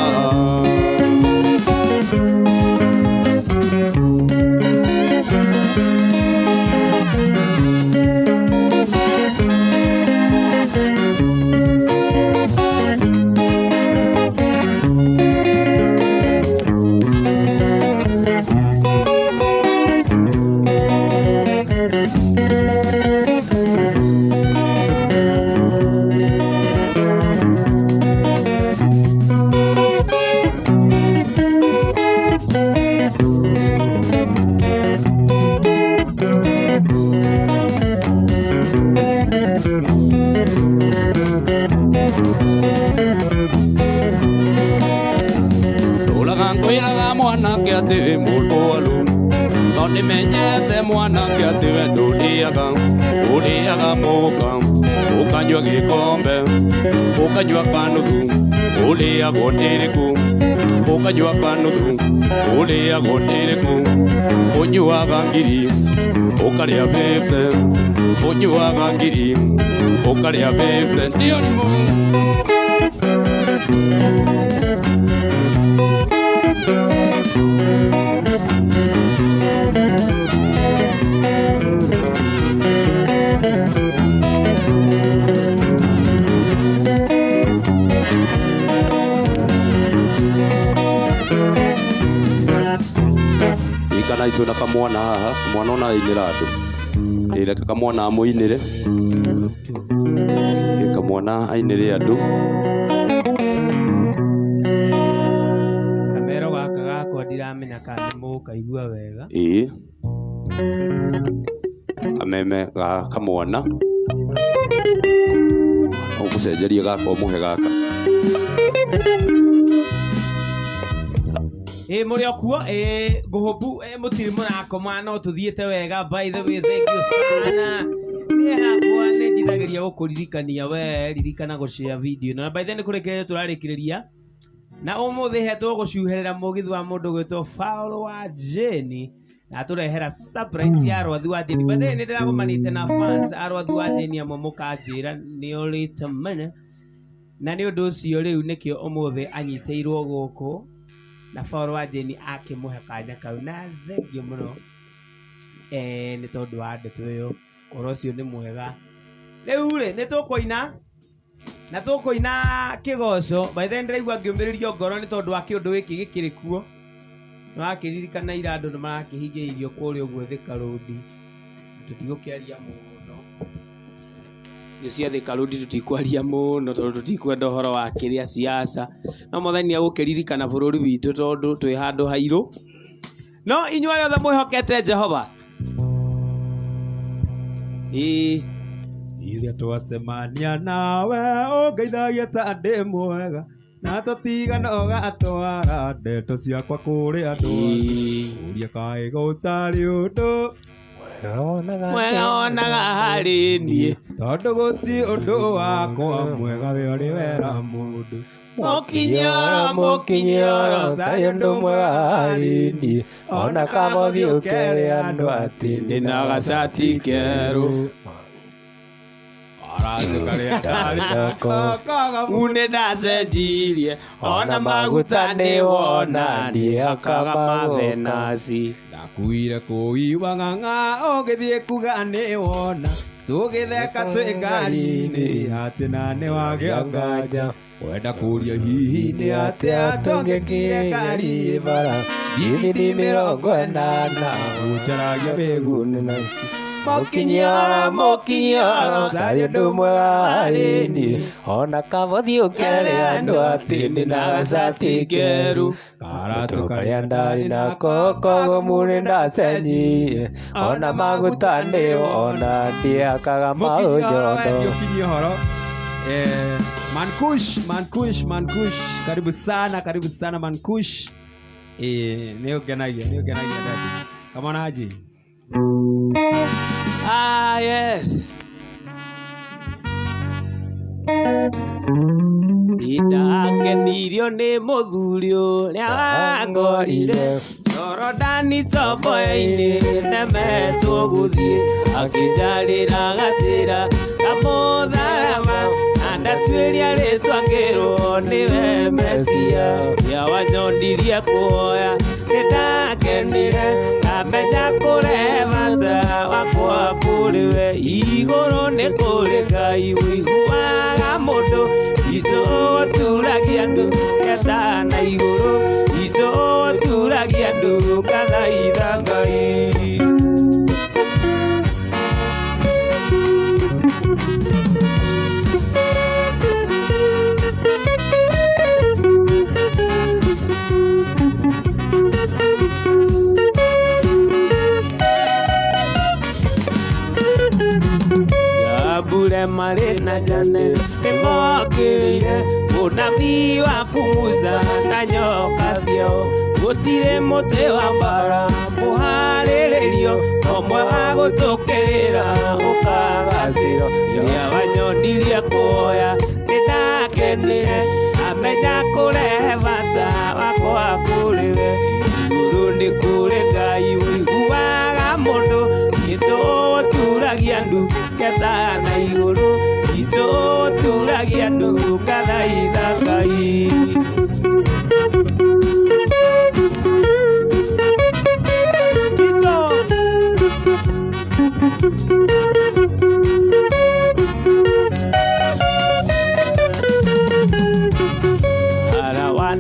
B: mwanake ati mũrũaru no nĩmenyete mwanake ati we ndũrĩaga mũka ũkanyua gĩkombe ũkanyua kanuthu ũrĩagwo nĩ rĩkũ ukanyua kanuthu uria gondiriku unyuaga ngiri ukaria 50 unyuaga ngiri ukaria 50 ndio nimo ikana icio na kamwana haha mwana ona ainira andu ireka kamwana amuinire kamwana ainire andu
C: kamero gaka gakwa ndiramenya kana mukaigua wega
B: kameme ga kamwana umucenjerie gaka umuhe gaka
C: muri okuo nguhumbu mutiri murakoma no tuthiete wega by the way thank you sana ni hakwa ni njithagiria gukuririkania we ririkana gushare video na by the way ni kurekereria turarikiriria na umuthi hetwo gucuherera mugithi wa mundu gwitwo Paulo wa Jeni na turehera surprise ya arwathi wa Jeni by the way ni ndiragomanite na fans arwathi wa Jeni amwe mukanjira ni urite mene na ni undu ucio riu nikio umuthi anyiteirwo guku na Paulo wa Jeni akimuhe kanya kau na thengio muno ni tondu wa ndeto iyo koro cio ni mwega riu ri ni tukoina na tukoina kigoco by then ndiraigua ngiumiririo ngoro ni tondu wa kiundu giki gikiri kuo no akiririkana ira andu ni marakihingiirio kuria uguo Thika Road tutigukiaria muno cia Thika Road tutikwaria muno tondu tutikwenda uhoro wa kiria siasa no muthenya gukiririkana bururi witu tondu twi handu hairu no inyuĩ othe mwihokete Jehova iria twacemania nawe ũngeithagia ta ndĩ mwega na tũtiganoga atwara ndeto ciakwa kũrĩ andũ ũria kaĩ gũtarĩ ũndũ mwega onaga harĩ niĩ tondũ gũtirĩ ũndũ wakwa mwega we ũrĩ wera mũndũ mũkinyoro carĩ ũndũ mwega harĩ niĩ ona kaba ũthiĩ ũkere andũ atĩ ndĩna gacati kerũ une ndacenjirie ona maguta nĩ wona ndiakaga mabenasi ndakuire kũiwa ng'ang'a ũgĩthiĩ kuga nĩ wona tũgĩtheka twĩ ngari-inĩ atĩ na nĩ wagĩa nganja wenda kũria hihi nĩ atĩa tũngĩkire ngari bara githidi 80 ũnjaragia mĩguni na mũkinyoro carĩ ũndũ mwega harĩ niĩ ona kaba ũthiĩ ũkere andũ atĩ ndĩna gacati keru karatũ karĩa ndarĩ nako koguo nĩ ndacenjirie ona maguta nĩ wona ndiakaga maũnyondo Mankush karibu sana Mankush nĩ ũngenagia dadi kama naji yes ndakenirio nĩ mũthuri ũrĩa wangorire Jorodani tomboya-inĩ nemetwo gũthiĩ akĩnjarĩra gatĩra kamũtharaba na ndatuĩria rĩtwa ngĩrwo nĩwe Mesia ũrĩa wanyondirie kuoya nĩndakenire ngamenya kũrehe bata wakwa kũrĩ we igũrũ nĩ kũrĩ Ngai ũiguaga mũndũ itũ ũturagia andũ kenda na igũrũ itũ ũturagia andũ kathaitha Ngai bure marina jane nĩmokĩrĩire ũnabii wa kumuza na nyoka ciao gũtirĩ mũtĩ wa mbara mũharĩrĩrio ũmwe wa gũtũkĩrĩra ũkagacĩro rĩrĩa wanyonirie kuoya nĩndake ndakenire amenya kurehe bata wakwa kuri we iguru ni kuri Ngai wiguaga mundu itu turagia ndu ketha na iguru itu turagia ndu kathaitha Ngai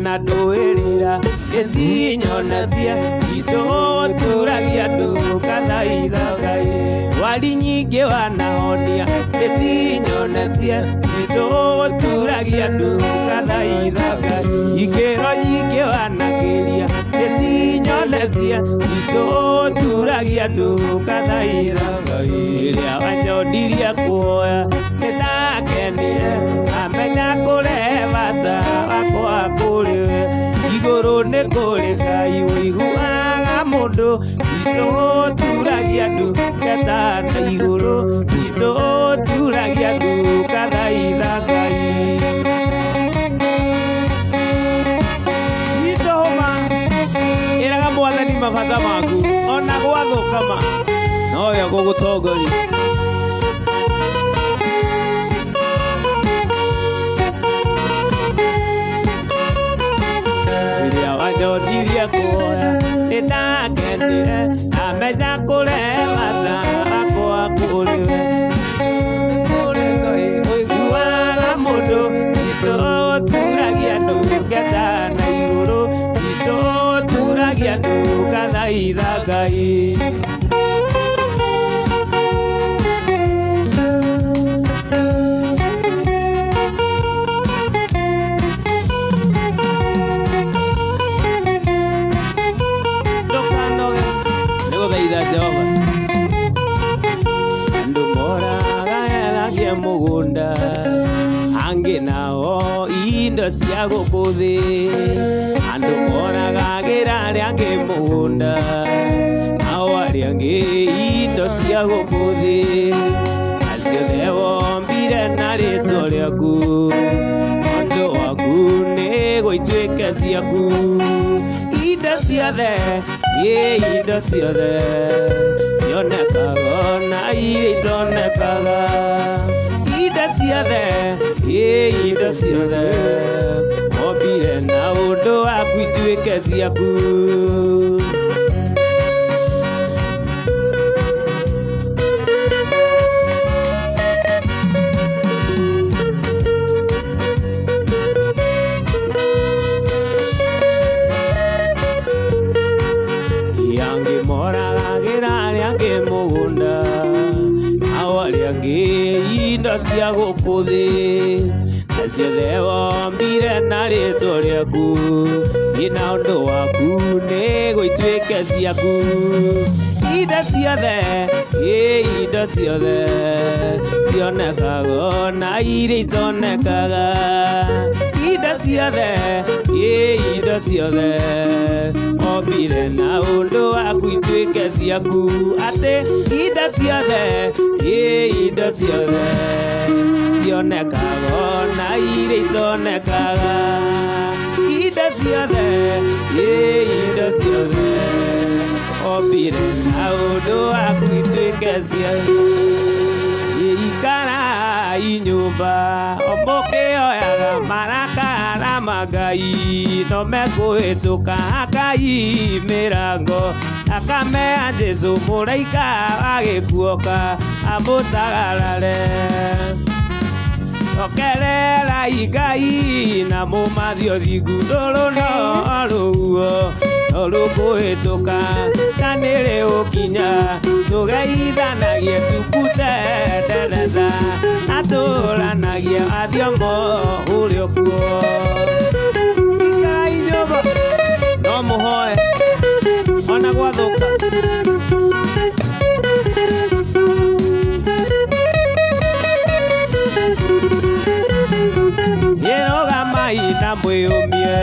C: na doerera ezinyonathia itoturagia ndu kathaitha Ngai wali nyingi wanahonia ezinyonathia itoturagia ndu kathaitha Ngai ikero nyingi wanakiria ezinyonathia itoturagia ndu kathaitha Ngai iria wanyondirie kuoya nĩndakenire amenya kũrehe bata wakwa kũrĩ we igũrũ nĩ kũrĩ Ngai ũiguaga mũndũ itũ turagia ndu ketha na igũrũ itũ turagia ndu kathaitha Ngai itũma ĩraga Mwathani mabata maku ona gwathũkama noyo gũgũtongoria wanyondirie kuoya nĩndakenire amenya kũrehe bata wakwa kũrĩ we kũrĩ Ngai ũiguaga mũndũ itũ turagia ndu ketha na igũrũ itũ turagia ndu kathaitha Ngai mugunda angi nao indo cia gukuthi andu moraga girari angi mugunda nao ari angi indo cia gukuthi acio thewombire na ritwa riaku undu waku ni guituike ciaku indo ciothe indo ciothe cionekaga na iria itonekaga indo ciothe ombire na ũndũ waku ituĩke ciaku yangi moraga gĩrarĩ angĩ mũgũnda nao arĩa angĩ indo cia gũkũthĩ nacio thewombire na rĩtwa rĩaku na ũndũ waku nĩ gũituĩke ciaku indo ciothe cionekaga na iria itonekaga indo ciothe ombire na ũndũ waku ituĩke ciaku atĩ indo ciothe cionekaga na iria itonekaga indo ciothe ombire na ũndũ waku ituĩke ciaku ikara inyumba omũkĩoyaga marakara Ngai no mekũhĩtũka Ngai mĩrango akamea Jesũ mũraika wa gĩkuoka amũtagarare okererai Ngai na mũmathio thingu ndũrũ no rũguo no rũkũhĩtũka na nĩrĩ ũkinya tũgeithanagie tukute nderetha atũranagie athiomo ũrĩa kuo Ngai nyũmba no mũhoe ona gwathũka yĩrũgamai na mwĩyũmie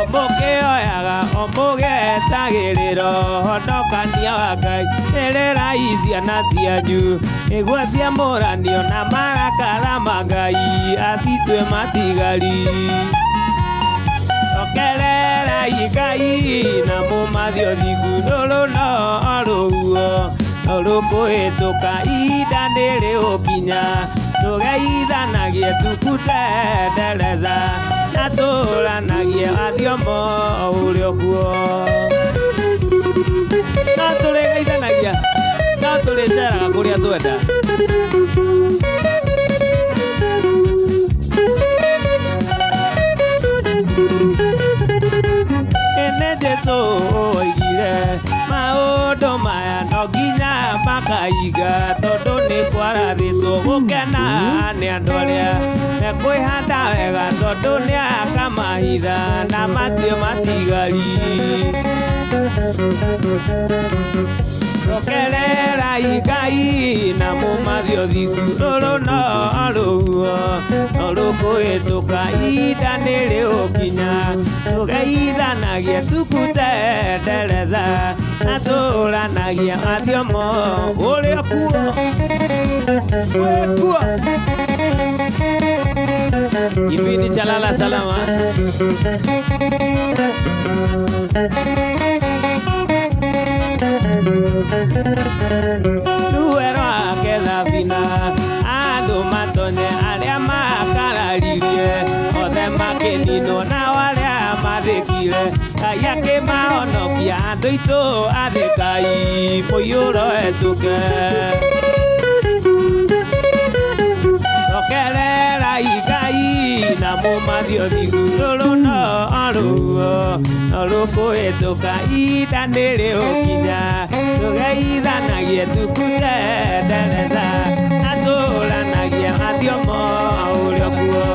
C: omũkĩoyaga mũgetagĩrĩro hondokania wa Ngai ererai ciana cianyu nĩguo ciamũranio na marakara ma Ngai acitue matigari okererai Ngai na mũmathio thiku rũrũ no rũguo rũkũhĩtũka ihinda nĩrĩgũkinya tũgeithanagie tukutendereza na tũranagie athiomo ũrĩa kuo no tũrĩgeithanagia no tũrĩceraga kũrĩa twenda ene Jesũ oigire maũndũ maya no nginya makaiga tondũ nĩ kwarathĩtwo gũkena nĩ andũ arĩa mekwĩhanda wega tondũ nĩ akamahitha na matue matigari okererai Ngai na mũmathio thiku rũrũ no rũguo rũkũhĩtũka ihinda nĩrĩgũkinya tũgeithanagie tukutendereza na tũranagie athiomo ũrĩa kuo kipindi cha lala salama Tuero aketha bina andũ matonye arĩa makararirie othe makĩninwo nao arĩa mathĩkire Ngai akĩmahonokia andũ aitũ athĩkai mũiyũro hetũke okererai Ngai na mũmathio thiku rũrũ no rũguo rũkũhĩtũka ihinda nĩrĩgũkinya tũgeithanagie tukutendereza na tũranagie athiomo ũrĩa kuo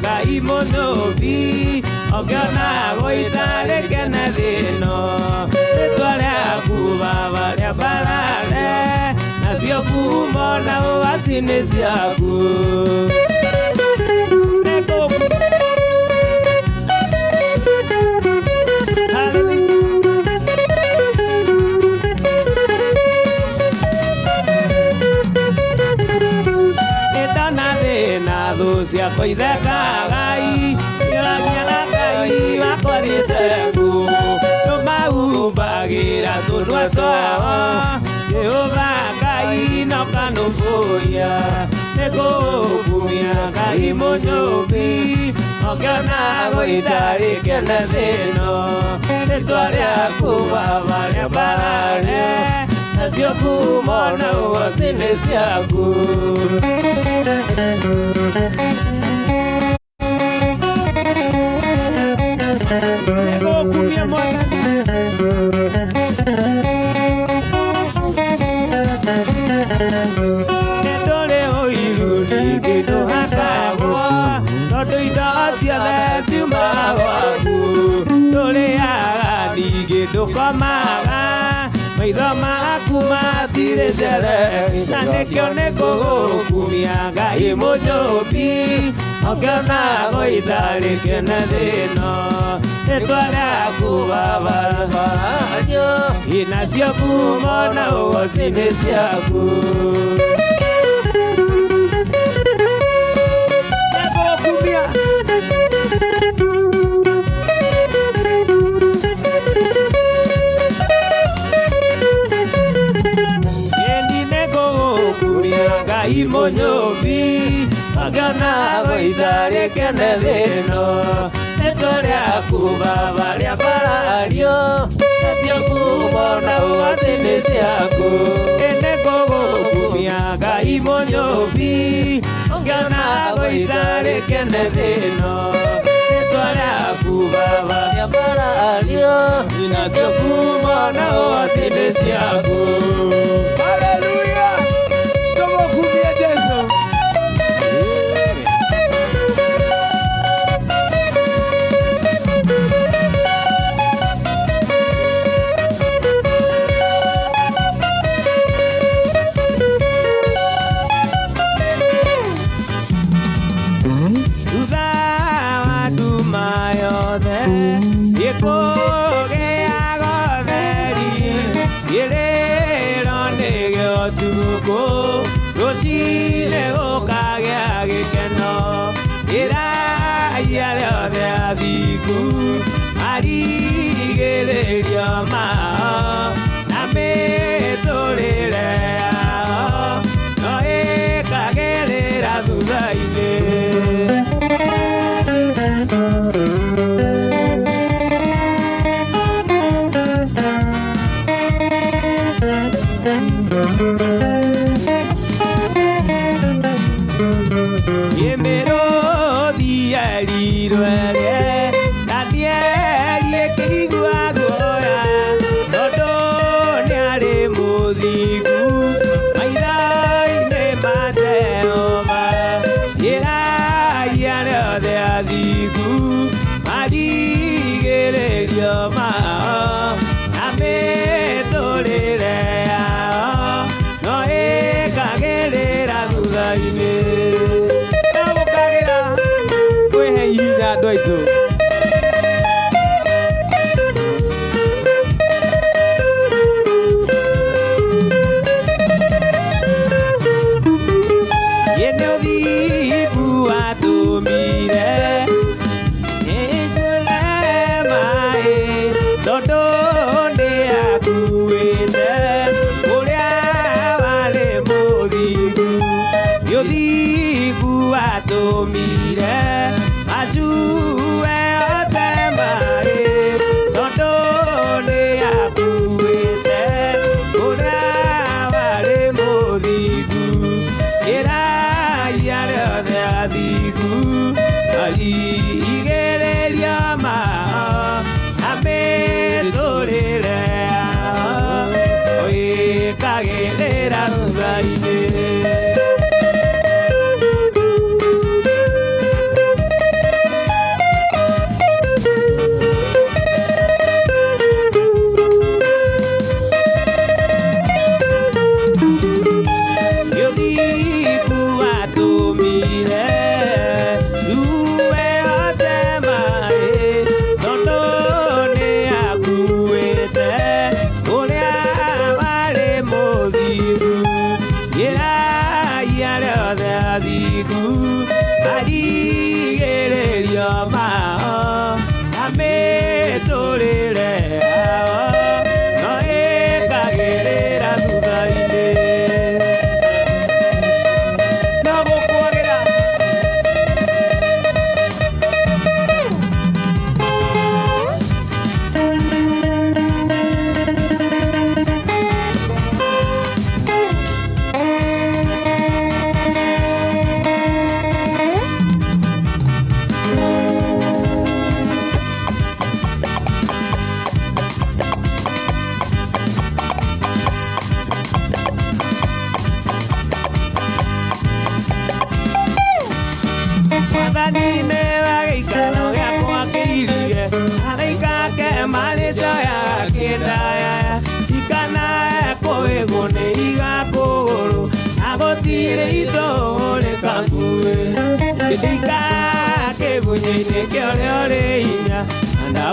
C: Ngai mũnyũmbi ũngĩona gũitarĩkene thĩno rĩtwa rĩaku Baba rĩambarare nacio ngumo na ũgasi nĩ ciaku cia koitheka Ngai yaragia na Ngai wakwarĩte ku tũmahumbagĩra tũnua twao Jehova Ngai no kanũmbũia nĩgũkumia Ngai mũnyũmbi ũngĩona gũitarĩkene thĩno rĩtwa rĩaku Baba rĩambarare nacio ngumo na ũgooci nĩ ciaku nĩgũkumia Mwathani nĩtũrĩ ũiru ningĩ ndũhakagwo tondũ indo ciothe ciumaga gwaku tũrĩaga ningĩ ndũkomaga maitho maku matirĩ njere na nĩkĩo nĩngũgũkumia Ngai mũnyũmbi ũngĩona gũitarĩkene thĩno rĩtwa rĩaku Baba nacio ngumo na ũgooci nĩ ciaku nĩngũkumia Ngai mũnyũmbi
B: ngana goitare kene thino netoria kubaba ria barario natio kumona uatini ciaku ene gogo kumia ngai monyobi ngana goitare kene thino netoria kubaba ria barario natio kumona uatini ciaku.
A: Haleluya. Tomo kumia Yesu.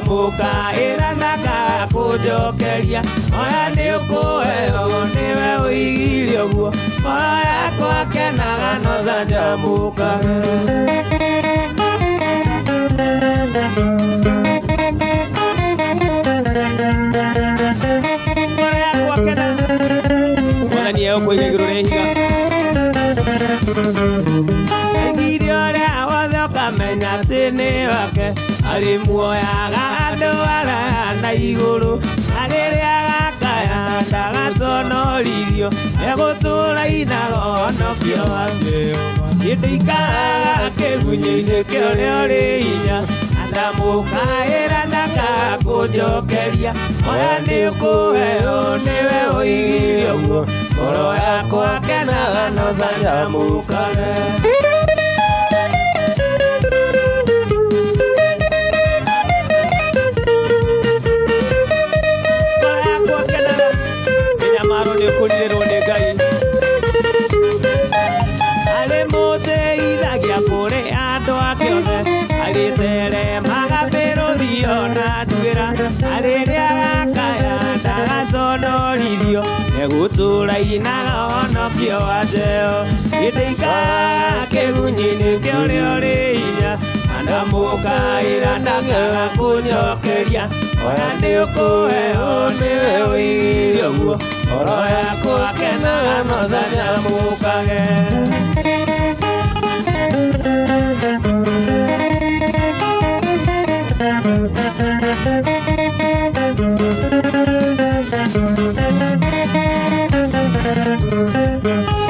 B: Muka iranaga kujokeria oya ni ukuheo niwe uigire uguo oya kwakenaga no zanjamuka oya kwakena mwana ni eo kuigire ihiga
C: gake arĩ muoyaga andũ arĩa na igũrũ na rĩrĩa gakaya ndagaconorithio egũtũũra inaga ũhonokio wa Jehova hĩndĩ ikaraga kĩgunyĩ-inĩ kĩa ũrĩa ũrĩ hinya ndamũkaĩra ndakakũnjokeria oya nĩũkũheo nĩwe ũigire ũguo ngoro yakwa kenaga no canjamũkage ngoro yakwa kenaga mĩnyamaro nĩũkũrirĩrwo nĩ Ngai arĩ mũteithagia kũrĩ andũ ake othe arĩteremaga mĩrũthio na nduĩra arĩrĩa gakaya ndagaconorithio egũtũũra inaga ũhonokio wa Jehova hĩndĩ ikaraga kĩgunyĩ-inĩ kĩa ũrĩa ũrĩ hinya ndamũkaĩra ndakaga kũnjokeria oya nĩũkũheo nĩwe ũigire ũguo ngoro yakwa kenaga no canjamũkage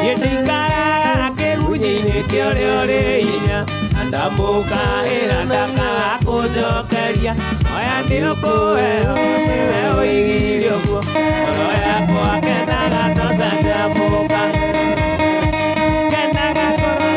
C: hĩndĩ ikaraga kĩgunyĩ-inĩ kĩa ũrĩa ũrĩ hinya ndamũkaĩra ndakaga kũnjokeria oya nĩũkũheo nĩwe ũigire ũguo ngoro yakwa kenaga no canjamũkage kenaga ngoro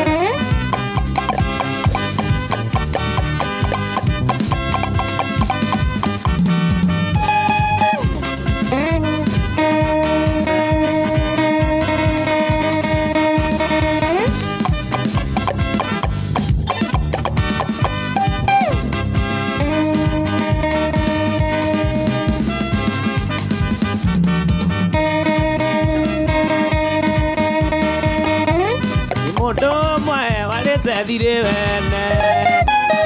C: thirĩ wene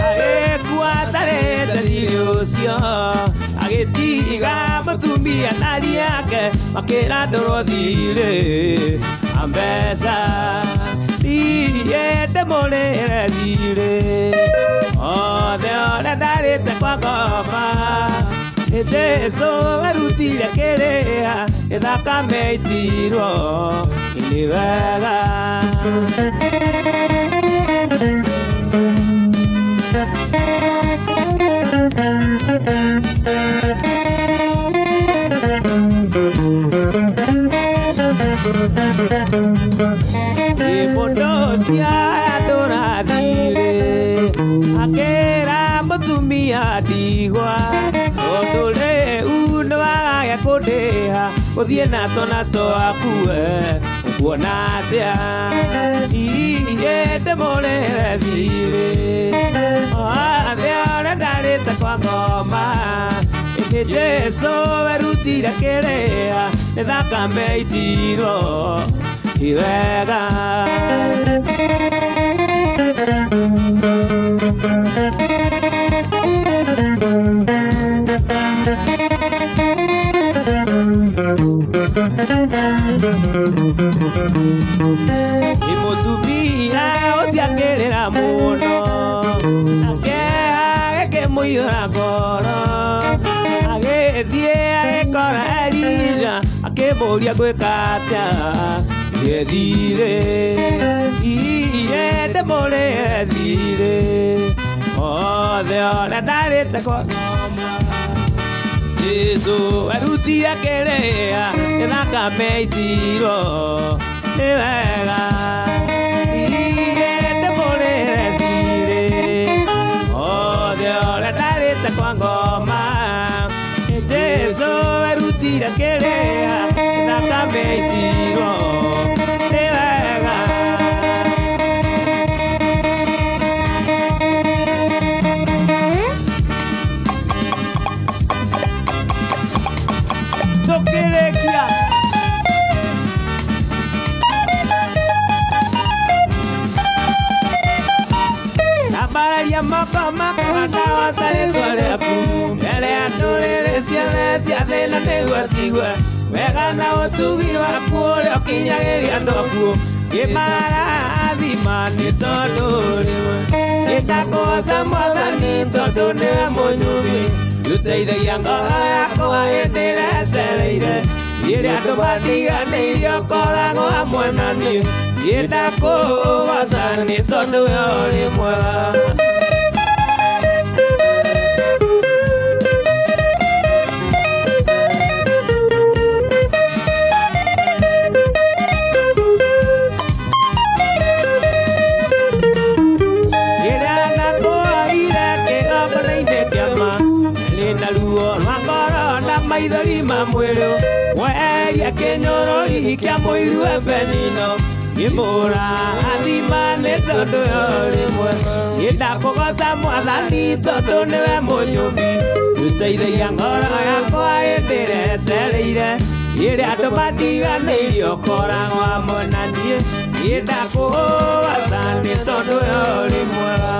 C: agĩkua atarĩte thirĩ ũcio agĩtiga mũtumia na ariũ ake makĩra ndũrwo thirĩ wa mbeca niĩ ndĩmũrĩre thirĩ othe ũrĩa ndarĩte kwa ngoma nĩ Jesũ werutire kĩrĩha nĩ thakame aitirwo nĩ wega mũndũ ũcio ndũra thirĩ akĩra mũtumia ndigwa tondũ rĩu nĩwagage kũndĩha gũthiĩ nato akue ũkuona atĩa niĩ ndĩmũrĩre thirĩ othe ũrĩa ndarĩte kwa ngoma nĩ Jesũ werutire kĩrĩha nĩ thakame aitirwo nĩ wega nĩ mũtumia ũtiakĩrĩra mũno akeha gĩkĩmũihũra ngoro agĩthiĩ agĩkora Elisha akĩmũria gwĩka atĩa thirĩ iye ndĩmũrĩre thirĩ othe ũrĩa ndarĩte kwa ngoma Jesũ werutire kĩrĩha nĩ thakame aitirwo nĩ wega iye ndĩmũrĩre thirĩ othe ũrĩa ndarĩte kwa ngoma Jesũ werutire kĩrĩha nĩ thakame aitirwo nĩ wega tũkĩrĩkia tambararia moko makwa ndahoca rĩtwa rĩaku mbere ya ndũrĩrĩ ciothe cia thĩna nĩguo cigue wega na ũtugi waku ũrĩa ũkinyagĩria andũ akuo Imarathima nĩ tondũ rĩmwe itakosa mwathani tondũ nĩwe mũnyugi ũteithagia ngoro yakwa hĩndĩ ĩrĩa etereire rĩrĩa andũ matiganĩirio ũkoragwo hamwe na niĩ ndakũgoca nĩ tondũ we ũrĩ mwega. Maithori ma mwĩrĩ weheria kĩnyũrũri kĩa mũiru Ebenino Imarathima nĩ tondũ we ũrĩ mwega ndakũgoca mwathani tondũ nĩwe mũnyũmbi ũteithagia ngoro yakwa hĩndĩ ĩrĩa etereire rĩrĩa andũ matiganĩirio ũkoragwo hamwe na niĩ ndakũgoca nĩ tondũ we ũrĩ mwega.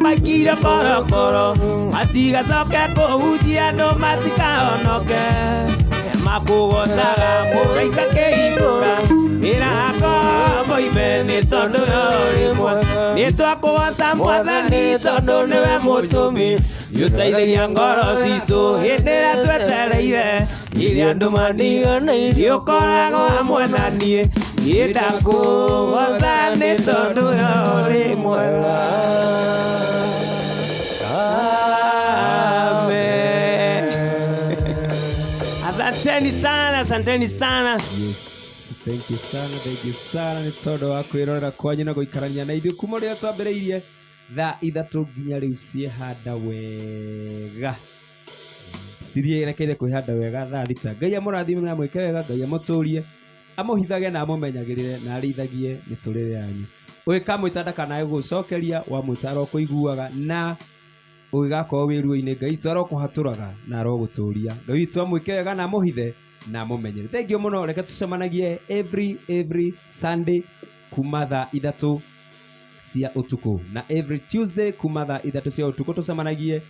C: Makira korokoro matigacoke kũhunjia andũ matikahonoke makũgocaga mũraika kĩhingũra wĩra wakwa moime nĩ tondũ we ũrĩ mwega nĩtwakũgoca mwathani tondũ nĩwe mũtũmi ũteithagia ngoro citũ hĩndĩ ĩrĩa twetereire rĩrĩa andũ matiganĩirio ũkoragwo hamwe na niĩ ndakũgoca nĩ tondũ we ũrĩ mwega. Asanteni sana.
A: Yes, thank you sana nĩ tondũ wa kwĩrorera kwanyu na gũikarania na ithuĩ kuma rĩrĩa twambĩrĩirie thaa 3 nginya rĩu ciĩhanda wega cirekeire kwĩhanda wega thaa 6. Ngai amũrathime na mwĩke wega, Ngai amũtũrie amũhithage na amũmenyagĩrĩre na arĩithagie mĩtũrĩre yanyu. Ũgĩkamwĩta ndakanae gũcokeria wamwĩta arokũiguaga na ũgĩgakorwo wĩruo-inĩ Ngai witũ arokũhatũraga na arogũtũria. Ngai witũ amwĩke wega na amũhithe na amũmenyere. Thengiũ mũno, reke tũcemanagie every Sunday kuma thaa 3 cia ũtukũ na every Tuesday kuma thaa 3 cia ũtukũ tũcemanagie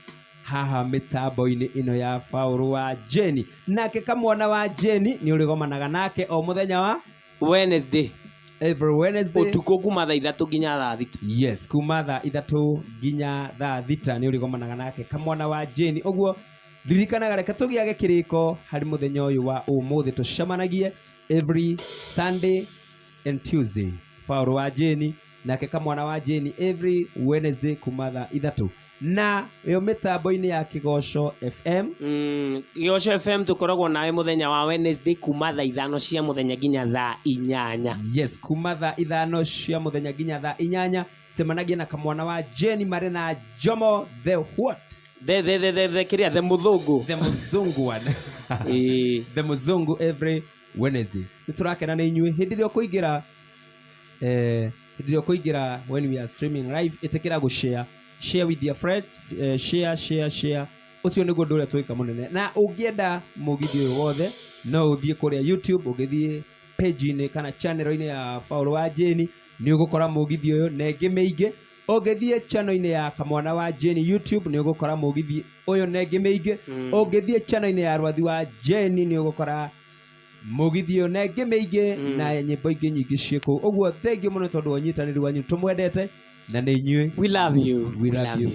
A: haha mĩtambo-inĩ ĩno ya Paul wa Jeni. Nake kamwana wa Jeni nĩ ũrĩgomanaga nake o mũthenya wa
C: Wednesday.
A: Every Wednesday
C: ũtukũ kuma thaa 3 nginya thaa 6.
A: Yes, kuma thaa 3 nginya thaa 6 nĩ ũrĩgomanaga nake kamwana wa Jeni. Ũguo ririkanaga, reke tũgĩage kĩrĩko harĩ mũthenya ũyũ wa ũmũthĩ tũcemanagie every Sunday and Tuesday. Paul wa Jeni nake kamwana wa Jeni every Wednesday kuma thaa 3 na yo mĩtambo-inĩ ya Kĩgoco FM.
C: Kĩgoco FM tũkoragwo nawe mũthenya wa Wednesday kuma thaa 5 cia mũthenya nginya thaa 8.
A: Yes, kuma thaa 5 cia mũthenya nginya thaa 8 semanagia na kamwana wa Jeni marĩ na Jomo the what?
C: The muzungu.
A: The muzungu one. The muzungu every Wednesday. Niturakena na inyuĩ hĩndĩ ĩrĩa kũingĩra when we are streaming live itekera share with your friends, share. Ucio nĩguo ũndũ ũrĩa twĩka mũnene. Na ũngĩenda mũgithi ũyũ wothe no ũthiĩ kũrĩa YouTube, ũgĩthiĩ page-inĩ kana channel-inĩ ya Paul wa Jeni nĩ ũgũkora mũgithi ũyũ na ĩngĩ mĩingĩ. Ũngĩthiĩ channel-inĩ ya kamwana wa Jeni YouTube nĩ ũgũkora mũgithi ũyũ na ĩngĩ mĩingĩ. Ũngĩthiĩ channel-inĩ ya Rwathi wa Jeni nĩ ũgũkora mũgithi ũyũ na ĩngĩ mĩingĩ na nyĩmbo ingĩ nyingĩ ciĩkũu. Ũguo thengiũ mũno tondũ wa ũnyitanĩri wanyu, tũmwendete na nĩ inyuĩ.
C: We love you.
A: We love you.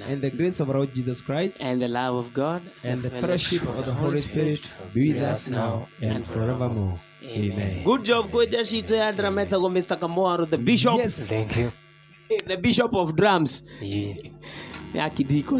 A: And the grace of our Lord Jesus Christ
C: and the love of God
A: and the fellowship of the Holy Spirit be with us now and forevermore. Amen.
C: Good job kwa jeshi to ya drameta go Mr. Kamwaro, the bishop.
A: Yes.
D: Thank you.
C: The bishop of drums.
D: Yeah.
C: Ya kidiko.